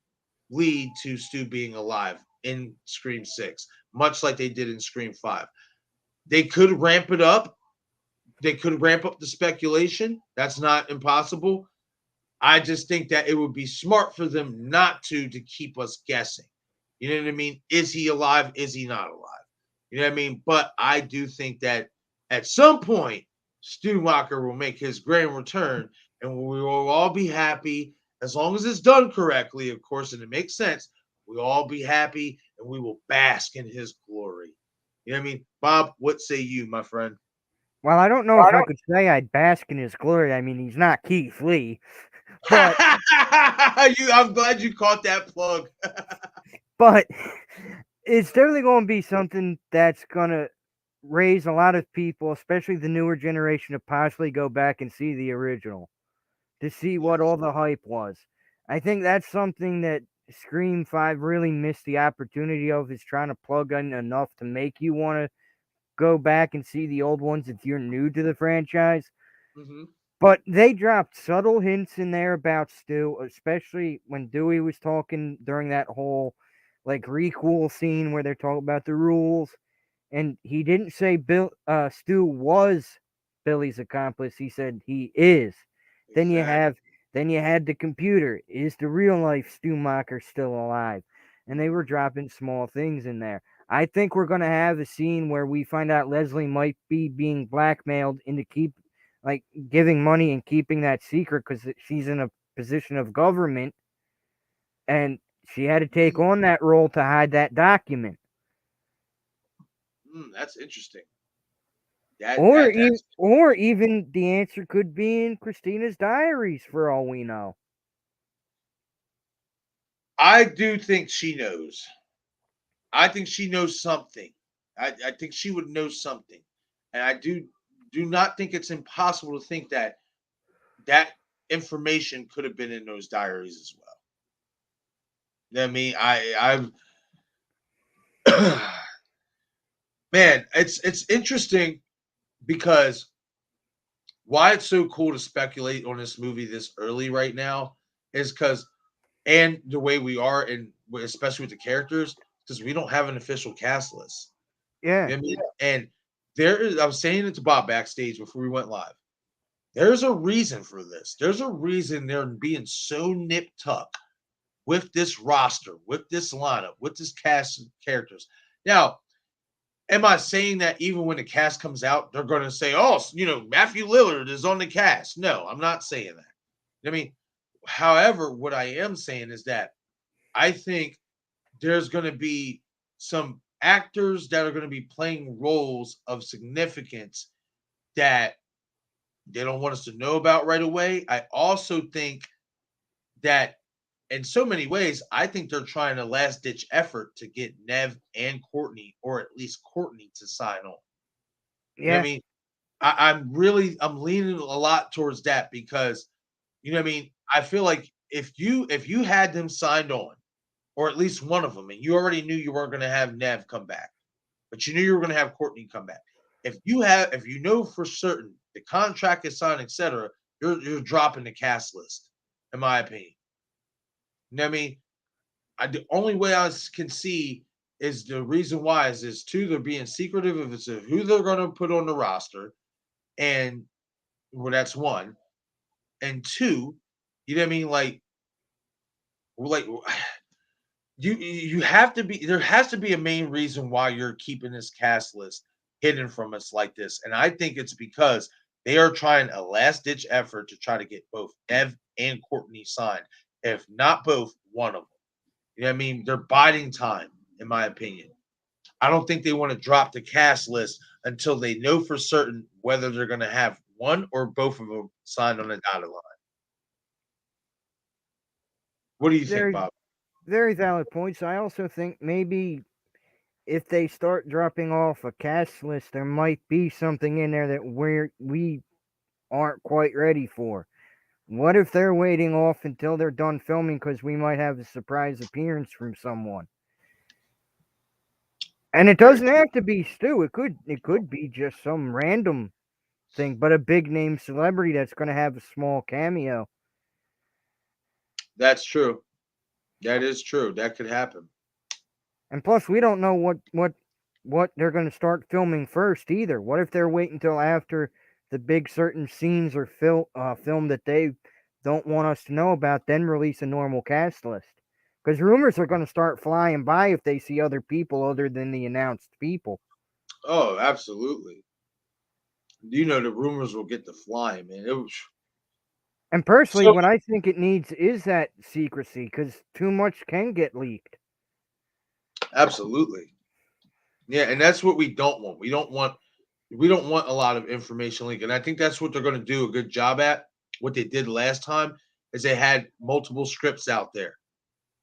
lead to Stu being alive in Scream 6, much like they did in Scream 5. They could ramp it up. They could ramp up the speculation. That's not impossible. I just think that it would be smart for them not to keep us guessing. You know what I mean? Is he alive? Is he not alive? You know what I mean? But I do think that at some point, Stumacher will make his grand return, and we will all be happy as long as it's done correctly, of course, and it makes sense. We'll all be happy, and we will bask in his glory. You know what I mean? Bob, what say you, my friend? Well, I don't know if I could say I'd bask in his glory. I mean, he's not Keith Lee, but I'm glad you caught that plug. but it's definitely going to be something that's going to raise a lot of people, especially the newer generation, to possibly go back and see the original to see what all the hype was. I think that's something that Scream 5 really missed the opportunity of, is trying to plug in enough to make you want to go back and see the old ones if you're new to the franchise. Mm-hmm. But they dropped subtle hints in there about Stu, especially when Dewey was talking during that whole like recool scene where they're talking about the rules. And he didn't say Stu was Billy's accomplice. He said he is. Then you had the computer. Is the real life Stumacher still alive? And they were dropping small things in there. I think we're gonna have a scene where we find out Leslie might be being blackmailed into giving money and keeping that secret because she's in a position of government, and she had to take on that role to hide that document. That's interesting. Or even the answer could be in Christina's diaries, for all we know. I do think she knows. I think she knows something. I think she would know something, and I do not think it's impossible to think that that information could have been in those diaries as well. You know what I mean? I man, it's interesting because why it's so cool to speculate on this movie this early right now is because and the way we are, and especially with the characters, because we don't have an official cast list. Yeah, You know what I mean? And there is, I was saying it to Bob backstage before we went live. There's a reason for this. There's a reason they're being so nip tuck with this roster, with this lineup, with this cast of characters. Now, am I saying that even when the cast comes out, they're going to say, "Oh, Matthew Lillard is on the cast"? No, I'm not saying that. I mean, however, what I am saying is that I think there's going to be some actors that are going to be playing roles of significance that they don't want us to know about right away. I also think that in so many ways, I think they're trying a last ditch effort to get Nev and Courtney, or at least Courtney, to sign on. You know what I yeah. mean? I'm leaning a lot towards that because you know what I mean. I feel like if you had them signed on, or at least one of them, and you already knew you weren't going to have Nev come back, but you knew you were going to have Courtney come back. If you know for certain the contract is signed, etc., you're dropping the cast list, in my opinion. You know what I mean? The only way can see is the reason why is two, they're being secretive of it's who they're going to put on the roster, and well, that's one, and two, you know what I mean? Like you have to be there has to be a main reason why you're keeping this cast list hidden from us like this, and I think it's because they are trying a last ditch effort to try to get both Ev and Courtney signed, if not both, one of them. You know what I mean? They're biding time, in my opinion. I don't think they want to drop the cast list until they know for certain whether they're going to have one or both of them signed on the dotted line. What do you think, Very, Bob? very valid points. I also think maybe if they start dropping off a cast list, there might be something in there that we aren't quite ready for. What if they're waiting off until they're done filming because we might have a surprise appearance from someone? And it Very doesn't have to be Stu. It could be just some random thing, but a big name celebrity that's going to have a small cameo. That's true. That is true. That could happen. And plus, we don't know what they're going to start filming first either. What if they're waiting until after the big certain scenes are filmed that they don't want us to know about, then release a normal cast list? Because rumors are going to start flying by if they see other people other than the announced people. Oh, absolutely. You know the rumors will get to flying, man. And personally, So what I think it needs is that secrecy because too much can get leaked. absolutely. Yeah, and that's what we don't want. We don't want a lot of information leak. And I think that's what they're going to do a good job at. What they did last time is they had multiple scripts out there.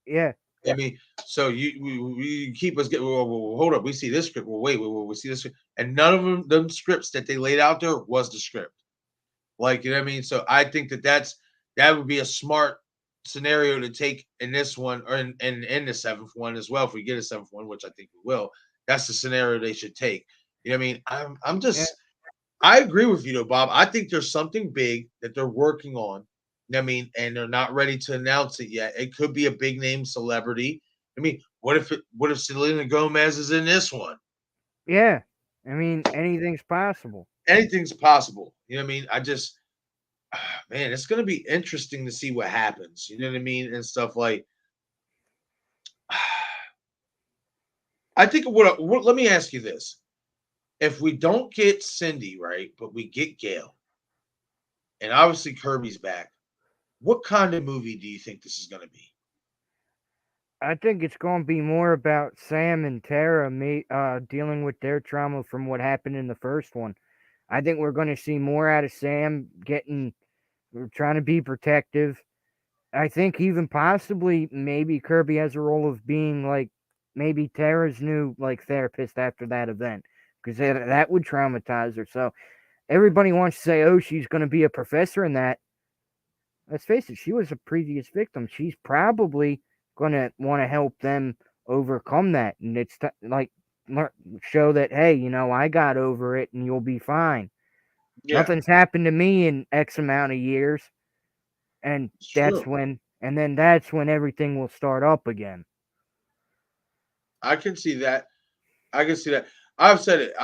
Yeah, I mean, so we keep us get well, hold up. We see this script. Well, wait, we see this, and none of them scripts that they laid out there was the script. Like, you know what I mean? So I think that would be a smart scenario to take in this one, or in the seventh one as well. If we get a seventh one, which I think we will, that's the scenario they should take. You know what I mean? I'm yeah. just I agree with you though, Bob. I think there's something big that they're working on. You know what I mean, and they're not ready to announce it yet. It could be a big name celebrity. I mean, what if Selena Gomez is in this one? Yeah. I mean, anything's possible. Anything's possible. You know what I mean? Man, it's going to be interesting to see what happens. You know what I mean? And stuff like, I think what let me ask you this. If we don't get Cindy, right, but we get Gail, and obviously Kirby's back, what kind of movie do you think this is going to be? I think it's going to be more about Sam and Tara dealing with their trauma from what happened in the first one. I think we're going to see more out of Sam trying to be protective, I think even possibly maybe Kirby has a role of being like maybe Tara's new like therapist after that event because that would traumatize her. So everybody wants to say, oh, she's going to be a professor in that. Let's face it, she was a previous victim. She's probably going to want to help them overcome that. And it's like show that, hey, I got over it and you'll be fine. Yeah, Nothing's happened to me in X amount of years. And it's true. that's when everything will start up again. I can see that. I can see that. I've said it.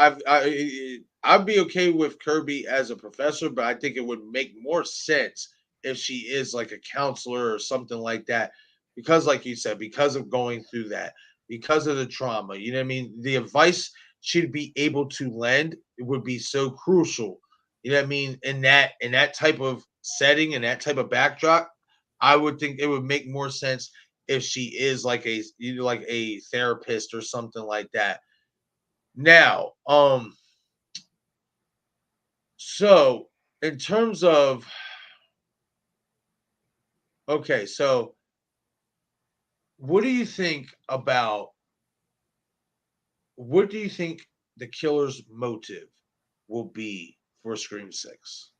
I'd be okay with Kirby as a professor, but I think it would make more sense if she is like a counselor or something like that. Because, like you said, because of going through that, because of the trauma, you know what I mean? The advice she'd be able to lend would be so crucial. You know what I mean? In that type of setting and that type of backdrop, I would think it would make more sense if she is like like a therapist or something like that. Now, so in terms of okay, so what do you think about what do you think the killer's motive will be for Scream 6?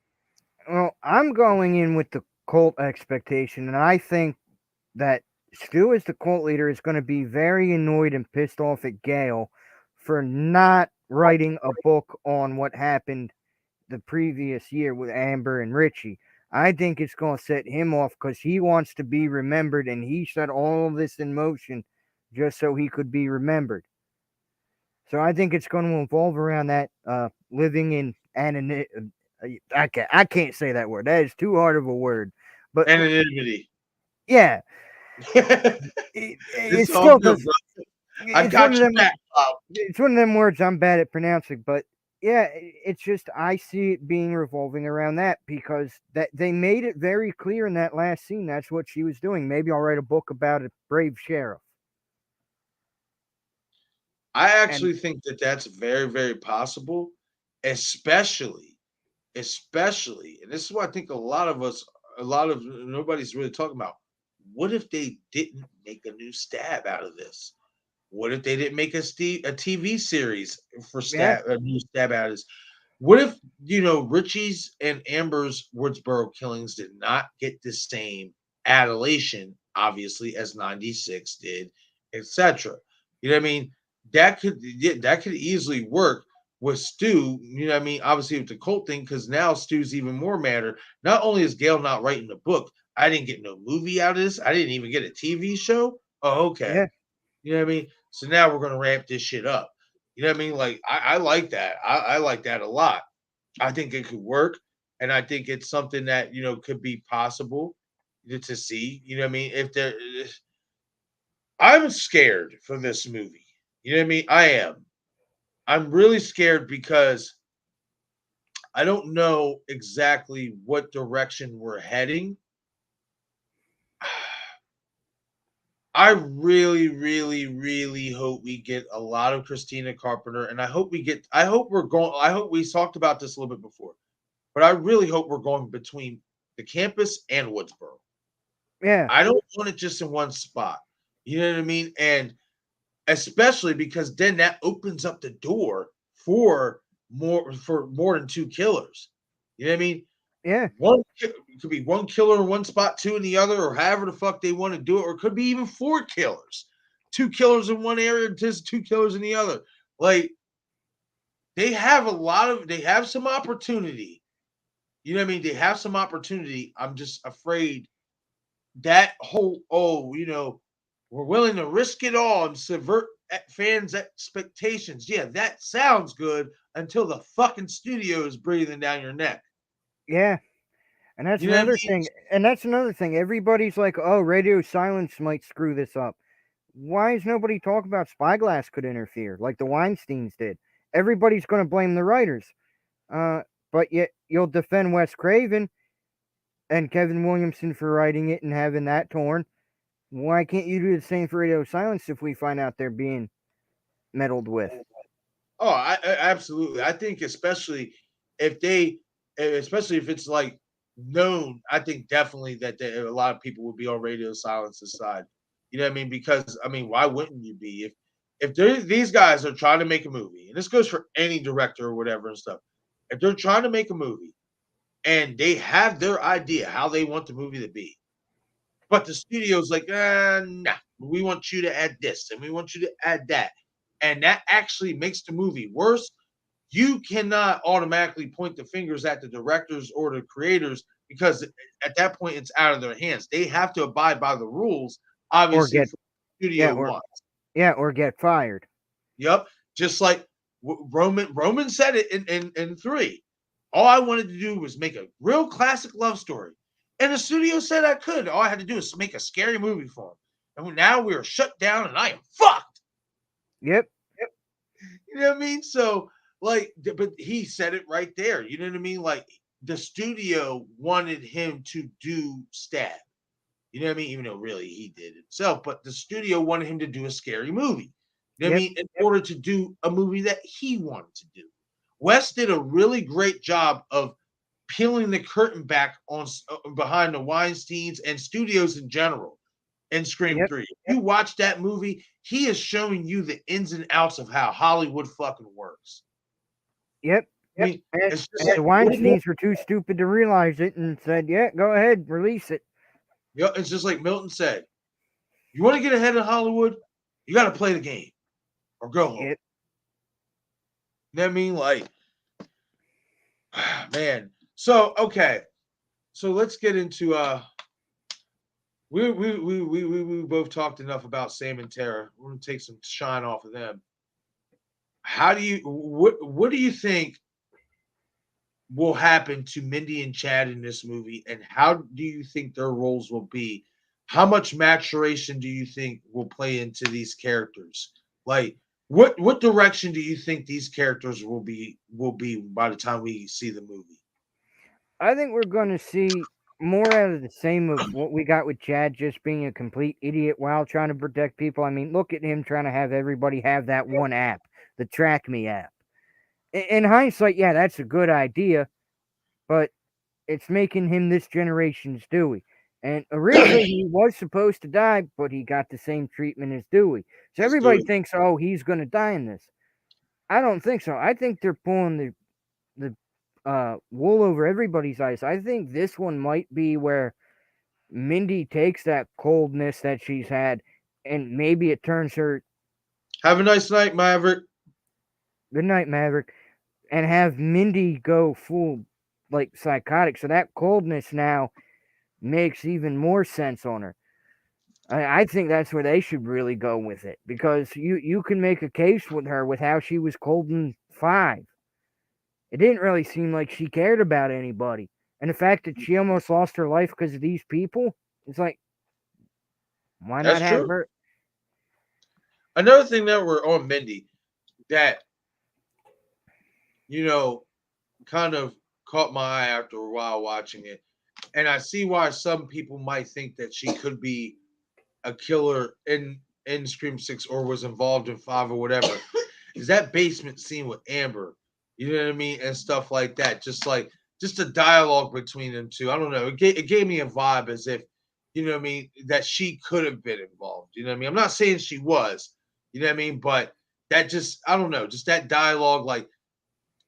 Well, I'm going in with the cult expectation, and I think that Stu, as the cult leader, is going to be very annoyed and pissed off at Gail for not writing a book on what happened the previous year with Amber and Richie. I think it's going to set him off because he wants to be remembered, and he set all of this in motion just so he could be remembered. So I think it's going to evolve around that living in anonymity. I can't say that word. That is too hard of a word. But Anonymity. yeah, it It's all still good, does. bro. I It's one got of you them. back, Bob. It's one of them words I'm bad at pronouncing. But yeah, it's just I see it being revolving around that because that they made it very clear in that last scene. That's what she was doing. Maybe I'll write a book about a brave sheriff. I And actually think that that's very, very possible, especially, especially, and this is what I think a lot of nobody's really talking about. What if they didn't make a new stab out of this? What if they didn't make a TV series for yeah, stab a new stab out of this? What if Richie's and Amber's Woodsboro killings did not get the same adulation, obviously, as 96 did, etc. You know what I mean? That could easily work with Stu, you know what I mean? Obviously with the cult thing, because now Stu's even more madder. Not only is Gail not writing the book, I didn't get no movie out of this. I didn't even get a TV show. Oh, okay. yeah, You know what I mean? So now we're gonna ramp this shit up. You know what I mean? Like I like that. I like that a lot. I think it could work, and I think it's something that could be possible to see. You know what I mean? If there, I'm scared for this movie. You know what I mean? I am. I'm really scared because I don't know exactly what direction we're heading. I really, really, really hope we get a lot of Christina Carpenter, and I hope we get. I hope we're going. I hope we talked about this a little bit before, but I really hope we're going between the campus and Woodsboro. yeah, I don't want it just in one spot. You know what I mean? And especially because then that opens up the door for more than two killers. You know what I mean? yeah, One it could be one killer in one spot, two in the other, or however the fuck they want to do it, or it could be even four killers, two killers in one area, just two killers in the other. Like they have some opportunity. You know what I mean? They have some opportunity. I'm just afraid that whole we're willing to risk it all and subvert fans' expectations. Yeah, that sounds good until the fucking studio is breathing down your neck. yeah. And that's You know what I another mean? thing. And that's another thing. Everybody's like, "Oh, radio silence might screw this up." Why is nobody talking about Spyglass could interfere like the Weinsteins did? Everybody's going to blame the writers. Uh, but yet you'll defend Wes Craven and Kevin Williamson for writing it and having that torn. Why can't you do the same for Radio Silence if we find out they're being meddled with? Oh, I absolutely. I think especially if they, especially if it's like known, I think definitely that a lot of people would be on Radio Silence's side. You know what I mean? Because I mean, why wouldn't you be if these guys are trying to make a movie, and this goes for any director or whatever and stuff. If they're trying to make a movie and they have their idea how they want the movie to be, but the studio's like, nah, we want you to add this and we want you to add that, and that actually makes the movie worse. You cannot automatically point the fingers at the directors or the creators because at that point it's out of their hands. They have to abide by the rules, or obviously, get for the yeah, studio or wants. or get fired. Yep, just like Roman said it in 3. All I wanted to do was make a real classic love story, and the studio said I could. All I had to do is make a scary movie for them, and now we are shut down, and I am fucked. Yep. You know what I mean? So, like, but he said it right there. You know what I mean? Like, the studio wanted him to do Stab. You know what I mean? Even though really he did it himself, but the studio wanted him to do a scary movie. You know what I Yep. mean? In order to do a movie that he wanted to do. Wes did a really great job of peeling the curtain back on behind the Weinsteins and studios in general in Scream Yep. 3. If you watch that movie, he is showing you the ins and outs of how Hollywood fucking works. Yep. I mean, And, it's just and like the Weinsteins were too stupid to realize it and said, "Yeah, go ahead, release it." it's just like Milton said. You want to get ahead in Hollywood, you got to play the game or go home. Yep. You know what I mean? Like, man. So okay, so let's get into we both talked enough about Sam and Tara. We're gonna take some shine off of them. How do you what do you think will happen to Mindy and Chad in this movie, and how do you think their roles will be? How much maturation do you think will play into these characters? Like, what direction do you think these characters will be by the time we see the movie? I think we're going to see more out of the same of what we got with Chad just being a complete idiot while trying to protect people. I mean, look at him trying to have everybody have that one app, the Track Me app. In hindsight, yeah, that's a good idea, but it's making him this generation's Dewey. And originally he was supposed to die, but he got the same treatment as Dewey. So Let's do everybody it. thinks, oh, he's going to die in this. I don't think so. I think they're pulling the wool over everybody's eyes. I think this one might be where Mindy takes that coldness that she's had, and maybe it turns her Have a nice night, Maverick. good night, Maverick, and have Mindy go full like psychotic. So that coldness now makes even more sense on her. I think that's where they should really go with it because you can make a case with her with how she was cold in 5. It didn't really seem like she cared about anybody. And the fact that she almost lost her life because of these people, it's like, why not That's have true. her? Another thing that we're on Mindy that kind of caught my eye after a while watching it, and I see why some people might think that she could be a killer in Scream 6 or was involved in 5 or whatever. Is that basement scene with Amber? You know what I mean, and stuff like that. Just a dialogue between them two. I don't know. It gave me a vibe as if what I mean, that she could have been involved. You know what I mean? I'm not saying she was. You know what I mean? But that just I don't know. Just that dialogue, like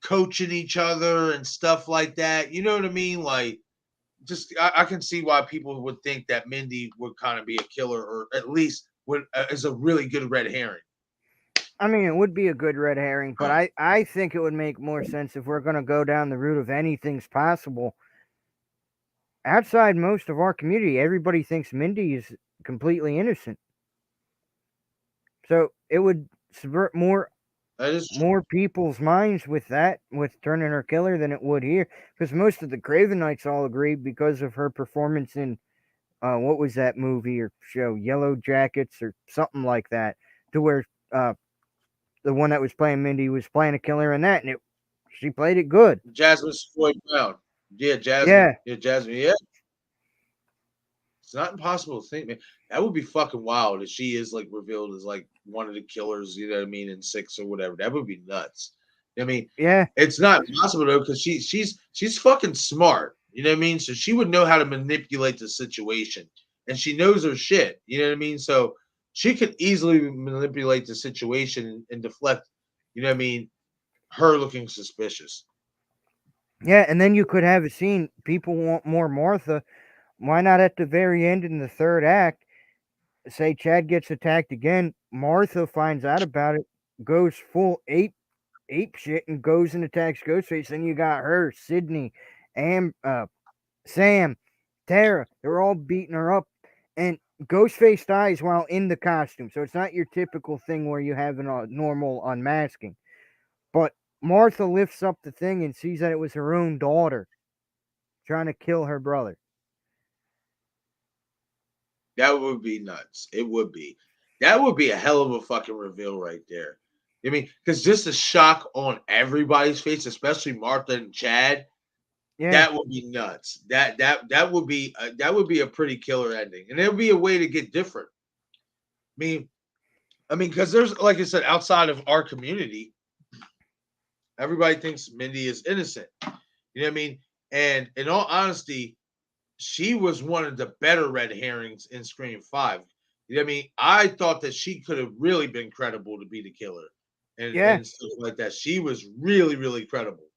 coaching each other and stuff like that. You know what I mean? Like, just I can see why people would think that Mindy would kind of be a killer, or at least would is a really good red herring. I mean, it would be a good red herring, but I think it would make more sense if we're going to go down the route of anything's possible. Outside most of our community, everybody thinks Mindy is completely innocent. So it would subvert That is more people's minds with that, with turning her killer than it would here. Because most of the Cravenites all agree because of her performance in what was that movie or show, Yellow Jackets or something like that, to where the one that was playing Mindy was playing a killer in that, and she played it good. Jasmine Floyd Brown. Yeah, Jasmine. Yeah, Yeah, Jasmine. Yeah. It's not impossible to think, man. That would be fucking wild if she is like revealed as like one of the killers, you know what I mean, in 6 or whatever. That would be nuts. I mean, yeah, it's not possible though, because she's fucking smart. You know what I mean? So she would know how to manipulate the situation, and she knows her shit. You know what I mean? So she could easily manipulate the situation and deflect. You know what I mean? Her looking suspicious. Yeah, and then you could have a scene. People want more Martha. Why not at the very end in the third act? Say Chad gets attacked again. Martha finds out about it, goes full ape shit, and goes and attacks Ghostface. Then you got her, Sydney, and Sam, Tara. They're all beating her up, and Ghostface dies while in the costume. So it's not your typical thing where you have a normal unmasking. But Martha lifts up the thing and sees that it was her own daughter trying to kill her brother. That would be nuts. It would be. That would be a hell of a fucking reveal right there. I mean, because just the shock on everybody's face, especially Martha and Chad, Yeah, that would be nuts. That would be a pretty killer ending, and there would be a way to get different. I mean, because there's like I said, outside of our community, everybody thinks Mindy is innocent. You know what I mean? And in all honesty, she was one of the better red herrings in Scream 5. You know what I mean? I thought that she could have really been credible to be the killer yeah, and stuff like that. She was really, really credible.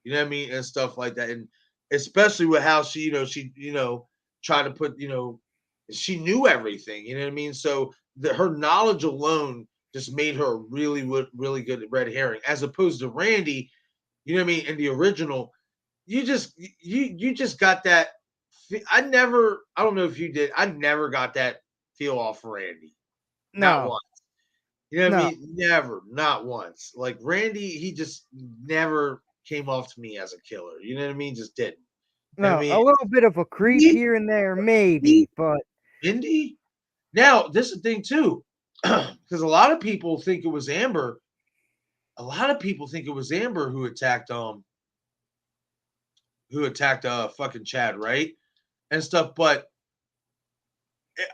You know what I mean? And stuff like that. And especially with how she, tried to put, she knew everything. You know what I mean? So her knowledge alone just made her a really, really good red herring, as opposed to Randy, you know what I mean? In the original, you just got that. I don't know if you did. I never got that feel off Randy. Not no, once. You know what I no, mean? Never, not once. Like Randy, he just never came off to me as a killer. You know what I mean? Just didn't. You know what I no. A mean? little bit of a creep Indy, here and there, maybe, but Indy. Now, this is the thing too, because a lot of people think it was Amber. A lot of people think it was Amber who attacked fucking Chad, right? And stuff, but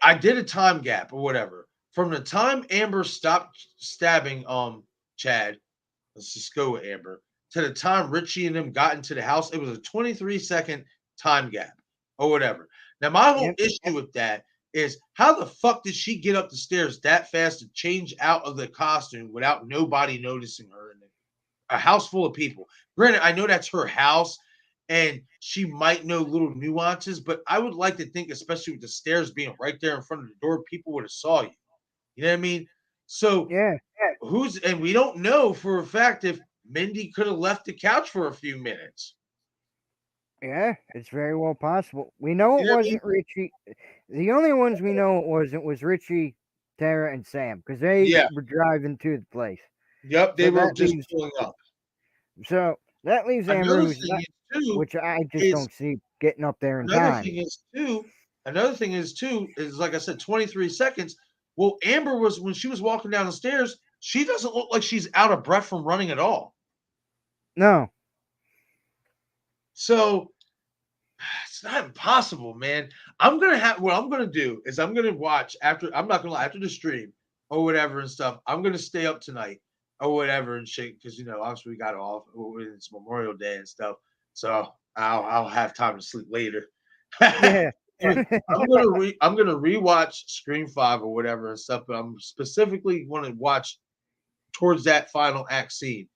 I did a time gap or whatever. From the time Amber stopped stabbing Chad, let's just go with Amber, to the time Richie and them got into the house, it was a 23-second time gap or whatever. Now, my whole yep, issue with that is how the fuck did she get up the stairs that fast to change out of the costume without nobody noticing her in a house full of people? Granted, I know that's her house and she might know little nuances, but I would like to think, especially with the stairs being right there in front of the door, people would have saw you. You know what I mean? So yeah, and we don't know for a fact if Mindy could have left the couch for a few minutes. yeah. It's very well possible. We know You it know what I mean? wasn't Richie. The only ones we know it was Richie, Tara, and Sam because they Yeah. were driving to the place. Yep. They So were that just leaves pulling up. so that leaves Amber, Another who's thing not, is too which I just is don't see getting up there in another time. thing is too. Another thing is too is like I said, 23 seconds. Well, Amber was when she was walking down the stairs. She doesn't look like she's out of breath from running at all. No, So it's not impossible, man. I'm gonna have what I'm gonna do is I'm gonna watch after. I'm not gonna lie, after the stream or whatever and stuff. I'm gonna stay up tonight or whatever and shit because obviously we got off. It's Memorial Day and stuff, so I'll have time to sleep later. yeah, I'm gonna rewatch Scream 5 or whatever and stuff, but I'm specifically want to watch towards that final act scene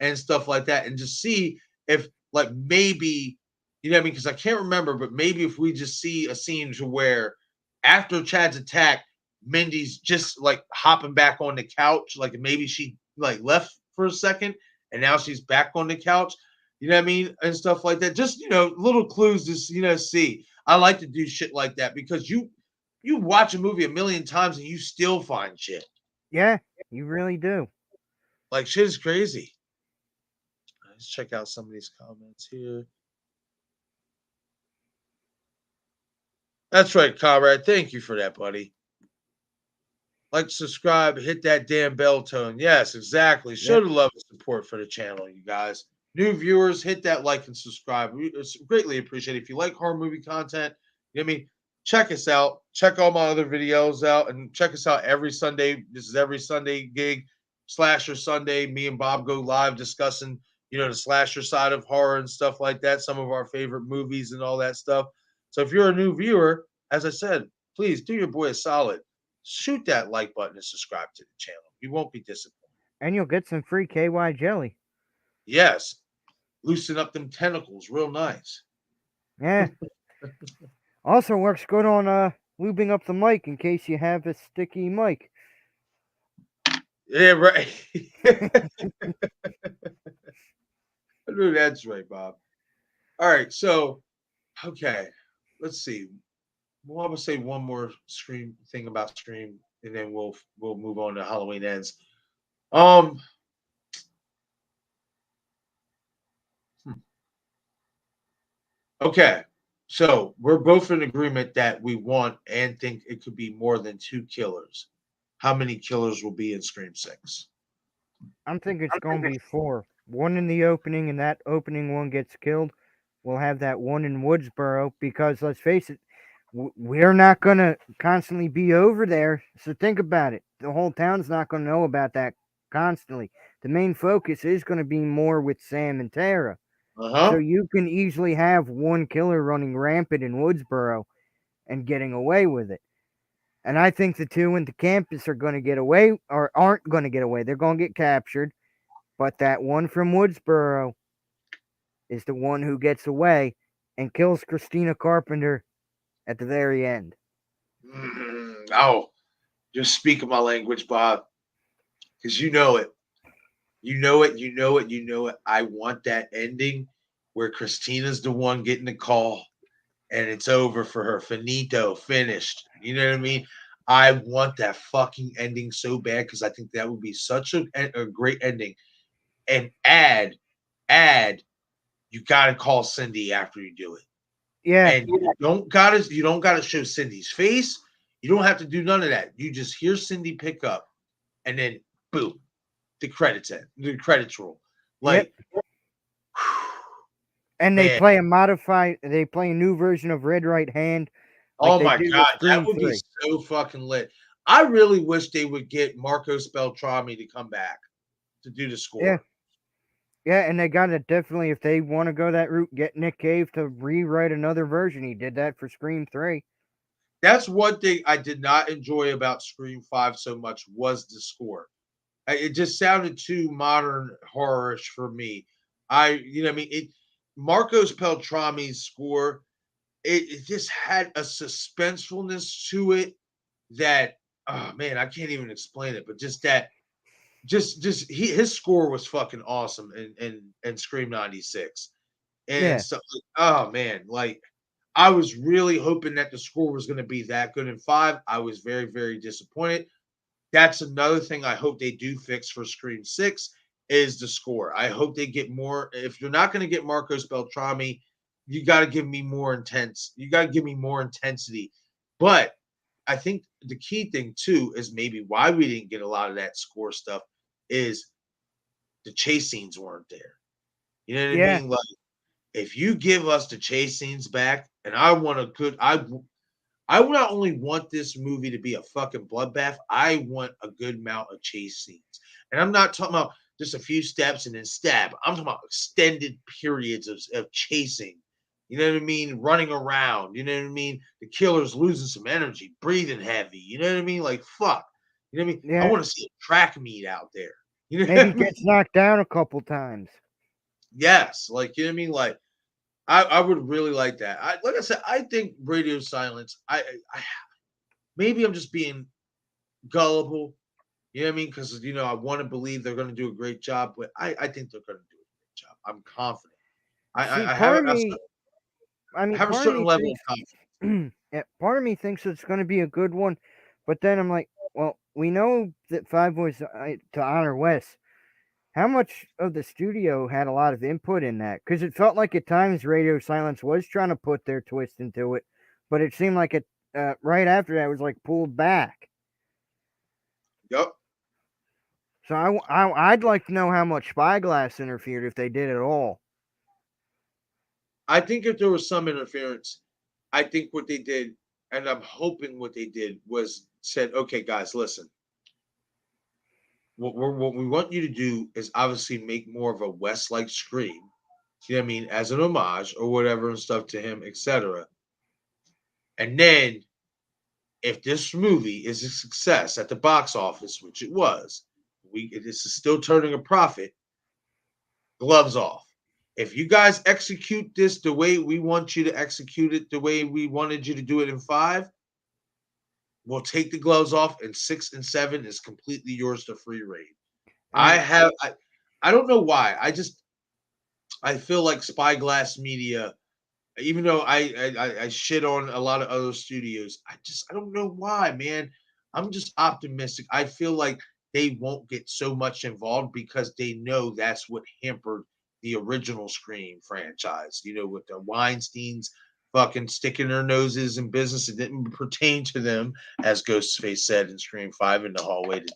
and stuff like that, and just see if like maybe what I mean, because I can't remember, but maybe if we just see a scene to where after Chad's attack, Mindy's just like hopping back on the couch, like maybe she like left for a second and now she's back on the couch, you know what I mean, and stuff like that. Just little clues to see. I like to do shit like that because you watch a movie a million times and you still find shit. yeah. You really do. Like shit is crazy. Let's check out some of these comments here. That's right, Conrad. Thank you for that, buddy. Like, subscribe, hit that damn bell tone. Yes, exactly. Show Yep. the love and support for the channel, you guys. New viewers, hit that like and subscribe. We greatly appreciate it. If you like horror movie content, you know what I mean? Check us out. Check all my other videos out and check us out every Sunday. This is every Sunday gig, Slasher Sunday. Me and Bob go live discussing the slasher side of horror and stuff like that, some of our favorite movies and all that stuff. So if you're a new viewer, as I said, please do your boy a solid. Shoot that like button and subscribe to the channel. You won't be disappointed. And you'll get some free KY jelly. Yes, loosen up them tentacles real nice. Yeah. Also works good on lubing up the mic in case you have a sticky mic. Yeah, right. That's right, Bob. All right, so okay, let's see. Well, I'm gonna say one more Scream thing about Scream, and then we'll move on to Halloween Ends. Um, okay, so we're both in agreement that we want and think it could be more than two killers. How many killers will be in Scream 6? I'm thinking it's going to be 4. One in the opening, and that opening one gets killed. We'll have that one in Woodsboro because, let's face it, we're not going to constantly be over there. So think about it. The whole town's not going to know about that constantly. The main focus is going to be more with Sam and Tara. So Uh-huh. you can easily have one killer running rampant in Woodsboro and getting away with it. And I think the two in the campus are going to get away or aren't going to get away. They're going to get captured. But that one from Woodsboro is the one who gets away and kills Christina Carpenter at the very end. Oh, just speaking my language, Bob, because you know it. You know it. You know it. You know it. I want that ending where Christina's the one getting the call and it's over for her. Finito, finished. You know what I mean? I want that fucking ending so bad because I think that would be such a great ending. And add, you gotta call Cindy after you do it. Yeah. And you don't gotta show Cindy's face. You don't have to do none of that. You just hear Cindy pick up, and then boom, the credits roll. Yep. Like, And man, they play a new version of Red Right Hand like oh they my did with god, that Scream would be 3. so fucking lit. I really wish they would get Marcos Beltrami to come back to do the Yeah. score. Yeah, and they got to definitely, if they want to go that route, get Nick Cave to rewrite another version. He did that for Scream 3. That's one thing I did not enjoy about Scream 5 so much was the score. It just sounded too modern horrorish for me. I mean, Marcos Peltrami's score, it just had a suspensefulness to it that, oh man, I can't even explain it, but just that, his score was fucking awesome in Scream 96 and Yeah. stuff. Oh man, like I was really hoping that the score was going to be that good in 5. I was very, very disappointed. That's another thing I hope they do fix for Scream 6 is the score. I hope they get more. If you're not going to get Marcos Beltrami, you got to give me more intense. You got to give me more intensity. But I think the key thing too is maybe why we didn't get a lot of that score stuff is the chase scenes weren't there. You know what I Yeah. mean? Like if you give us the chase scenes back, and I want a good, I not only want this movie to be a fucking bloodbath, I want a good amount of chase scenes. And I'm not talking about just a few steps and then stab. I'm talking about extended periods of chasing. You know what I mean? Running around. You know what I mean? The killer's losing some energy, breathing heavy. You know what I mean? Like, fuck. You know what I mean? I Yeah. want to see a track meet out there. You know what Maybe I mean? gets knocked down a couple times. Yes. Like, you know what I mean? Like, I would really like that. Like I said, I think radio silence. I maybe I'm just being gullible. You know what I mean? Because I want to believe they're going to do a great job, but I think they're going to do a great job. I'm confident. I, See, I, I have have a part of certain me level of thinks, confidence. yeah, part of me thinks it's going to be a good one, but then I'm like, well, we know that Five Boys to Honor Wes. How much of the studio had a lot of input in that? Because it felt like at times Radio Silence was trying to put their twist into it, but it seemed like it right after that was like pulled back. Yep. So I'd like to know how much Spyglass interfered if they did at all. I think if there was some interference, I think what they did, and I'm hoping what they did was said, okay, guys, listen. what we want you to do is obviously make more of a West-like Scream. You know what I mean, as an homage or whatever and stuff to him, etc. And then, if this movie is a success at the box office, which it was, this is still turning a profit. Gloves off. If you guys execute this the way we want you to execute it, the way we wanted you to do it in 5, we'll take the gloves off, and 6 and 7 is completely yours to free reign. I And have I don't know why. I feel like Spyglass Media, even though I shit on a lot of other studios, I don't know why, man. I'm just optimistic. I feel like they won't get so much involved because they know that's what hampered the original Scream franchise. You know, with the Weinsteins fucking sticking their noses in business that didn't pertain to them, as Ghostface said in Scream 5 in the hallway to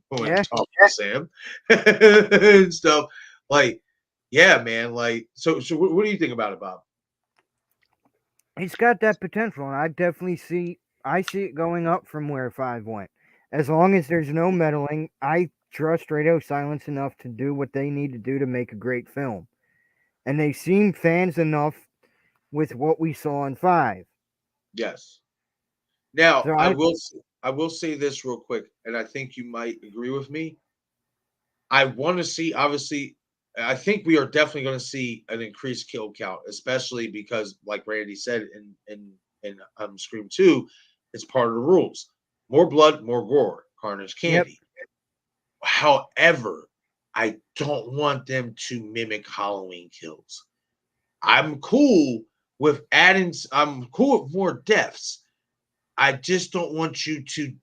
when yeah, talking to Sam and stuff. Like, yeah, man. Like, so what do you think about it, Bob? he's got that potential, and I see it going up from where 5 went. As long as there's no meddling, I trust Radio Silence enough to do what they need to do to make a great film. And they seem fans enough with what we saw in 5. Yes. Now, So I I will say this real quick, and I think you might agree with me. I want to see, obviously, I think we are definitely going to see an increased kill count, especially because, like Randy said in Scream 2, it's part of the rules. More blood, more gore, carnage yep, candy. However, I don't want them to mimic Halloween kills. I'm cool with more deaths. I just don't want you to.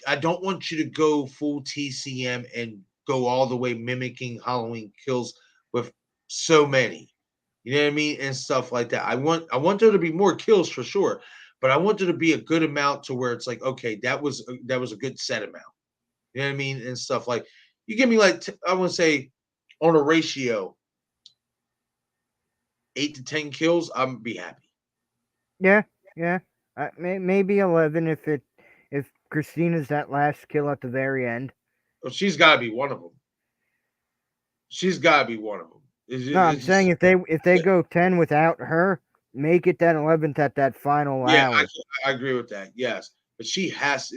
I don't want you to go full TCM and go all the way mimicking Halloween kills with so many. You know what I mean, and stuff like that. I want there to be more kills for sure, but I want there to be a good amount to where it's like, okay, that was a good set amount. You know what I mean, and stuff like you give me like I want to say on a ratio 8 to 10 kills, I'm gonna be happy. yeah, yeah. Maybe 11 if Christina's that last kill at the very end. Well, she's got to be one of them. She's got to be one of them. No, I'm It's saying just, if they go 10 without her, make it that 11th at that final yeah, hour. I agree with that. Yes, but she has.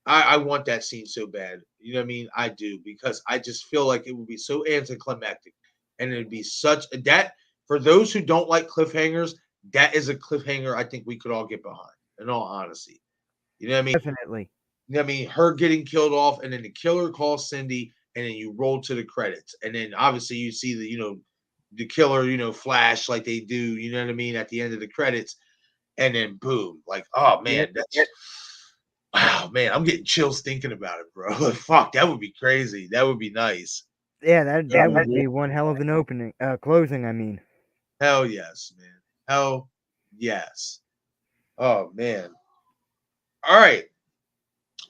I want that scene so bad. You know what I mean? I do because I just feel like it would be so anticlimactic, and it'd be such that for those who don't like cliffhangers, that is a cliffhanger I think we could all get behind. In all honesty, you know what I mean? Definitely. You know what I mean? Her getting killed off, and then the killer calls Cindy, and then you roll to the credits, and then obviously you see the killer flash like they do. You know what I mean? At the end of the credits, and then boom, like, oh Yep. man, that's wow, man, I'm getting chills thinking about it, bro. Like, fuck, that would be crazy. That would be nice. Yeah, that would be one hell of an opening. Closing, I mean. Hell yes, man. Hell yes. Oh man. All right.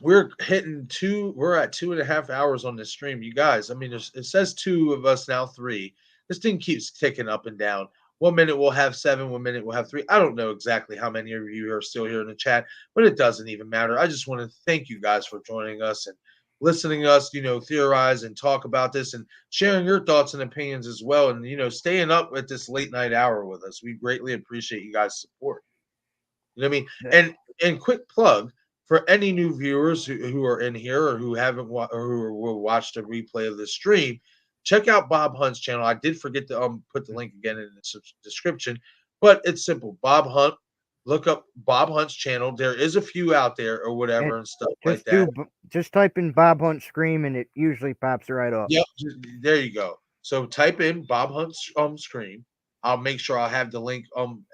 We're at 2.5 hours on this stream. You guys, I mean, it says two of us now, three. This thing keeps ticking up and down. 1 minute we'll have 7, 1 minute we'll have 3. I don't know exactly how many of you are still here in the chat, but it doesn't even matter. I just want to thank you guys for joining us and listening to us, theorize and talk about this and sharing your thoughts and opinions as well. And, staying up at this late night hour with us. We greatly appreciate you guys' support. You know what I mean? Yeah. And quick plug for any new viewers who are in here or who haven't or who will watch the replay of the stream, check out Bob Hunt's channel. I did forget to put the link again in the description, but it's simple. Bob Hunt, look up Bob Hunt's channel. There is a few out there or And whatever and stuff like that. just type in Bob Hunt Scream and it usually pops right up. Yep, there you go. So type in Bob Hunt's screen. I'll make sure I'll have the link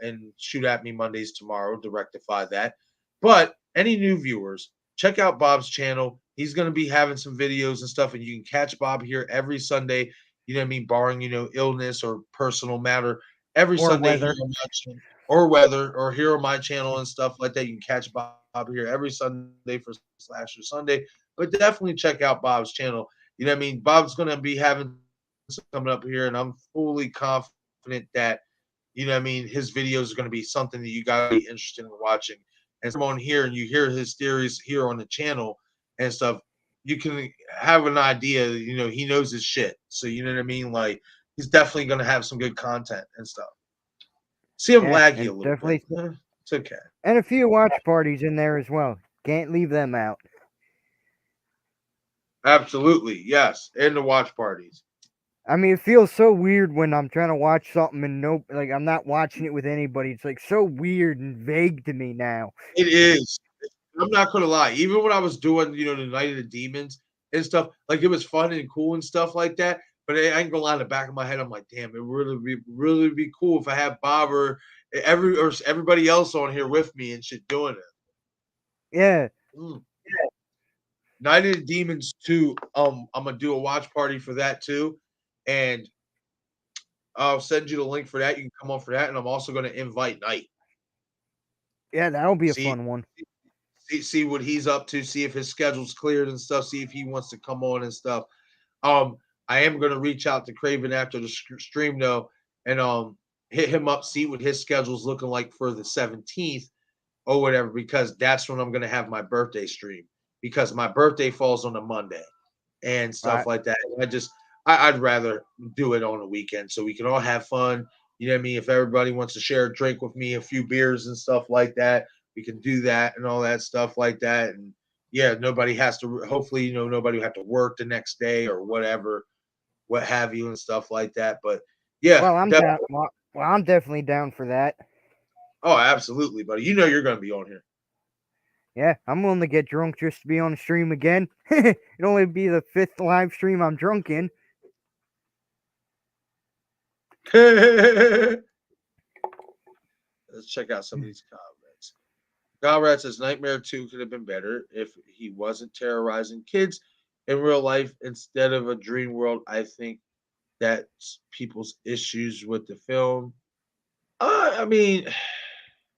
and shoot at me Mondays tomorrow to rectify that. But any new viewers, check out Bob's channel. He's going to be having some videos and stuff, and you can catch Bob here every Sunday. You know what I mean, barring illness or personal matter. Every Or Sunday weather. here on my channel, or weather, or here on my channel and stuff like that. You can catch Bob here every Sunday for Slasher Sunday. But definitely check out Bob's channel. You know what I mean? Bob's going to be having some coming up here, and I'm fully confident that, his videos are going to be something that you guys be interested in watching. And come on here and you hear his theories here on the channel and stuff. you can have an idea. He knows his shit. So you know what I mean. Like he's definitely gonna have some good content and stuff. See him Yeah, laggy a and little bit. definitely, It's okay. and a few watch parties in there as well. Can't leave them out. Absolutely, yes. And the watch parties. I mean, it feels so weird when I'm trying to watch something and like I'm not watching it with anybody. It's like so weird and vague to me now. It is. I'm not gonna lie. Even when I was doing, the Night of the Demons and stuff, like it was fun and cool and stuff like that. But I ain't gonna lie. In the back of my head, I'm like, damn, it really be cool if I had Bob or everybody else on here with me and shit doing it. Yeah. Mm. Night of the Demons 2. I'm gonna do a watch party for that too, and I'll send you the link for that. You can come on for that, and I'm also gonna invite Knight. Yeah, that'll be a See, fun one. see what he's up to. See if his schedule's cleared and stuff. See if he wants to come on and stuff. I am gonna reach out to Craven after the stream though, and hit him up. See what his schedule's looking like for the 17th or whatever, because that's when I'm gonna have my birthday stream. Because my birthday falls on a Monday and stuff Right. like that. I'd rather do it on a weekend so we can all have fun. You know what I mean? If everybody wants to share a drink with me, a few beers and stuff like that, we can do that and all that stuff like that. And yeah, nobody has to. Hopefully, nobody will have to work the next day or whatever, what have you, and stuff like that. But yeah, Well, I'm definitely. down. Well, I'm definitely down for that. Oh, absolutely, buddy. You're going to be on here. Yeah, I'm willing to get drunk just to be on the stream again. It'll only be the 5th live stream I'm drunk in. Let's check out some of these comments. Conrad says Nightmare 2 could have been better if he wasn't terrorizing kids in real life instead of a dream world. I think that's people's issues with the film. I mean,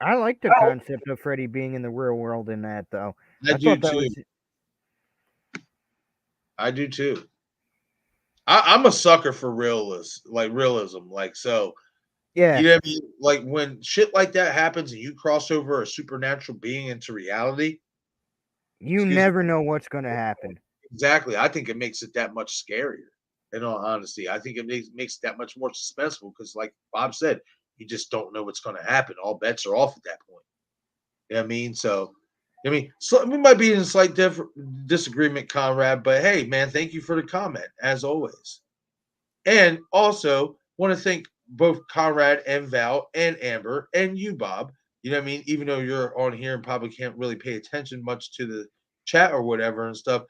I like the concept of Freddy being in the real world in that, though. I do thought that too. was. I do too. I'm a sucker for realism. Like, so, Yeah, you know what I mean? Like, when shit like that happens and you cross over a supernatural being into reality, you excuse me, never know what's going to happen. exactly. I think it makes it that much scarier. In all honesty, I think it makes it that much more suspenseful because, like Bob said, you just don't know what's going to happen. All bets are off at that point. You know what I mean? So, so we might be in a slight disagreement, Conrad, but hey, man, thank you for the comment, as always. And also, want to thank both Conrad and Val and Amber and you, Bob. You know what I mean? Even though you're on here and probably can't really pay attention much to the chat or whatever and stuff,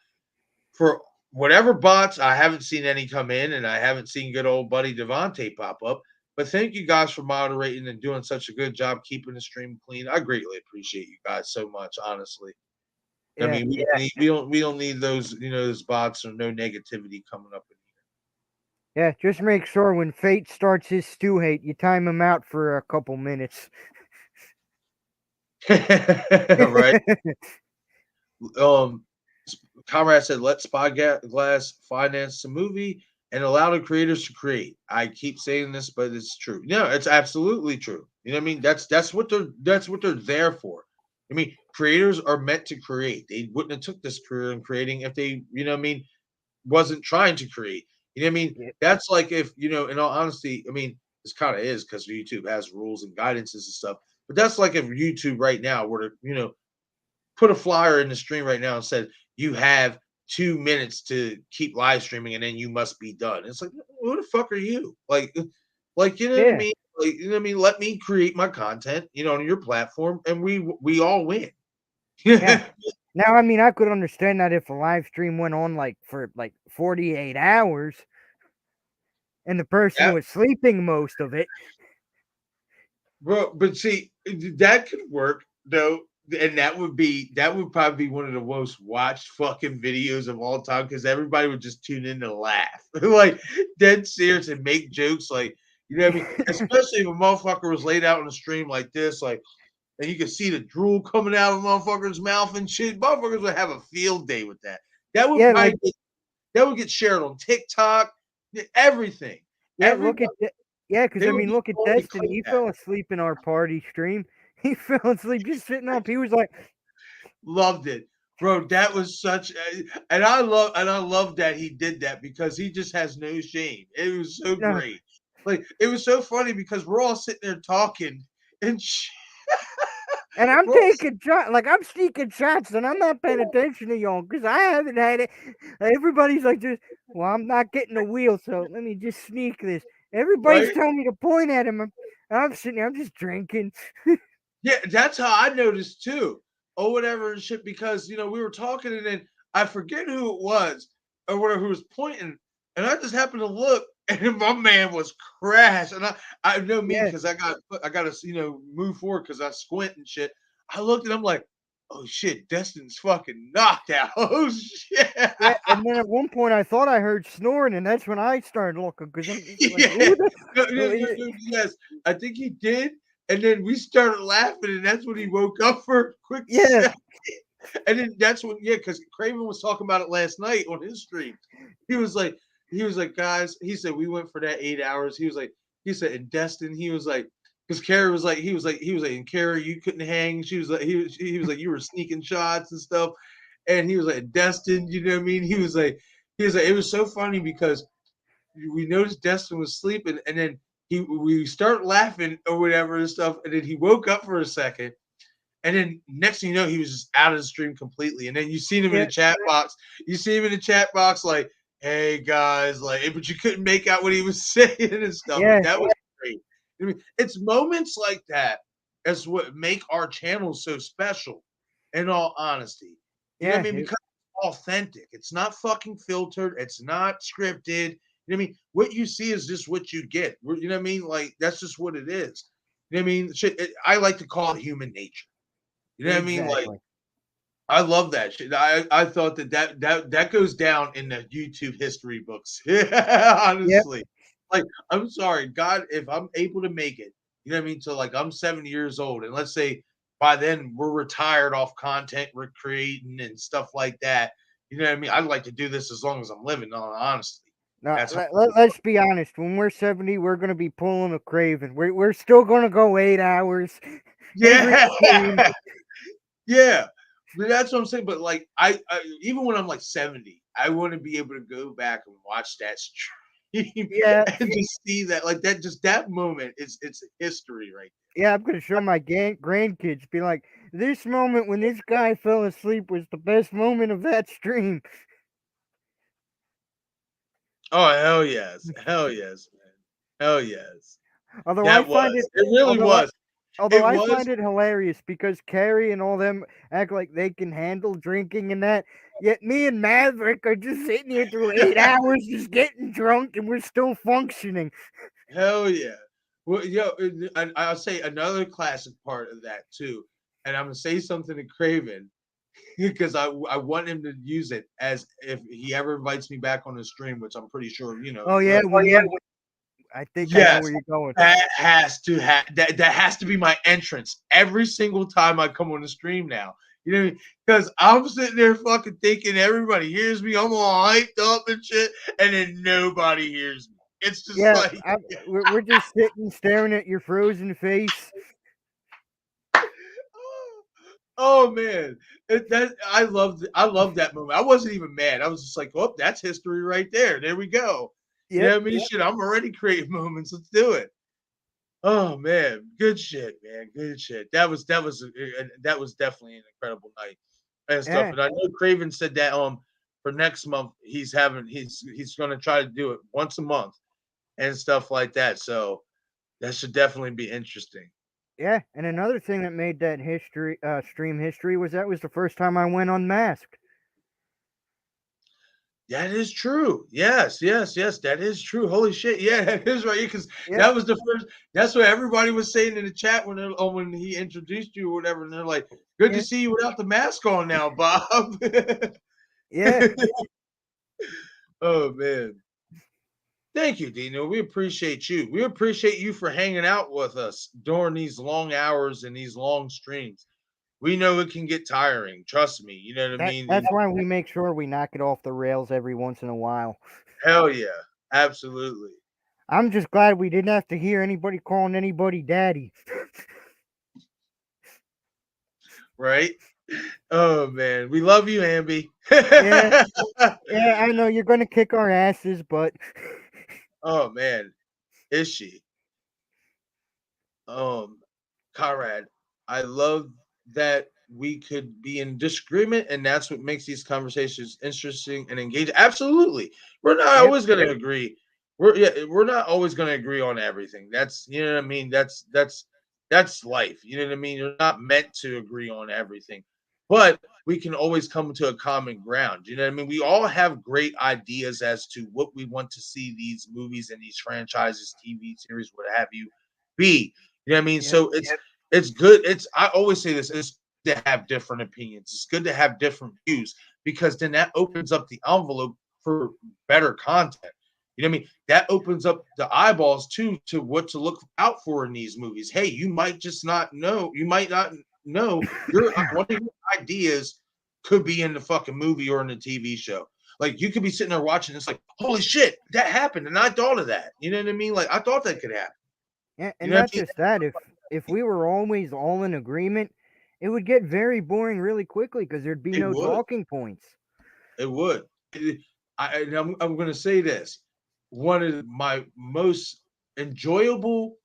for whatever bots, I haven't seen any come in, and I haven't seen good old buddy Devontae pop up. But thank you guys for moderating and doing such a good job keeping the stream clean. I greatly appreciate you guys so much, honestly. I Yeah, mean, we don't need those those bots or no negativity coming up in yeah. Just make sure when Fate starts his stew hate, you time him out for a couple minutes. here. Right. Conrad said, "Let Spyglass finance the movie and allow the creators to create." I keep saying this, but it's true. No, it's absolutely true. You know what I mean? That's what they're there for. I mean, creators are meant to create. They wouldn't have took this career in creating if they, what I mean, wasn't trying to create. You know what I mean? Yeah, That's like if, in all honesty, I mean, this kind of is because YouTube has rules and guidances and stuff. But that's like if YouTube right now were to, put a flyer in the stream right now and said, you have 2 minutes to keep live streaming and then you must be done. It's like, who the fuck are you? Like, you know what I yeah, mean? Like, you know what I mean? Let me create my content, on your platform and we all win. yeah. Now, I mean, I could understand that if a live stream went on for 48 hours and the person Yeah, was sleeping most of it. bro, but see, that could work though, and that would probably be one of the most watched fucking videos of all time because everybody would just tune in to laugh, like dead serious and make jokes, like you know what I mean. Especially if a motherfucker was laid out on the stream like this, like, and you could see the drool coming out of a motherfucker's mouth and shit. Motherfuckers would have a field day with that. That would Yeah, probably that would get shared on TikTok, everything. yeah. Everybody, Yeah, because they I would mean, be look at totally Destiny. clip He that. fell asleep in our party stream. He fell asleep just sitting up. He was like, Loved it. Bro, that was and I love that he did that because he just has no shame. It was so No, great. Like it was so funny because we're all sitting there talking and and I'm we're all taking shots, like I'm sneaking shots, and I'm not paying attention to y'all because I haven't had it. Everybody's like, just, well, I'm not getting a wheel, so let me just sneak this. Everybody's right. telling me to point at him. I'm sitting there, I'm just drinking. Yeah, that's how I noticed too, or whatever and shit. Because we were talking, and then I forget who it was or whatever who was pointing, and I just happened to look, and my man was crashed. And I know me Yeah, because I got to move forward because I squint and shit. I looked and I'm like, oh shit, Destin's fucking knocked out. Oh shit. yeah. And then at one point, I thought I heard snoring, and that's when I started looking because I'm just like, Yeah. who the? No, no, no, no, yes, I think he did. And then we started laughing, and that's when he woke up for a quick Yeah, second. And then that's when, yeah, because Craven was talking about it last night on his stream. He was like, guys, he said we went for that 8 hours. He said, and Destin, he was like, because Carrie was like, and Carrie, you couldn't hang. She was like, he was like, you were sneaking shots and stuff. And he was like, Destin, you know what I mean? He was like, it was so funny because we noticed Destin was sleeping, and then we start laughing or whatever and stuff, and then he woke up for a second, and then next thing you know, he was just out of the stream completely. And then you seen him in yeah, the chat box. You see him in the chat box like, "Hey guys," like, but you couldn't make out what he was saying and stuff. yeah, And that was great. I mean, it's moments like that that's what make our channel so special. In all honesty, you know what yeah. I mean? Because it's authentic. It's not fucking filtered. It's not scripted. You know what I mean? What you see is just what you get. You know what I mean? Like that's just what it is. You know what I mean? I like to call it human nature. You know what I mean? Like Exactly. I love that shit. I thought that goes down in the YouTube history books. Yep. Honestly. Like, I'm sorry, God, if I'm able to make it, you know what I mean? So like I'm 70 years old, and let's say by then we're retired off content we're creating and stuff like that. You know what I mean? I'd like to do this as long as I'm living, honestly. Now, That's let's be honest. When we're 70, we're going to be pulling a Craven. We're still going to go 8 hours every yeah. stream. Yeah, but that's what I'm saying. But like, I even when I'm like 70, I want to be able to go back and watch that stream Yeah, and just see that, like that, just that moment is it's history right yeah. I'm going to show my grandkids. Be like, this moment when this guy fell asleep was the best moment of that stream. there. Oh hell yes, man, hell yes. Although I That find was it, it. Really although I, was. although It I was. find it hilarious because Carrie and all them act like they can handle drinking and that. Yet me and Maverick are just sitting here through 8 hours just getting drunk and we're still functioning. Hell yeah. Well, and I'll say another classic part of that too. And I'm gonna say something to Craven because I want him to use it as if he ever invites me back on the stream, which I'm pretty sure Oh he yeah, will. when you, I think I know Yes, where you're going. that has to be my entrance every single time I come on the stream now. You know what I mean? Because I'm sitting there fucking thinking everybody hears me. I'm all hyped up and shit, and then nobody hears me. It's just Yeah, like we're just sitting staring at your frozen face. oh man, I love that moment. I wasn't even mad. I was just like, oh, that's history right there. There we go. You know Yep. what I mean? Shit, I'm already creating moments. Let's do it. Oh man, good shit, man. Good shit. That was definitely an incredible night and stuff. Yeah. And I know Craven said that for next month he's gonna try to do it once a month and stuff like that. So that should definitely be interesting. Yeah. And another thing that made that history stream history was that was the first time I went unmasked. That is true. Yes, yes, yes. That is true. Holy shit. Yeah, that is right. Because Yep. that was the first. That's what everybody was saying in the chat when he introduced you or whatever. And they're like, "Good to Yeah. see you without the mask on now, Bob." Yeah. Oh man. Thank you, Dino. We appreciate you. We appreciate you for hanging out with us during these long hours and these long streams. We know it can get tiring. Trust me. You know what I mean? That's why we make sure we knock it off the rails every once in a while. Hell yeah. Absolutely. I'm just glad we didn't have to hear anybody calling anybody daddy. Right? Oh man, we love you, Amby. Yeah, yeah, I know you're gonna kick our asses, but Oh man, is she? Um, Conrad, I love that we could be in disagreement, and that's what makes these conversations interesting and engaging. Absolutely, we're not yep, always going to agree. We're not always going to agree on everything. That's you know what I mean. That's life. You know what I mean. You're not meant to agree on everything, but we can always come to a common ground. You know what I mean. We all have great ideas as to what we want to see these movies and these franchises, TV series, what have you, be. You know what I mean? yep, So it's good. It's I always say this, it's good to have different opinions. It's good to have different views because then that opens up the envelope for better content. You know what I mean? That opens up the eyeballs too to what to look out for in these movies. Hey, you might just not know. You might not know your one of your ideas could be in the fucking movie or in the TV show. Like you could be sitting there watching, it's like, holy shit, that happened, and I thought of that. You know what I mean? Like I thought that could happen. yeah, You and know what not I mean? just that. If we were always all in agreement, it would get very boring really quickly because there'd be It no would. talking points. It would. I'm going to say this. One of my most enjoyable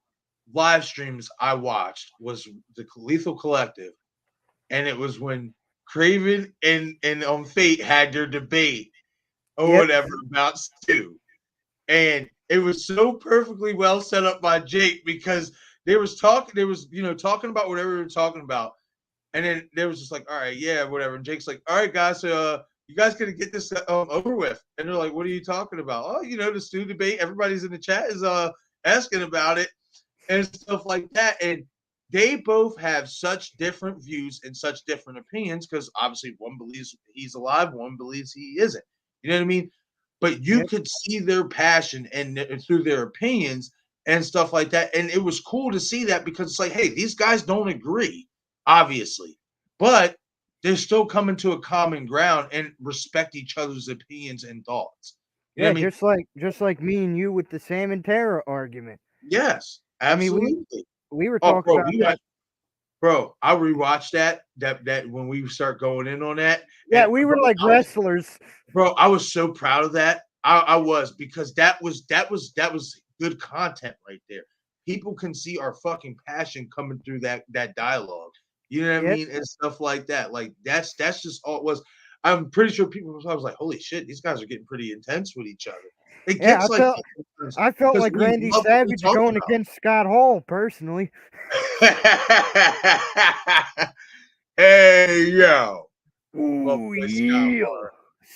live streams I watched was the Lethal Collective, and it was when Craven and Fate had their debate or Yep, whatever about Stu, and it was so perfectly well set up by Jake because they was talking about whatever they were talking about, and then there was just like, all right, yeah, whatever. And Jake's like, all right, guys, so you guys gonna get this over with? And they're like, what are you talking about? Oh, the Stu debate. Everybody's in the chat is asking about it and stuff like that. And they both have such different views and such different opinions because obviously one believes he's alive, one believes he isn't. You know what I mean? But you yep, could see their passion and through their opinions and stuff like that. And it was cool to see that because it's like, hey, these guys don't agree, obviously, but they're still coming to a common ground and respect each other's opinions and thoughts. You know yeah. what I mean? Just like me and you with the Sam and Tara argument. Yes, I mean, absolutely. we were Oh, talking about that. bro, I rewatched that when we start going in on that, Yeah, and we were bro, like wrestlers. I was so proud of that. I was because that was good content right there. People can see our fucking passion coming through that dialogue. You know what I Yep. mean, and stuff like that. Like that's just all it was. I'm pretty sure people. I was like, holy shit, these guys are getting pretty intense with each other. It Yeah, gets like I felt because like we Randy love what we Savage talk going against Scott Hall personally. about. Hey yo, my Ooh, boy Scott yeah. Hall.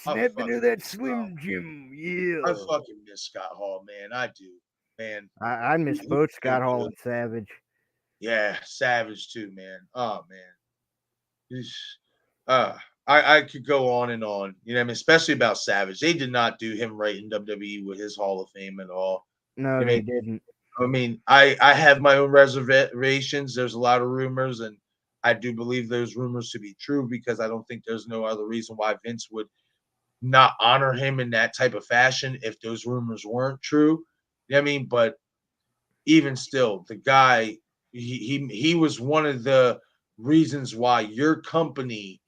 I Snap into fucking that miss Scott. Slim Jim. I Yeah. fucking miss Scott Hall, man. I do, man. I He, miss he both was so Scott Hall good. and Savage. Yeah, Savage too, man. Oh man. He's- Uh, I could go on and on. You know what I mean? Especially about Savage. They did not do him right in WWE with his Hall of Fame at all. No, I they mean, didn't. I have my own reservations. There's a lot of rumors, and I do believe those rumors to be true because I don't think there's no other reason why Vince would not honor him in that type of fashion if those rumors weren't true. You know what I mean? But even still, the guy he was one of the reasons why your company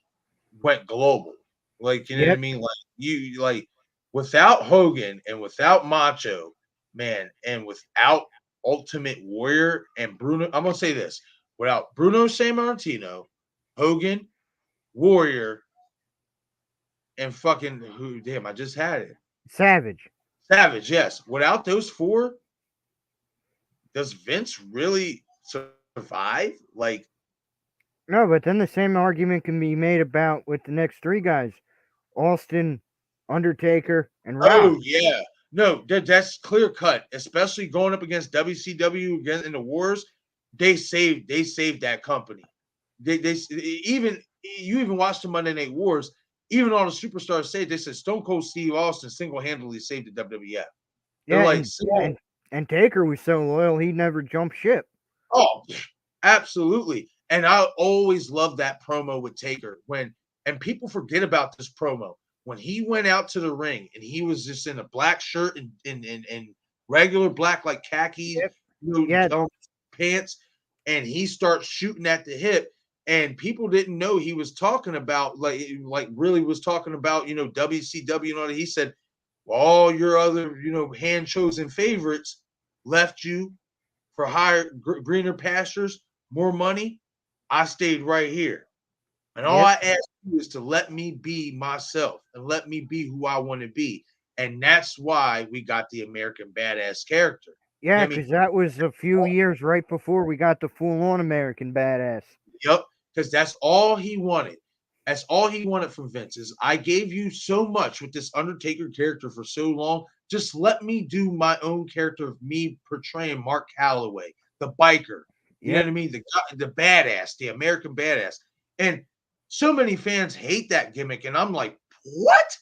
went global. Like, you know what I Yep. mean? Like you like without Hogan and without Macho, man, and without Ultimate Warrior and Bruno, I'm gonna say this: without Bruno Sammartino, Hogan, Warrior, and fucking who? Damn, I just had it. Savage. Savage. Yes, without those four, does Vince really survive? Like, No, but then the same argument can be made about with the next three guys Austin, Undertaker, and Rock. oh yeah, no, that's clear cut. Especially going up against WCW again in the wars, they saved that company. They even you even watched the Monday Night Wars. Even all the superstars say they said Stone Cold Steve Austin single handedly saved the WWF. They're Yeah, like, and Taker was so loyal he never jumped ship. oh, absolutely. And I always loved that promo with Taker and people forget about this promo when he went out to the ring and he was just in a black shirt and regular black like khaki Yep. Yeah, pants, and he starts shooting at the hip. and people didn't know he was talking about like really was talking about WCW and all that. He said, well, all your other hand chosen favorites left you for higher greener pastures, more money. I stayed right here. And all Yep. I ask you is to let me be myself and let me be who I want to be. And that's why we got the American Badass character. Yeah, I mean, because that was a few years right before we got the full-on American Badass. yep, because that's all he wanted. That's all he wanted from Vince is I gave you so much with this Undertaker character for so long. Just let me do my own character of me portraying Mark Calloway, the biker. You know Yep. what I mean? The guy, the badass, the American badass. And so many fans hate that gimmick. And I'm like, what?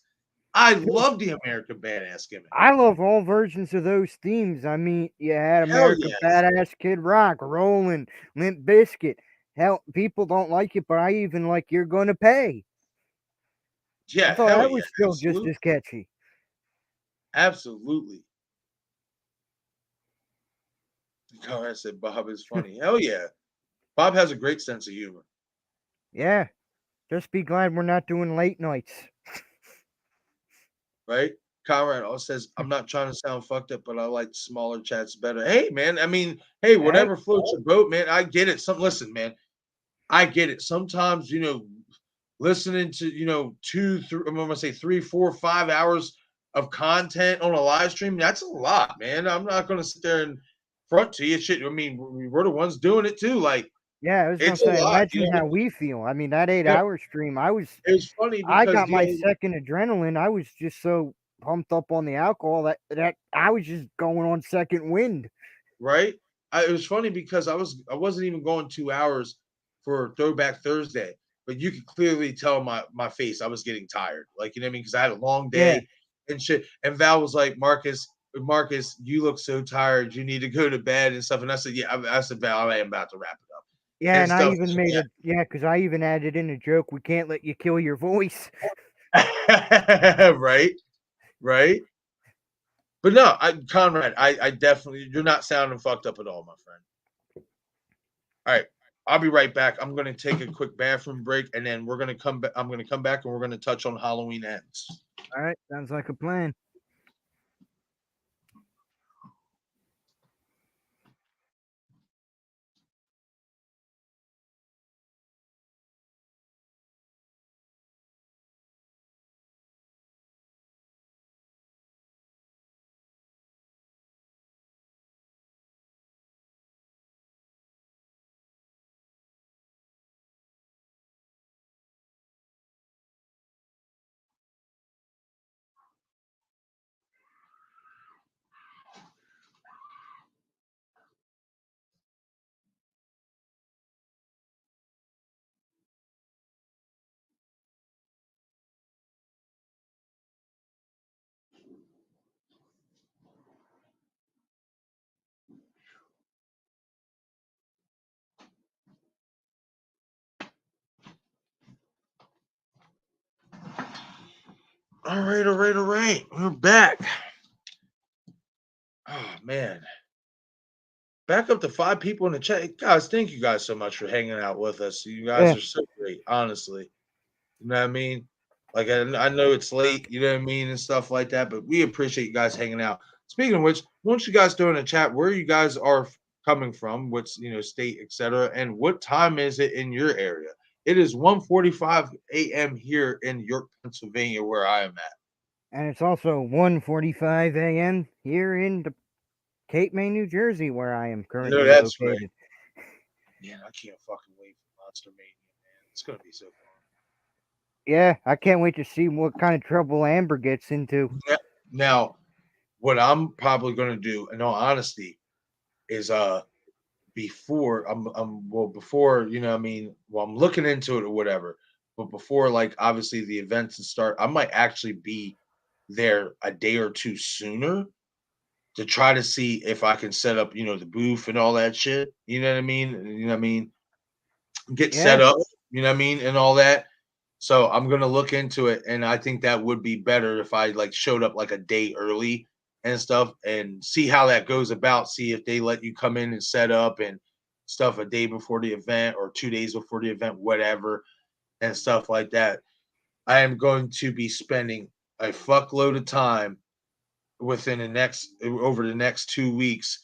I love the American badass gimmick. I love all versions of those themes. I mean, you had Hell American yes. Badass, Kid Rock, Rollin', Limp Bizkit. Hell, people don't like it, but I even like You're Gonna Pay. I Yeah, thought hell that yeah. was still just Absolutely. as catchy. Absolutely. I said Bob is funny. Hell yeah. Bob has a great sense of humor. Yeah, just be glad we're not doing late nights. Right? Conrad always says, I'm not trying to sound fucked up, but I like smaller chats better. Hey, man. I mean, hey, Hey, whatever floats your boat, man. I get it. Listen, man. I get it. Sometimes, listening to, 3, 4, 5 hours of content on a live stream, that's a lot, man. I'm not going to sit there and front to you. Shit. I mean, we're the ones doing it too. Like, yeah, I was gonna it's a say, lot. imagine how we feel. I mean, that eight Yeah, hour stream, it was funny I because got my second adrenaline. I was just so pumped up on the alcohol that I was just going on second wind. right? It was funny because I wasn't even going 2 hours for Throwback Thursday, but you could clearly tell my face I was getting tired, like you know what I mean, because I had a long Yeah, day and shit. And Val was like, Marcus, you look so tired. You need to go to bed and stuff. And I said, yeah. I said, Val, I am about to wrap it up yeah, and and I stuff. even made because I even added in a joke. We can't let you kill your voice. Right, right. But no, Conrad, I definitely you're not sounding fucked up at all, my friend. All right. I'll be right back. I'm going to take a quick bathroom break and then we're going to come back. I'm going to come back and we're going to touch on Halloween ends. All right, sounds like a plan. All right, all right, all right. We're back. Oh man. Back up to 5 people in the chat. Guys, thank you guys so much for hanging out with us. You guys Yeah, are so great, honestly. You know what I mean? Like I know it's late, you know what I mean, and stuff like that, but we appreciate you guys hanging out. Speaking of which, once you guys throw in the chat where you guys are coming from, what's state, etc., and what time is it in your area? It is 1:45 a.m. here in York, Pennsylvania, where I am at. and it's also 1:45 a.m. here in Cape May, New Jersey, where I am I know currently that's right. located. Man, I can't fucking wait for Monster Mania, man. It's gonna be so fun. Yeah, I can't wait to see what kind of trouble Amber gets into. Now, what I'm probably gonna do, in all honesty, is before before what I mean, well, I'm looking into it or whatever, but before like obviously the events and start, I might actually be there a day or two sooner to try to see if I can set up, the booth and all that shit. You know what I mean? You know what I mean? Get Yeah, set up, you know what I mean, and all that. So I'm gonna look into it, and I think that would be better if I like showed up like a day early and stuff, and see how that goes about. See if they let you come in and set up and stuff a day before the event or 2 days before the event, whatever, and stuff like that. I am going to be spending a fuckload of time within over the next 2 weeks,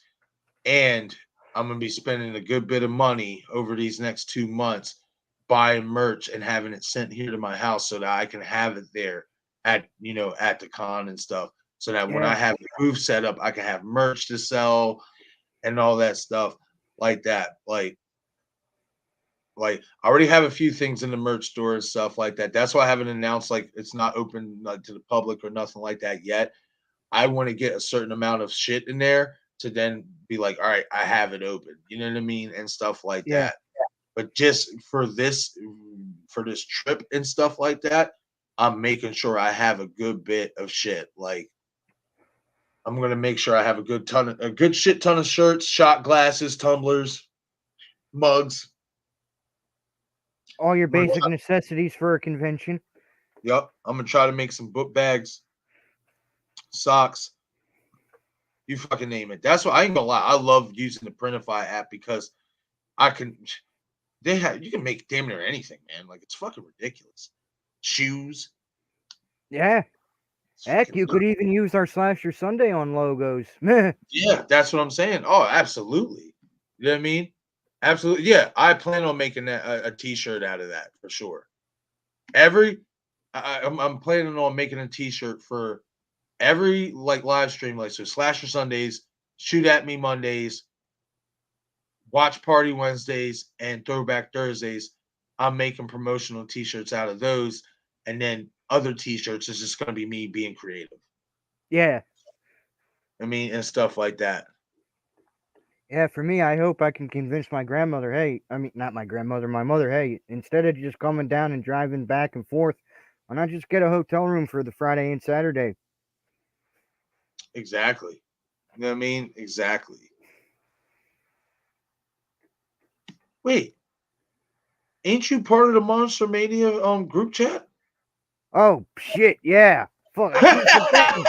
and I'm gonna be spending a good bit of money over these next 2 months buying merch and having it sent here to my house so that I can have it there at the con and stuff. So that when I Yeah. have the booth set up, I can have merch to sell and all that stuff like that. Like I already have a few things in the merch store and stuff like that. That's why I haven't announced like it's not open to the public or nothing like that yet. I want to get a certain amount of shit in there to then be like, all right, I have it open. You know what I mean? And stuff like Yeah. that. But just for this trip and stuff like that, I'm making sure I have a good bit of shit. Like I'm gonna make sure I have a good shit ton of shirts, shot glasses, tumblers, mugs. All your I'm gonna basic try, necessities for a convention. yep, I'm gonna try to make some book bags, socks, you fucking name it. That's what I ain't gonna lie. I love using the Printify app because I can you can make damn near anything, man. Like it's fucking ridiculous. Shoes. Yeah. It's Heck, fucking you could even use our Slasher Sunday on logos. Yeah. yeah, that's what I'm saying. Oh, absolutely. You know what I mean? Absolutely. Yeah, I plan on making a t-shirt out of that for sure. I'm planning on making a t-shirt for every like live stream, like so Slasher Sundays, Shoot at Me Mondays, Watch Party Wednesdays, and Throwback Thursdays. I'm making promotional t-shirts out of those, and then other t-shirts is just going to be me being creative. Yeah. I mean, and stuff like that. Yeah, for me, I hope I can convince my grandmother, hey, I mean, not my grandmother, my mother, hey, instead of just coming down and driving back and forth, why not just get a hotel room for the Friday and Saturday? Exactly. You know what I mean? Exactly. Wait, ain't you part of the Monster Mania group chat? Oh, shit, yeah. Fuck, I keep forgetting.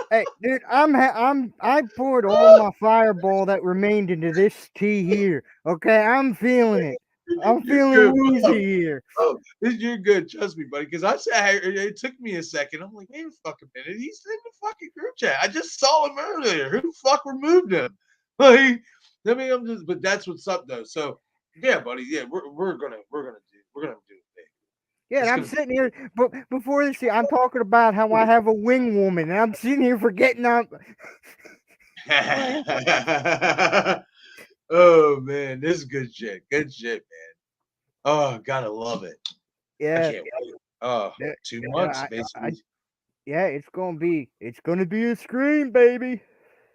Hey, dude, I poured all my fireball that remained into this tea here. Okay, I'm feeling it. I'm You're feeling good, woozy bro. here. Oh, you're good. Trust me, buddy. Because I said it took me a second. I'm like, wait a fucking minute. He's in the fucking group chat. I just saw him earlier. Who the fuck removed him? Like, I mean, I'm just. But that's what's up, though. So, yeah, buddy. Yeah, we're gonna do it big. Yeah, and It's I'm gonna sitting here, but before this, I'm talking about how I have a wing woman, and I'm sitting here forgetting I'm. oh man, this is good shit. Good shit, man. Oh, gotta love it. I Yeah, can't wait. Oh, yeah, 2 months, I, basically. yeah, it's gonna be a scream, baby.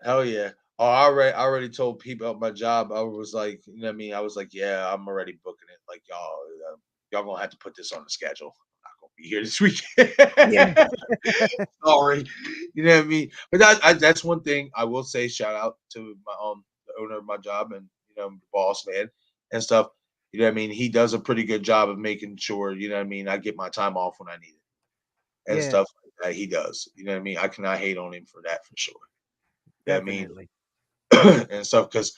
Hell yeah. Oh, I already told people at my job. I was like, you know what I mean? I was like, yeah, I'm already booking it. Like y'all gonna have to put this on the schedule. I'm not gonna be here this Yeah, weekend. Sorry, you know what I mean. But that's one thing I will say. Shout out to my the owner of my job and the boss man and stuff. You know what I mean. He does a pretty good job of making sure you know what I mean. I get my time off when I need it and yeah, stuff like that. He does. You know what I mean. I cannot hate on him for that for sure. You know what I mean. definitely. and stuff because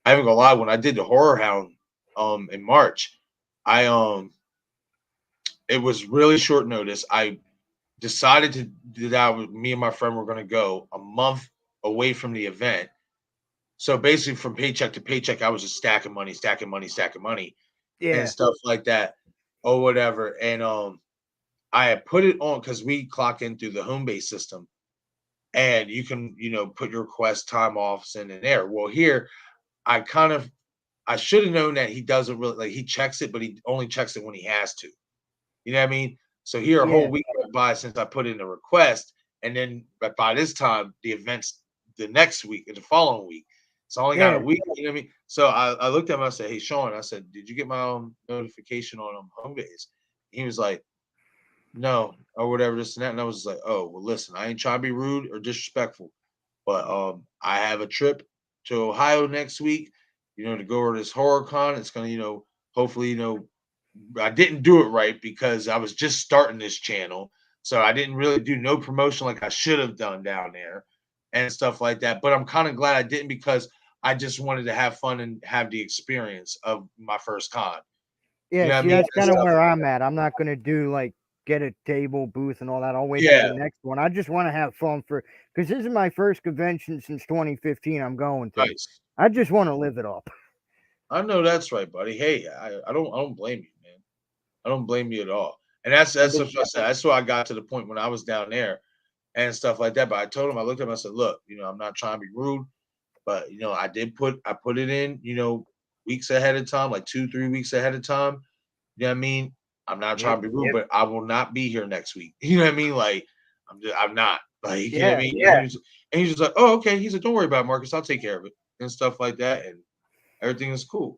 I ain't gonna lie, when I did the horror hound in March, I it was really short notice. I decided to do that with me and my friend were gonna go a month away from the event. So basically from paycheck to paycheck, I was just stacking money, stacking money, stacking money and Yeah, stuff like that or whatever. And I had put it on because we clock in through the home base system and you can, put your request time offs in there. Well, here I should have known that he doesn't really like he checks it, but he only checks it when he has to. You know what I mean? So here a whole yeah, week went by since I put in the request, and then but by this time the event's the next week or the following week. So I only got a yeah, week. You know what I mean? So I looked at him. I said, "Hey, Sean," I said, "Did you get my notification on home days?" He was like, "No," or whatever this and that. And I was like, "Oh, well, listen, I ain't trying to be rude or disrespectful, but I have a trip to Ohio next week, to go over this horror con. It's gonna, hopefully, I didn't do it right because I was just starting this channel. So I didn't really do no promotion like I should have done down there and stuff like that. But I'm kind of glad I didn't because I just wanted to have fun and have the experience of my first con. You Yeah, know what I see, mean? that's And kind of stuff where like I'm at. I'm not gonna do like get a table booth and all that. I'll wait till the yeah, next one. I just want to have fun because this is my first convention since 2015. I'm going to. nice. I just want to live it up. I know that's right, buddy. Hey, I don't blame you, man. I don't blame you at all. And And that's the, what I said. That's why I got to the point when I was down there and stuff like that. But I told him, I looked at him, I said, look, I'm not trying to be rude, but I put it in, weeks ahead of time, like 2, 3 weeks ahead of time. You know what I mean? I'm not trying yep, to be rude, but I will not be here next week. You know what I mean? Like I'm not. Like, you know what I yeah, mean? Yeah. And he's just like, oh, okay. He's like, don't worry about it, Marcus. I'll take care of it and stuff like that. And everything is cool.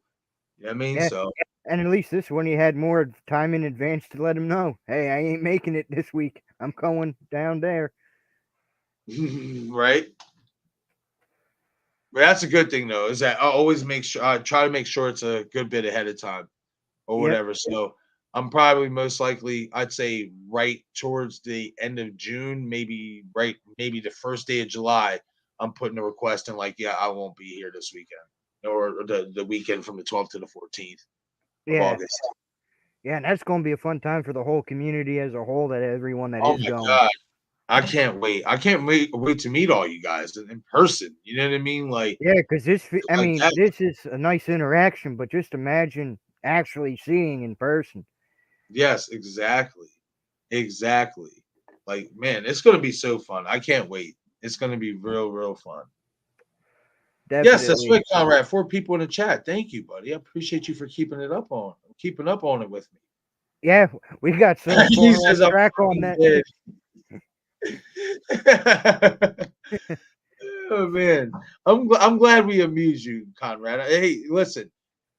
You know what I mean? yeah. So And at least this one, you had more time in advance to let him know, hey, I ain't making it this week. I'm going down there. right. But that's a good thing though, is that I always make sure I try to make sure it's a good bit ahead of time or Yep. whatever. So I'm probably most likely, I'd say right towards the end of June, maybe the first day of July, I'm putting a request in like, yeah, I won't be here this weekend or the weekend from the 12th to the 14th of Yeah. August. Yeah. And that's going to be a fun time for the whole community as a whole, that everyone that Oh is my going. God. I can't wait. I can't wait to meet all you guys in person. You know what I mean? Yeah. Because I Like mean, that. this is a nice interaction, but just imagine actually seeing in person. Yes, exactly. Exactly. Like, man, it's gonna be so fun. I can't wait. It's gonna be real, real fun. Yes, that's Definitely. right, Conrad. 4 people in the chat. Thank you, buddy. I appreciate you for keeping up on it with me. Yeah. We got so He far off says I'm track on fucking that. dead. Oh man, I'm glad we amused you, Conrad. Hey, listen,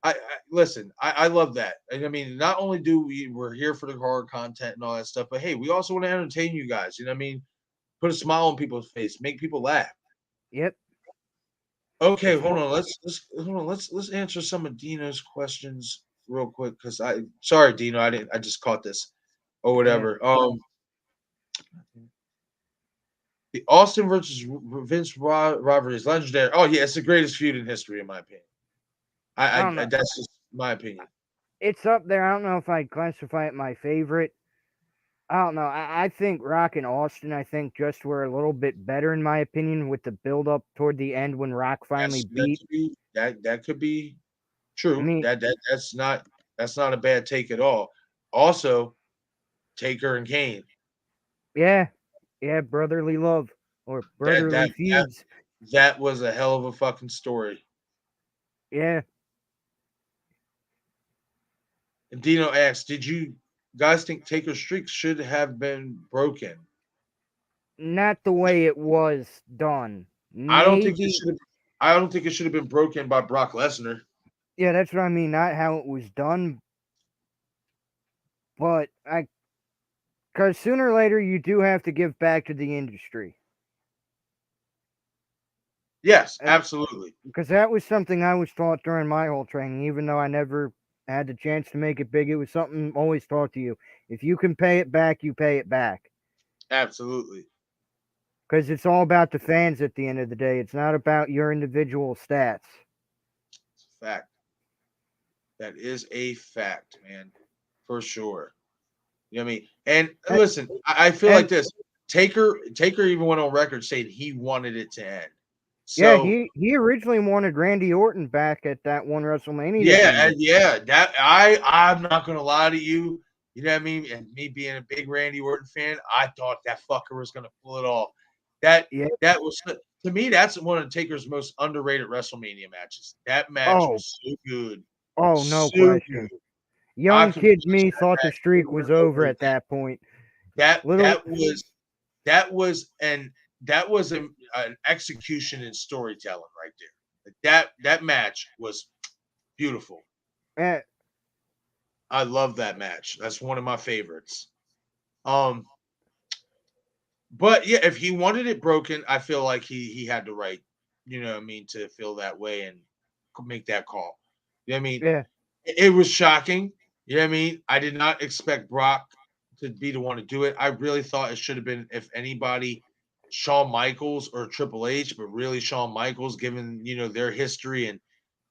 I love that. And I mean, not only we're here for the horror content and all that stuff, but hey, we also want to entertain you guys. You know what I mean? Put a smile on people's face, make people laugh. Yep. Okay, It's hold all, on. Let's hold on. Let's answer some of Dino's questions real quick because sorry, Dino, I just caught this or yeah. whatever. The Austin versus Vince rivalry is legendary. Oh yeah, it's the greatest feud in history, in my opinion. I don't know. That's just my opinion. It's up there. I don't know if I'd classify it my favorite. I don't know. I think Rock and Austin, I think, just were a little bit better in my opinion with the build up toward the end when Rock finally That beat. could be that could be I true. mean, That's not a bad take at all. Also, Taker and Kane. yeah, yeah, brotherly love or That brotherly that that feuds. that was a hell of a fucking story. Yeah, And Dino asks, "Did you guys think Taker's streak should have been broken?" not the way it was done. I don't think it Maybe, should have. I don't think it should have been broken by Brock Lesnar. yeah, that's what I mean. Not how it was done, but because sooner or later you do have to give back to the industry. Yes, absolutely, Because that was something I was taught during my whole training, even though I never had the chance to make it big. It was something always taught to you. If you can pay it back, you pay it back. absolutely. Because it's all about the fans at the end of the day. It's not about your individual stats. It's a fact. That is a fact, man, for sure. You know what I mean? And And, listen, I feel and like this. Taker even went on record saying he wanted it to end. yeah, So he originally wanted Randy Orton back at that one WrestleMania that yeah, ended. yeah. That I'm not gonna lie to you. You know what I mean? And me being a big Randy Orton fan, I thought that fucker was gonna pull it off. That Yeah. that was to me, that's one of Taker's most underrated WrestleMania matches. That match Oh, was so good. oh, no So good. question. I Young could kid watch me that thought the match streak over was and over over at again. that point. That Literally, that was an execution in storytelling right there. That match was beautiful. eh, I love that match. That's one of my favorites. Um, but yeah, if he wanted it broken, I feel like he had the right, you know what I mean, to feel that way and make that call. You know what I mean? yeah, It was shocking. You know what I mean? I did not expect Brock to be the one to do it. I really thought it should have been if anybody Shawn Michaels or Triple H, but really Shawn Michaels, given their history and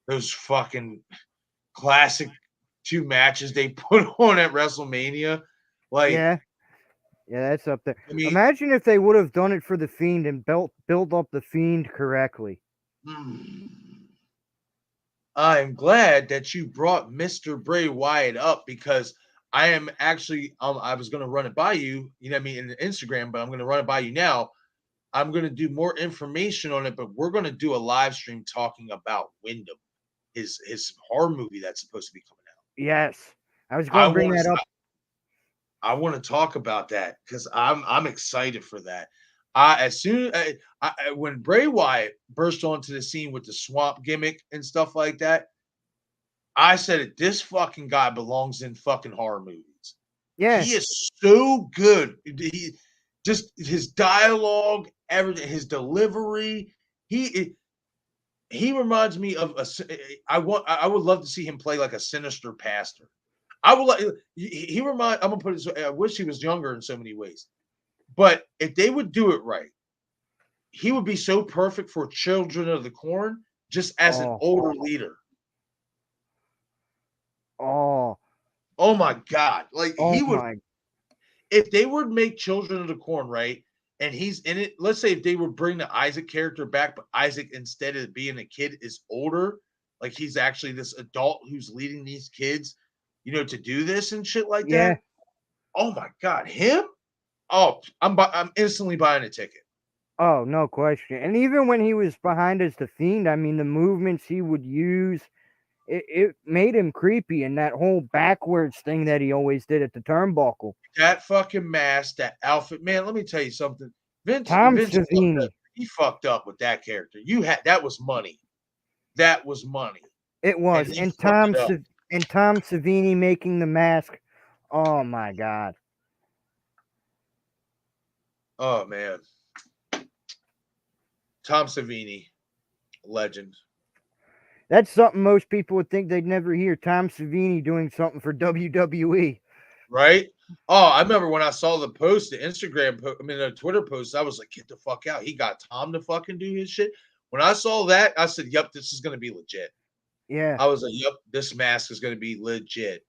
those fucking classic 2 matches they put on at WrestleMania. Like, Yeah, yeah, that's up there. I mean, Imagine if they would have done it for the Fiend and built up the Fiend correctly. I'm glad that you brought Mr. Bray Wyatt up because I am actually I was going to run it by you, you know what I mean, in the Instagram, but I'm going to run it by you now. I'm going to do more information on it, but we're going to do a live stream talking about Wyndham, his horror movie that's supposed to be coming out. Yes, I was I going to bring want that to up. I want to talk about that because I'm excited for that. When Bray Wyatt burst onto the scene with the swamp gimmick and stuff like that, I said it. This fucking guy belongs in fucking horror movies. Yeah. He is so good. He just his dialogue, everything, his delivery. He reminds me of I would love to see him play like a sinister pastor. I would like I'm gonna put it. I wish he was younger in so many ways, but if they would do it right, he would be so perfect for Children of the Corn, just as an older leader. Oh My God! Like he would, if they would make Children of the Corn right, and he's in it. Let's say if they would bring the Isaac character back, but Isaac instead of being a kid is older, like he's actually this adult who's leading these kids, to do this and shit like that. Oh my God, him! Oh, I'm instantly buying a ticket. Oh, no question. And even when he was behind as the Fiend, I mean, the movements he would use, it made him creepy. And that whole backwards thing that he always did at the turnbuckle. That fucking mask, that outfit, man. Let me tell you something. Vince Savini. He fucked up with that character. That was money. That was money. It was. And Tom Savini making the mask. Oh my God. Oh man. Tom Savini, legend. That's something most people would think they'd never hear. Tom Savini doing something for WWE. Right? Oh, I remember when I saw the post, the Instagram post, the Twitter post, I was like, get the fuck out. He got Tom to fucking do his shit. When I saw that, I said, yep, this is going to be legit. Yeah. I was like, yep, this mask is going to be legit.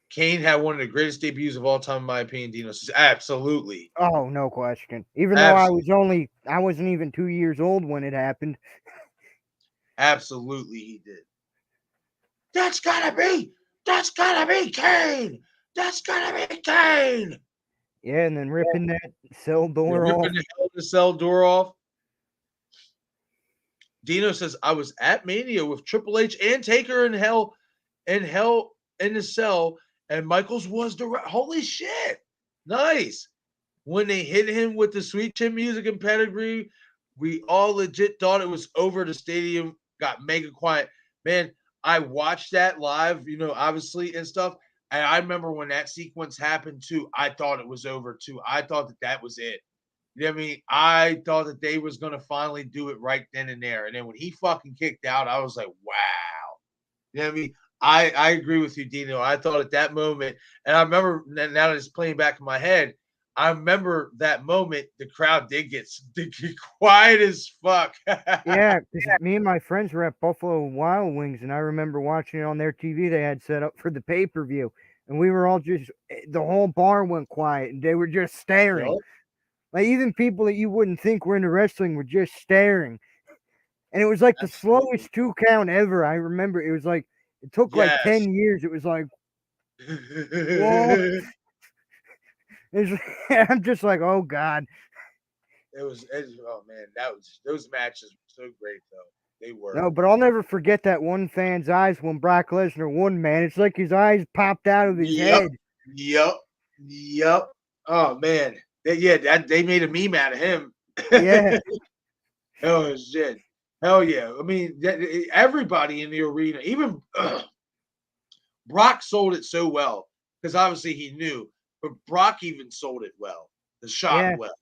Kane had one of the greatest debuts of all time, in my opinion. Dino says, absolutely. Oh, no question. Even though I wasn't even 2 years old when it happened. Absolutely, he did. That's gotta be Kane. That's gotta be Kane. Yeah, and then ripping that cell door off. Ripping the cell door off. Dino says, I was at Mania with Triple H and Taker in Hell in the Cell, and Michaels was the holy shit. Nice. When they hit him with the Sweet Chin Music and Pedigree, we all legit thought it was over. The stadium got mega quiet. Man, I watched that live, obviously, and stuff. And I remember when that sequence happened too, I thought it was over too. I thought that was it. You know what I mean? I thought that they was going to finally do it right then and there. And then when he fucking kicked out, I was like, wow. You know what I mean? I agree with you, Dino. I thought at that moment, and I remember now that it's playing back in my head, I remember that moment, the crowd did get quiet as fuck. Yeah, because me and my friends were at Buffalo Wild Wings, and I remember watching it on their TV they had set up for the pay-per-view. And we were all the whole bar went quiet, and they were just staring. Yep. Like, even people that you wouldn't think were into wrestling were just staring. And it was like the slowest 2 count ever. I remember it was like, it took like 10 years. It was like, whoa. I'm just like, oh God. Oh man, those matches were so great though. They were. No, but I'll never forget that one fan's eyes when Brock Lesnar won, man. It's like his eyes popped out of his head. Yep. Oh man. They made a meme out of him. Yeah. Oh shit. Hell yeah. I mean, everybody in the arena, even Brock sold it so well because obviously he knew, but Brock even sold it well. The shock well.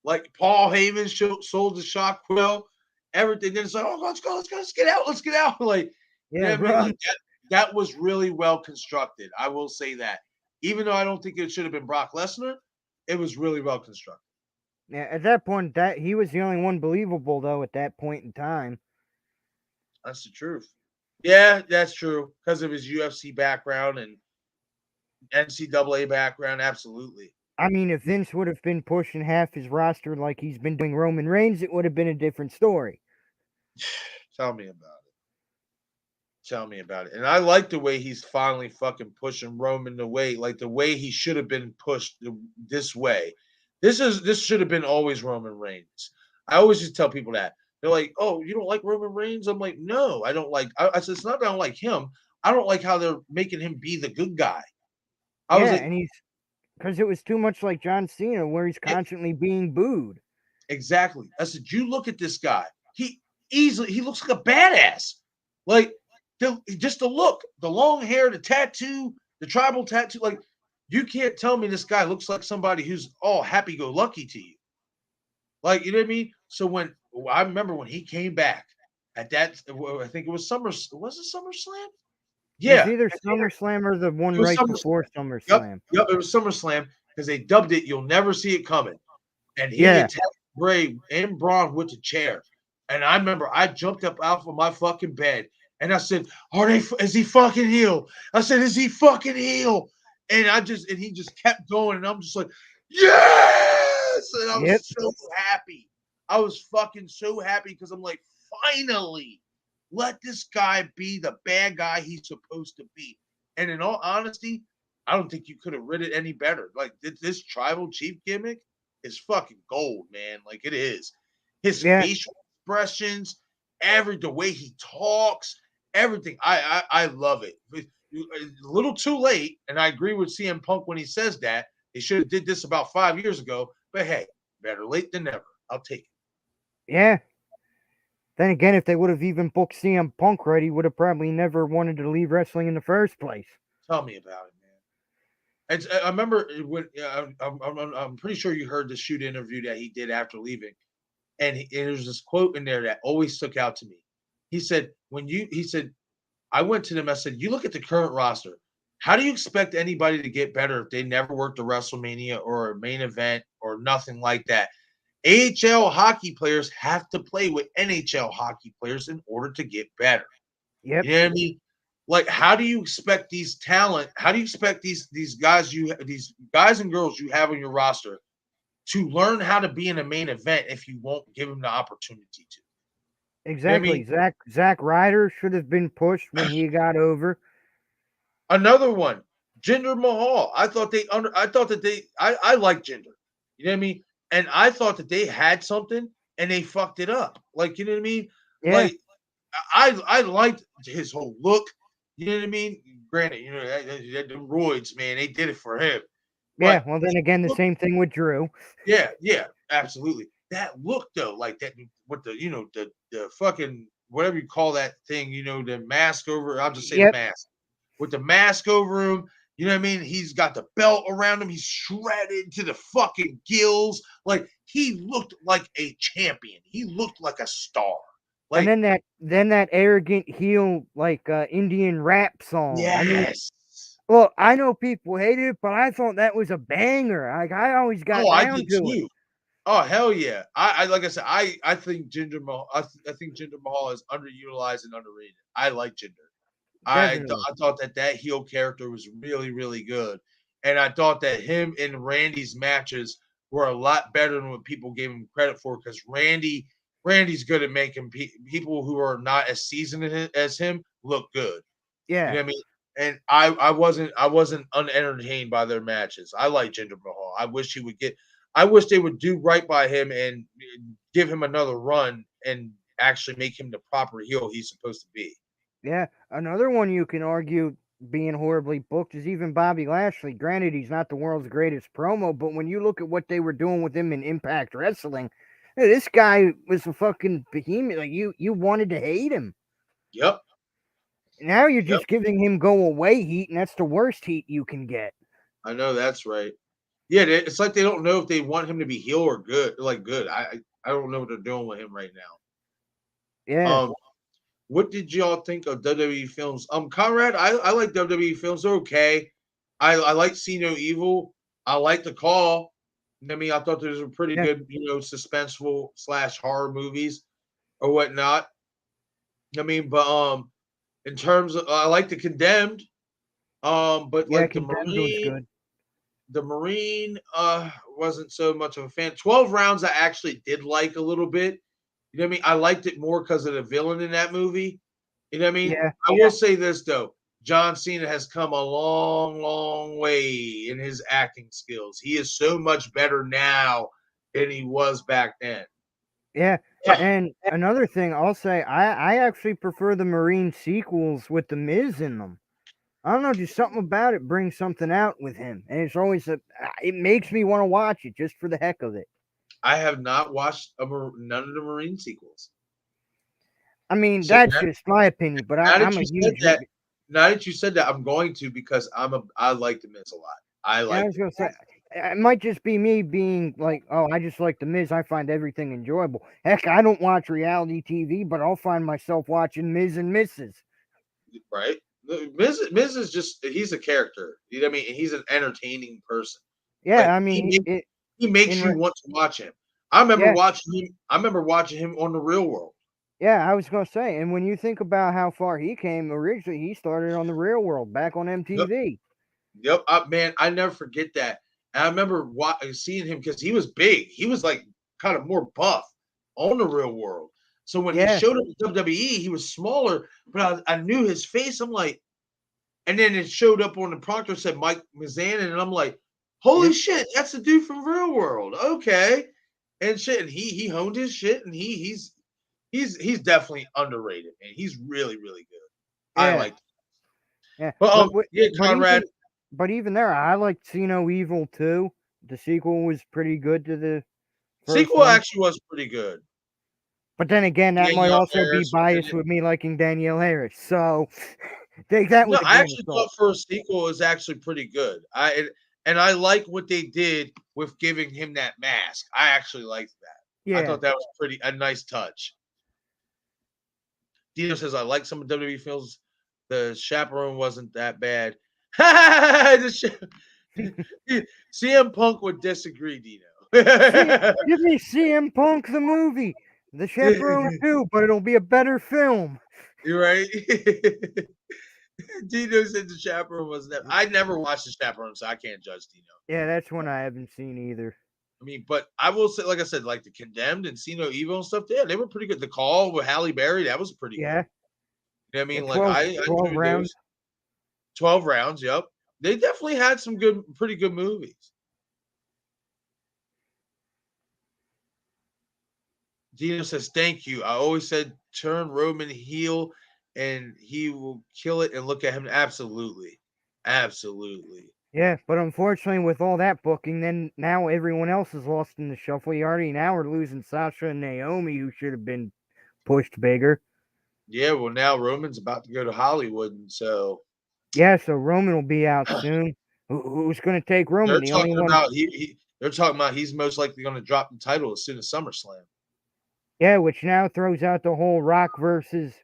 Like Paul Heyman sold the shock well. Everything. Then it's like, oh, let's get out. Like, yeah, like that was really well constructed. I will say that. Even though I don't think it should have been Brock Lesnar, it was really well constructed. Yeah, at that point, that he was the only one believable though. At that point in time, That's the truth. Yeah, that's true because of his UFC background and NCAA background. Absolutely. I mean, if Vince would have been pushing half his roster like he's been doing Roman Reigns, it would have been a different story. Tell me about it. Tell me about it. And I like the way he's finally fucking pushing Roman away, like the way he should have been pushed this way. This should have been always Roman Reigns. I always just tell people that. They're like, "Oh, you don't like Roman Reigns?" I'm like, "No, I don't like." I said, "It's not that I don't like him. I don't like how they're making him be the good guy." I was Yeah, like, and he's because it was too much like John Cena, where he's yeah, constantly being booed. exactly. I said, "You look at this guy. He looks like a badass. Like just the look, the long hair, the tattoo, the tribal tattoo. Like you can't tell me this guy looks like somebody who's all happy-go-lucky to you. Like you know what I mean? So when I remember when he came back at that, I think it was Was it SummerSlam? It was Yeah, either SummerSlam or the one it was right SummerSlam. before Yep, SummerSlam. yep. It was SummerSlam because they dubbed it. You'll never see it coming. And he Yeah, attacked Bray and Braun with the chair. And I remember I jumped up out of my fucking bed and I said, Is he fucking heel? I said, Is he fucking heel? And he just kept going. And I'm just like, Yes! And I yep, was so happy. I was fucking so happy because I'm like, finally, let this guy be the bad guy he's supposed to be. And in all honesty, I don't think you could have written it any better. Like this tribal chief gimmick is fucking gold, man. Like it is. His yeah. facial expressions, the way he talks, everything. I love it. A little too late, and I agree with CM Punk when he says that they should have did this about 5 years ago. But hey, better late than never. I'll take it. Yeah. Then again, if they would have even booked CM Punk right, he would have probably never wanted to leave wrestling in the first place. Tell me about it, man. I remember when I'm pretty sure you heard the shoot interview that he did after leaving, and there's this quote in there that always stuck out to me. He said, I went to them. I said, you look at the current roster. How do you expect anybody to get better if they never worked a WrestleMania or a main event or nothing like that? AHL hockey players have to play with NHL hockey players in order to get better. Yep, You know what I mean? Like, how do you expect these talent? How do you expect these guys and girls you have on your roster to learn how to be in a main event if you won't give them the opportunity to? You know what I exactly. mean? Zack Ryder should have been pushed when he got over. Another one, Jinder Mahal. I thought that I like Jinder. You know what I mean? And I thought that they had something and they fucked it up. Like, you know what I mean? Yeah, Like I liked his whole look. You know what I mean? Granted, the roids, man, they did it for him. yeah. But Well, his then again, the look, same thing with Drew. yeah, absolutely. That look though, like that with the fucking whatever you call that thing, the mask over. I'll just say the Yep. mask with the mask over him. You know what I mean? He's got the belt around him. He's shredded to the fucking gills. Like he looked like a champion. He looked like a star. And Like then that arrogant heel like Indian rap song. I mean, yes. well, I know people hate it, but I thought that was a banger. Like I always got Oh, I down did to it. too. Oh hell yeah! I like I said, I think Jinder Mahal. I think Jinder Mahal is underutilized and underrated. I like Jinder. Definitely. I thought that heel character was really really good, and I thought that him and Randy's matches were a lot better than what people gave him credit for. Because Randy's good at making people who are not as seasoned as him look good. You Yeah. know what I mean? And I wasn't unentertained by their matches. I like Jinder Mahal. I wish they would do right by him and give him another run and actually make him the proper heel he's supposed to be. Yeah. Another one you can argue being horribly booked is even Bobby Lashley. Granted, he's not the world's greatest promo, but when you look at what they were doing with him in Impact Wrestling, hey, this guy was a fucking behemoth. Like you wanted to hate him. Yep. Now you're Yep. just giving him go away heat, and that's the worst heat you can get. I know that's right. Yeah, it's like they don't know if they want him to be heel or good. Like good. I don't know what they're doing with him right now. Yeah. What did y'all think of WWE films? Conrad, I like WWE films. They're okay. I like See No Evil. I like The Call. I mean, I thought those were pretty Yeah, good, suspenseful slash horror movies or whatnot. I mean, but in terms of, I like the Condemned, but yeah, like the Condemned was Marine, good. the Marine, wasn't so much of a fan. 12 Rounds, I actually did like a little bit. You know what I mean? I liked it more because of the villain in that movie. You know what I mean? Yeah, I will say this though. John Cena has come a long, long way in his acting skills. He is so much better now than he was back then. yeah. And another thing I'll say, I actually prefer the Marine sequels with the Miz in them. I don't know, just something about it brings something out with him, and it's always it makes me want to watch it just for the heck of it. I have not watched none of the Marine sequels. I mean, So that's just my opinion, but now that I'm a you said huge. that, I'm going to because I like the Miz a lot. I Yeah, I liked was it. gonna say it might just be me being like, oh, I just like the Miz. I find everything enjoyable. Heck, I don't watch reality TV, but I'll find myself watching Miz and Mrs. Right? Miz is just he's a character. You know what I mean? He's an entertaining person. Yeah, Like I mean, he makes in you want to watch him. I remember yeah, watching him. I remember watching him on the Real World. yeah, I was gonna say, and when you think about how far he came originally, he started on the Real World back on Yep, MTV. yep. Man, I never forget that. And I remember seeing him because he was big. He was like kind of more buff on the Real World. So when he Yeah, showed up in WWE, he was smaller, but I knew his face. I'm like, and then it showed up on the prompter said Mike Mizanin, and I'm like, yeah, holy shit, that's the dude from Real World. Okay. And shit, and he honed his shit, and he's definitely underrated, man. He's really, really good. I yeah, like it. yeah. But yeah, But Conrad, even there, I liked See No Evil too. The sequel was pretty good to the first sequel one. actually was pretty good. But then again, that might Danielle also be Harris was in biased it. with me liking Danielle Harris. So take that No, with a I grain of actually salt. thought for a sequel is actually pretty good. And I like what they did with giving him that mask. I actually liked that. I Yeah. thought that was pretty a nice touch. Dino says, I like some of WWE films. The chaperone wasn't that bad. CM Punk would disagree, Dino. Give me CM Punk the movie, The Chaperone too, but it'll be a better film. You're right. Dino said the chaperone wasn't that. I never watched the chaperone, so I can't judge Dino. Yeah, that's one I haven't seen either. I mean, but I will say, like I said, like the Condemned and See No Evil and stuff, yeah, they were pretty good. The Call with Halle Berry, that was pretty good. Yeah, You know what I yeah, mean? Like I 12 enjoyed rounds. those. 12 rounds, yep. They definitely had some pretty good movies. Dino says, thank you. I always said turn Roman heel and he will kill it and look at him. Absolutely. Absolutely. Yeah, but unfortunately, with all that booking, then now everyone else is lost in the shuffle. You already now are losing Sasha and Naomi, who should have been pushed bigger. Yeah, well now Roman's about to go to Hollywood, and so Yeah, so Roman will be out soon. Who's going to take Roman? they're The only talking one. about they're talking about he's most likely going to drop the title as soon as SummerSlam. Yeah, which now throws out the whole Rock versus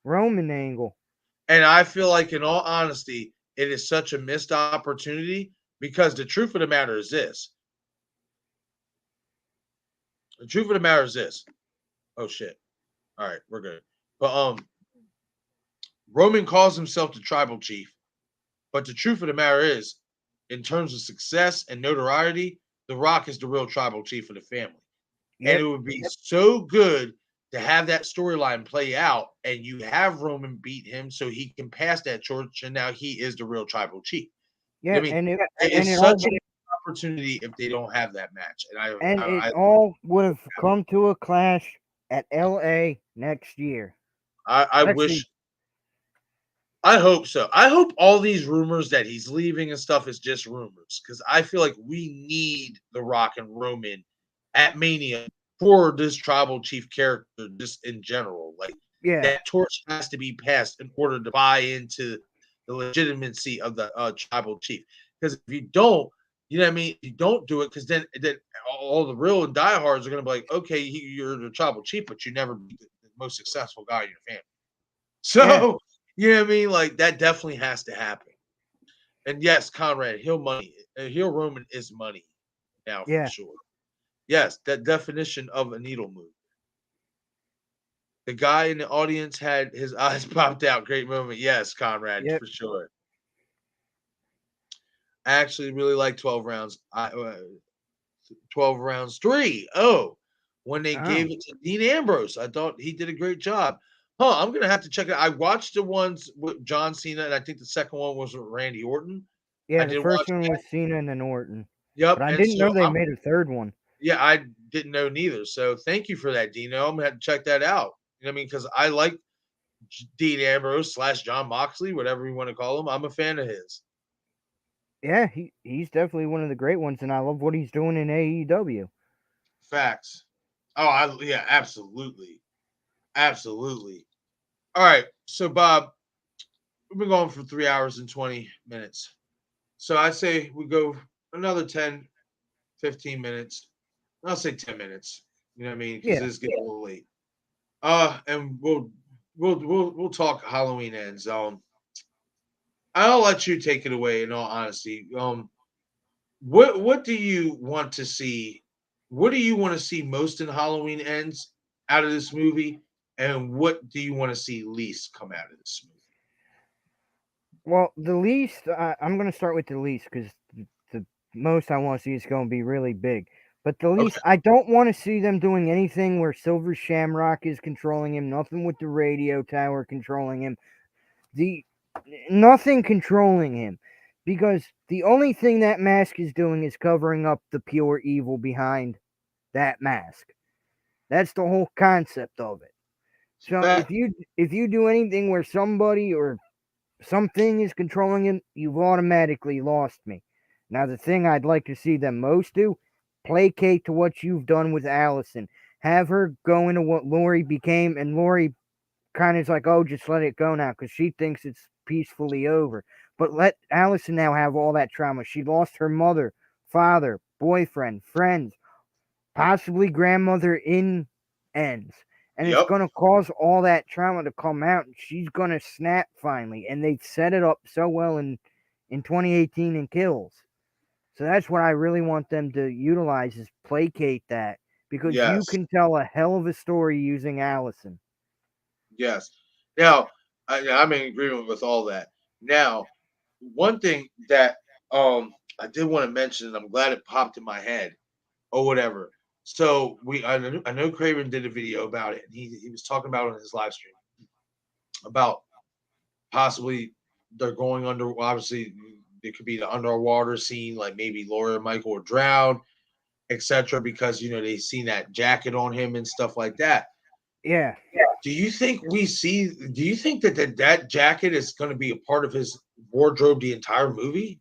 Roman angle. And I feel like, in all honesty, it is such a missed opportunity because the truth of the matter is this. The truth of the matter is this. Oh shit. All right, we're good. But Roman calls himself the tribal chief. But the truth of the matter is, in terms of success and notoriety, The Rock is the real tribal chief of the family. And it Yep. would be so good to have that storyline play out and you have Roman beat him so he can pass that torch and now he is the real tribal chief. You know Yeah, what I mean? and It's it all such an opportunity if they don't have that match. And it all would have come to a clash at LA next year. I Actually, wish I hope so. I hope all these rumors that he's leaving and stuff is just rumors because I feel like we need The Rock and Roman at Mania for this tribal chief character, just in general. Like yeah, that torch has to be passed in order to buy into the legitimacy of the tribal chief. Because if you don't, you know what I mean. You don't do it because then all the real and diehards are going to be like, okay, you're the tribal chief, but you never be the most successful guy in your family. yeah, So you know what I mean? Like that definitely has to happen. And yes, Conrad, heel Roman is money. now for Yeah. sure. Yes, that definition of a needle move. The guy in the audience had his eyes popped out. Great moment. Yes, Conrad, Yep. for sure. I actually really like 12 rounds. 12 rounds 3. Oh, when they Oh. gave it to Dean Ambrose, I thought he did a great job. Huh, I'm gonna have to check it. I watched the ones with John Cena, and I think the second one was with Randy Orton. I Yeah, the did first watch one that. was Cena and then Orton. Yep, But I and didn't so know they I'm made a third one. yeah, I didn't know neither. So thank you for that, Dino. I'm gonna have to check that out. You know what I mean? Because I like Dean Ambrose slash John Moxley, whatever you want to call him. I'm a fan of his. Yeah, he's definitely one of the great ones, and I love what he's doing in AEW. Facts. Oh, yeah, absolutely. Absolutely. All right. So Bob, we've been going for 3 hours and 20 minutes. So I say we go another 10, 15 minutes. I'll say 10 minutes. You know what I mean? Because Yeah. it's getting a little late. And we'll talk Halloween ends. I'll let you take it away in all honesty. What do you want to see? What do you want to see most in Halloween ends out of this movie? And what do you want to see least come out of this movie? Well, the least I'm going to start with the least because the most I want to see is going to be really big. But the least, Okay. I don't want to see them doing anything where Silver Shamrock is controlling him. Nothing with the radio tower controlling him. The nothing controlling him, because the only thing that mask is doing is covering up the pure evil behind that mask. That's the whole concept of it. So Fact. if you do anything where somebody or something is controlling him, you've automatically lost me. Now, the thing I'd like to see them most do, placate to what you've done with Allison. Have her go into what Lori became, and Lori kind of is like, oh, just let it go now, because she thinks it's peacefully over. But let Allison now have all that trauma. She lost her mother, father, boyfriend, friends, possibly grandmother in ends. And it's Yep. going to cause all that trauma to come out, and she's going to snap finally. And they set it up so well in 2018 in Kills. So that's what I really want them to utilize is placate that, because you Yes. can tell a hell of a story using Allison. Yes. Now, I'm in agreement with all that. Now, one thing that I did want to mention, and I'm glad it popped in my head or whatever. So I know Craven did a video about it, and he was talking about it on his live stream about possibly they're going under. Obviously, it could be the underwater scene, like maybe Laura and Michael were drowned, etc. Because they seen that jacket on him and stuff like that. Yeah. Do you think we see? Do you think that jacket is going to be a part of his wardrobe the entire movie?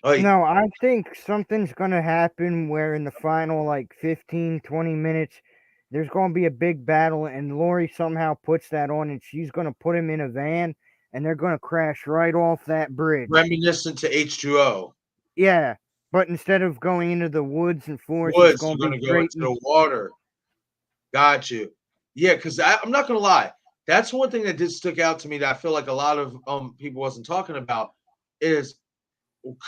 Like, No, I think something's going to happen where in the final like 15, 20 minutes, there's going to be a big battle, and Lori somehow puts that on, and she's going to put him in a van, and they're going to crash right off that bridge. reminiscent to H2O. Yeah, but instead of going into the woods and forest, it's Woods, going you're to going be to go straight into in. the water. Got you. Yeah, because I'm not going to lie. That's one thing that did stick out to me that I feel like a lot of people wasn't talking about is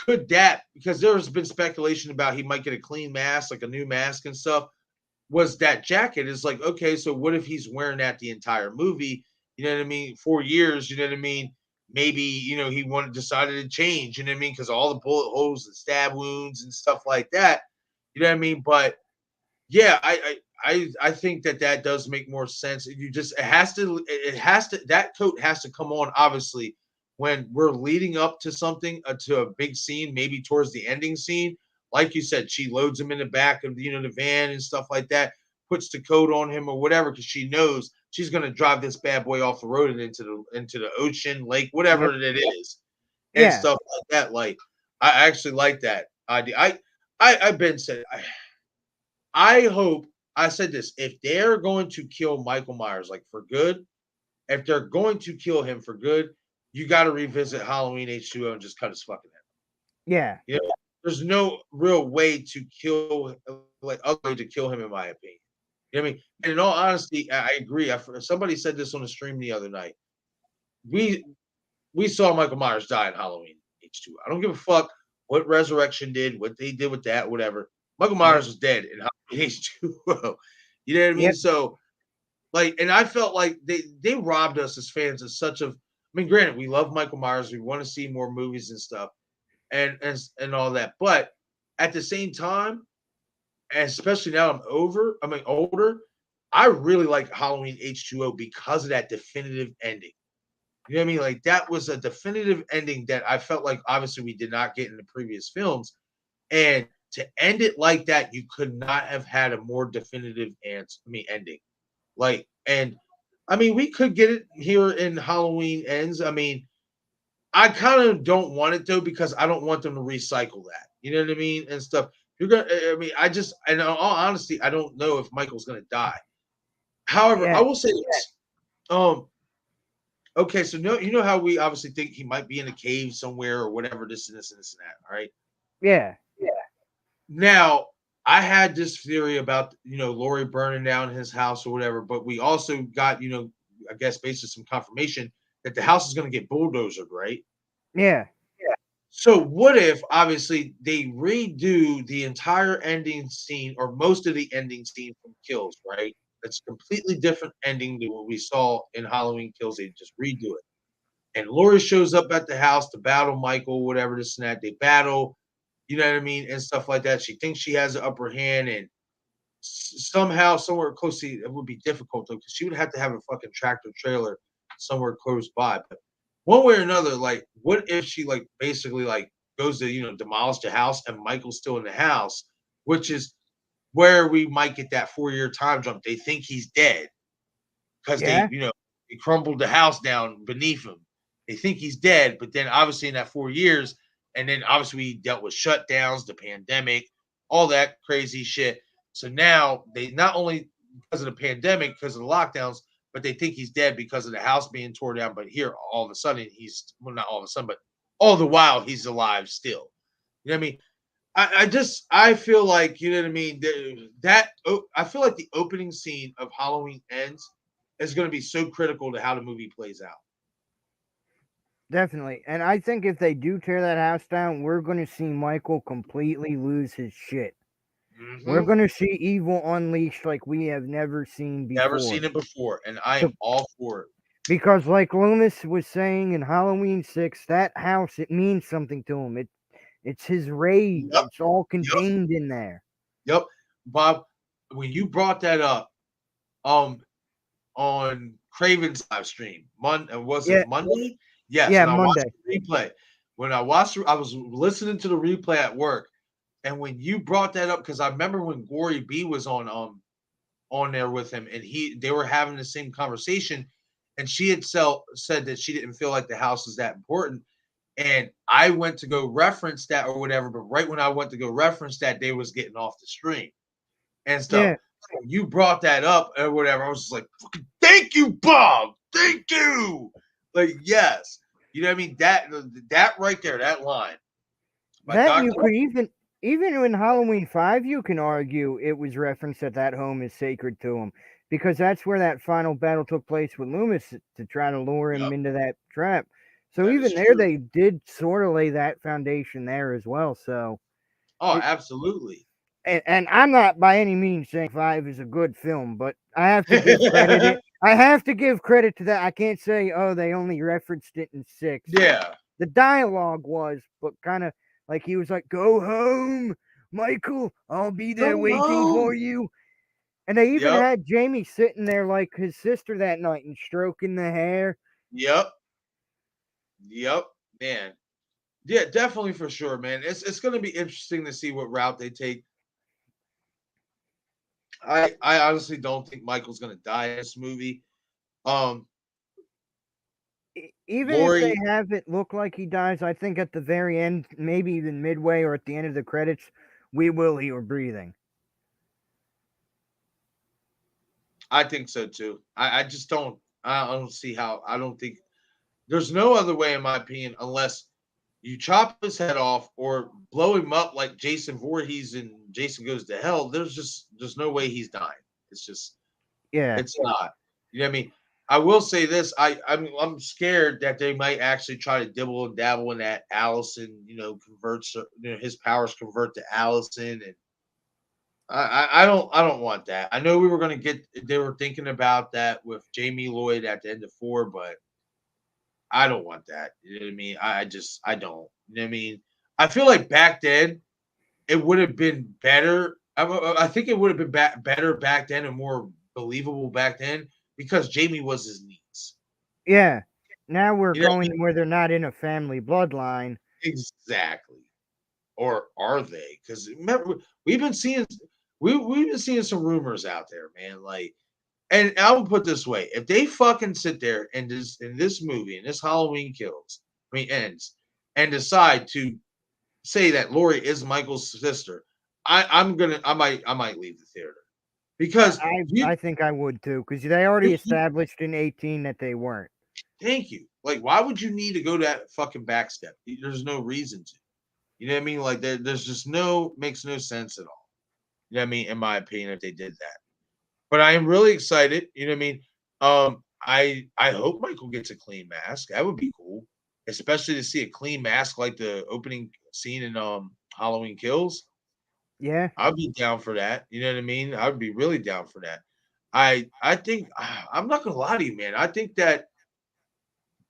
could that, because there's been speculation about he might get a clean mask, like a new mask and stuff. Was that jacket is like, okay, so what if he's wearing that the entire movie? You know what I mean? 4 years, you know what I mean? Maybe, he decided to change, you know what I mean? Because all the bullet holes and stab wounds and stuff like that. You know what I mean? But yeah, I think that does make more sense. That coat has to come on, obviously, when we're leading up to something, to a big scene, maybe towards the ending scene. Like you said, she loads him in the back of the van and stuff like that, puts the coat on him or whatever, because she knows she's gonna drive this bad boy off the road and into the ocean, lake, whatever Yep. it is, and Yeah. stuff like that. Like, I actually like that idea. I've been said I hope I said this. If they're going to kill Michael Myers like for good, if they're going to kill him for good, you got to revisit Halloween H2O and just cut his fucking head. Yeah. There's no real way to kill, like other way to kill him, in my opinion. You know what I mean? And in all honesty, I agree. Somebody said this on the stream the other night. We we saw Michael Myers die in Halloween H2O. I don't give a fuck what Resurrection did, what they did with that, whatever. Michael Myers was dead in Halloween H2O. You know what I mean? Yep. So like, and I felt like they robbed us as fans of such of. I mean, granted, we love Michael Myers. We want to see more movies and stuff, and all that. But at the same time, and especially now older. I really like Halloween H2O because of that definitive ending. You know what I mean? Like that was a definitive ending that I felt like obviously we did not get in the previous films. And to end it like that, you could not have had a more definitive ending. Like, and I mean, we could get it here in Halloween Ends. I mean, I kind of don't want it though because I don't want them to recycle that. You know what I mean and stuff. You're gonna. I mean, I just, and in all honesty, I don't know if Michael's gonna die. However, Yeah. I will say this. Um. Okay, so no, you know how we obviously think he might be in a cave somewhere or whatever. This and this and this and that. All right. Yeah. Now, I had this theory about Lori burning down his house or whatever, but we also got I guess basically some confirmation that the house is going to get bulldozed, right? Yeah. So what if obviously they redo the entire ending scene or most of the ending scene from Kills, right? It's a completely different ending than what we saw in Halloween Kills. They just redo it. And Laurie shows up at the house to battle Michael, whatever this and that. They battle, you know what I mean, and stuff like that. She thinks she has the upper hand, and somehow, somewhere close to it would be difficult though, because she would have to have a fucking tractor trailer somewhere close by. But one way or another, like, what if she like basically like goes to demolish the house and Michael's still in the house, which is where we might get that 4-year time jump. They think he's dead because Yeah. they crumbled the house down beneath him. They think he's dead, but then obviously in that 4 years, and then obviously we dealt with shutdowns, the pandemic, all that crazy shit. So now they not only because of the pandemic, because of the lockdowns, but they think he's dead because of the house being torn down. But here, all of a sudden, not all of a sudden, but all the while he's alive still. You know what I mean? I feel like you know what I mean. I feel like the opening scene of Halloween Ends is going to be so critical to how the movie plays out. Definitely. And I think if they do tear that house down, we're going to see Michael completely lose his shit. We're Mm-hmm. going to see evil unleashed like we have never seen before. Never seen it before, and I am all for it. Because, like Loomis was saying in Halloween 6, that house, it means something to him. It's his rage. Yep. It's all contained in there. Yep, Bob. When you brought that up, on Craven's live stream, was it Monday? Yes, Yeah, and I Monday. watched the replay. When I was listening to the replay at work, and when you brought that up, because I remember when Gory B was on there with him, and they were having the same conversation, and she had said that she didn't feel like the house is that important. And I went to go reference that or whatever, but right when I went to go reference that, they was getting off the stream and stuff. Yeah. So you brought that up or whatever. I was just like, thank you, Bob. Thank you. Like, yes. You know what I mean? That right there, that line. That you could even in Halloween 5, you can argue it was referenced that home is sacred to him. Because that's where that final battle took place with Loomis to try to lure him into that trap. So That even there, they did sort of lay that foundation there as well. So, absolutely. And I'm not by any means saying 5 is a good film, but I have to give credit. I have to give credit to that. I can't say, oh, they only referenced it in 6. Yeah. The dialogue was, but kind of like he was like, "Go home, Michael. I'll be there waiting for you." And they even had Jamie sitting there like his sister that night and stroking the hair. Yep, man. Yeah, definitely for sure, man. It's going to be interesting to see what route they take. I honestly don't think Michael's going to die in this movie. Even if they have it look like he dies, I think at the very end, maybe even midway or at the end of the credits, we will hear breathing. I think so too. I just don't. I don't see how. I don't think there's no other way, in my opinion, unless you chop his head off or blow him up like Jason Voorhees and Jason Goes to Hell. There's no way he's dying. It's just, it's not. You know what I mean? I will say this. I'm scared that they might actually try to dibble and dabble in that Allison, converts his powers convert to Allison, and I don't want that. I know we were gonna get they were thinking about that with Jamie Lloyd at the end of 4, but I don't want that. You know what I mean? I don't. You know what I mean? I feel like back then it would have been better. I think it would have been better back then and more believable back then because Jamie was his niece. Yeah. Now we're You know what I going mean? where they're not in a family bloodline. Exactly. Or are they? Because remember, we've been seeing we've been seeing some rumors out there, man. Like, and I will put it this way: if they fucking sit there and this movie and this Halloween ends, and decide to say that Lori is Michael's sister, I might leave the theater because I think I would too, because they already established in 18 that they weren't. thank you. Like, why would you need to go that fucking back step? There's no reason to. You know what I mean? Like, there's just makes no sense at all. You know what I mean? In my opinion, if they did that. But I am really excited. You know what I mean? I hope Michael gets a clean mask. That would be cool, especially to see a clean mask like the opening scene in Halloween Kills. Yeah. I'd be down for that. You know what I mean? I would be really down for that. I think I'm not gonna lie to you, man. I think that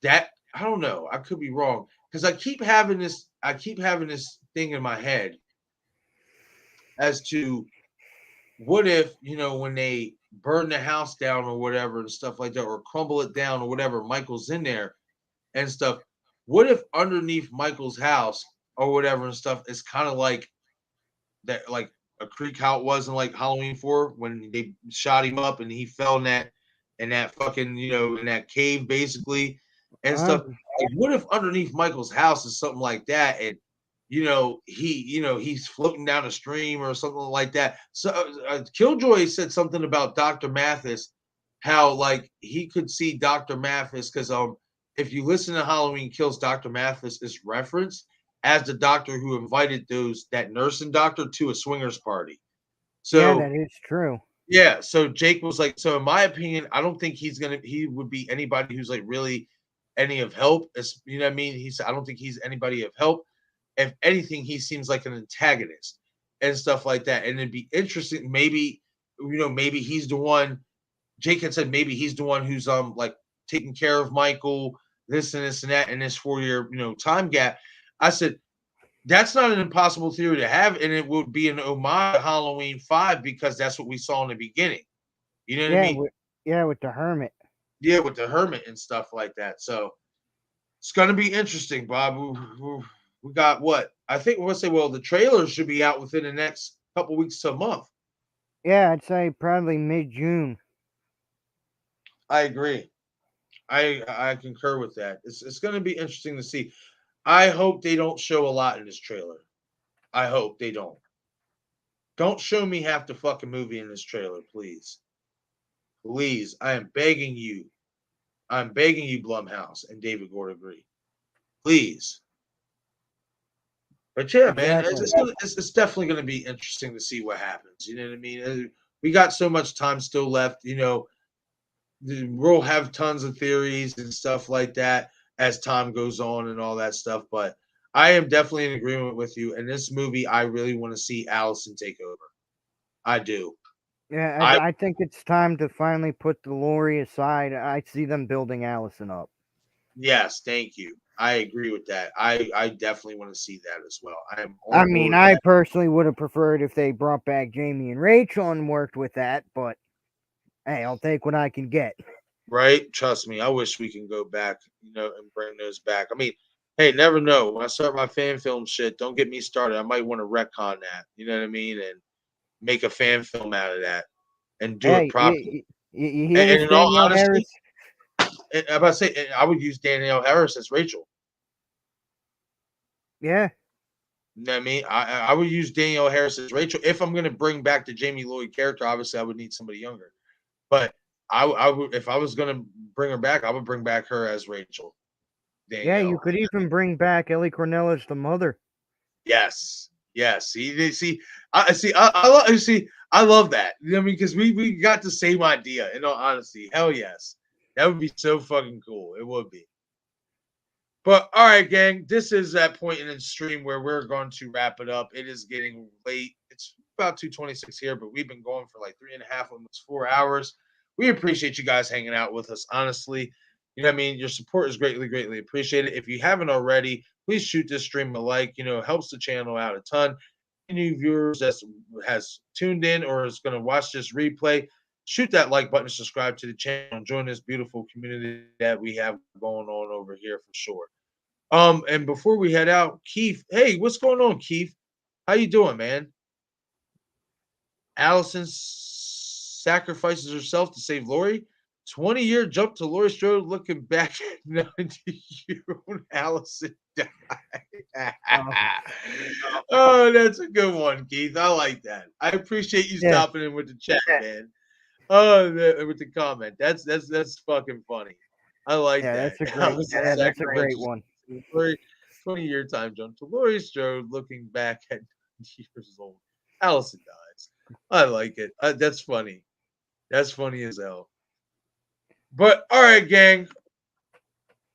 I don't know. I could be wrong because I keep having this thing in my head as to what if when they burn the house down or whatever and stuff like that, or crumble it down or whatever, Michael's in there and stuff. What if underneath Michael's house or whatever and stuff is kind of like that, like a creek how it was in like Halloween 4 when they shot him up and he fell in that fucking in that cave basically and stuff. Um, Like, what if underneath Michael's house is something like that and he's floating down a stream or something like that. So Killjoy said something about Dr. Mathis, how like he could see Dr. Mathis because if you listen to Halloween Kills, Dr. Mathis is referenced as the doctor who invited that nursing doctor to a swingers party. yeah, So that is true. yeah, so Jake was like, so in my opinion, I don't think he would be anybody who's like really any of help. You know what I mean? He said, I don't think he's anybody of help. If anything, he seems like an antagonist and stuff like that. And it'd be interesting. Maybe he's the one. Jake had said maybe he's the one who's like taking care of Michael, this and this and that in this 4 year time gap. I said that's not an impossible theory to have, and it would be an homage to Halloween 5 because that's what we saw in the beginning. You know what I Yeah, mean? with the hermit. Yeah, with the hermit and stuff like that. So it's going to be interesting, Bob. We got what? I think we'll say, well, the trailer should be out within the next couple weeks to a month. Yeah, I'd say probably mid-June. I agree. I concur with that. It's going to be interesting to see. I hope they don't show a lot in this trailer. I hope they don't. Don't show me half the fucking movie in this trailer, please. Please, I am begging you. I'm begging you, Blumhouse and David Gordon Green. Please. But yeah, man, Exactly. it's definitely going to be interesting to see what happens. You know what I mean? We got so much time still left. We'll have tons of theories and stuff like that as time goes on and all that stuff. But I am definitely in agreement with you. In this movie, I really want to see Allison take over. I do. Yeah, I I think it's time to finally put the Lori aside. I see them building Allison up. Yes, thank you. I agree with that. I definitely want to see that as well. I am I on board mean, with I that. personally would have preferred if they brought back Jamie and Rachel and worked with that, but hey, I'll take what I can get. Right? Trust me, I wish we can go back, and bring those back. I mean, hey, never know. When I start my fan film shit, don't get me started. I might want to retcon that. You know what I mean? And make a fan film out of that and do it Hey, properly. you hear And this, in all Danielle honesty, Harris? I'm about to say I would use Danielle Harris as Rachel. Yeah, You know what I mean? I would use Danielle Harris as Rachel. If I'm going to bring back the Jamie Lloyd character, obviously I would need somebody younger. But I would, if I was going to bring her back, I would bring back her as Rachel. yeah, you Danielle. could even bring back Ellie Cornell as the mother. Yes. Yes. See, I see. I love that. You know what I mean? Because we got the same idea. In all honesty, hell yes. That would be so fucking cool. It would be. But all right, gang, this is that point in the stream where we're going to wrap it up. It is getting late. It's about 2:26 here, but we've been going for like 3.5, almost 4 hours. We appreciate you guys hanging out with us. Honestly, you know what I mean? Your support is greatly, greatly appreciated. If you haven't already, please shoot this stream a like. You know, it helps the channel out a ton. Any viewers that has tuned in or is going to watch this replay, shoot that like button, subscribe to the channel, and join this beautiful community that we have going on over here for sure. And before we head out, Keith, hey, what's going on, Keith? How you doing, man? Allison sacrifices herself to save Lori. 20-year jump to Laurie Strode, looking back at 90-year-old Allison died. Oh, that's a good one, Keith. I like that. I appreciate you stopping in with the chat, man. Oh, with the comment. That's fucking funny. I like that. That's a great one. 20-year time jump to Laurie Strode, looking back at 90 years old. Allison dies. I like it. That's funny. That's funny as hell. But all right, gang.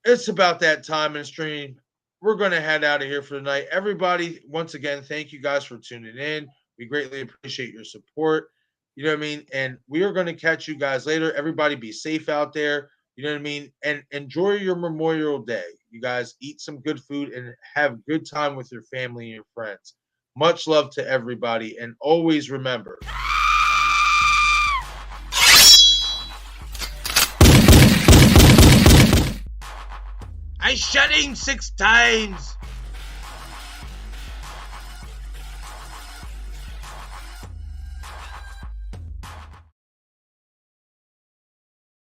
It's about that time in the stream. We're going to head out of here for the night. Everybody, once again, thank you guys for tuning in. We greatly appreciate your support. You know what I mean? And we are going to catch you guys later. Everybody be safe out there. You know what I mean? And enjoy your Memorial Day. You guys eat some good food and have a good time with your family and your friends. Much love to everybody. And always remember, I shut in 6 times.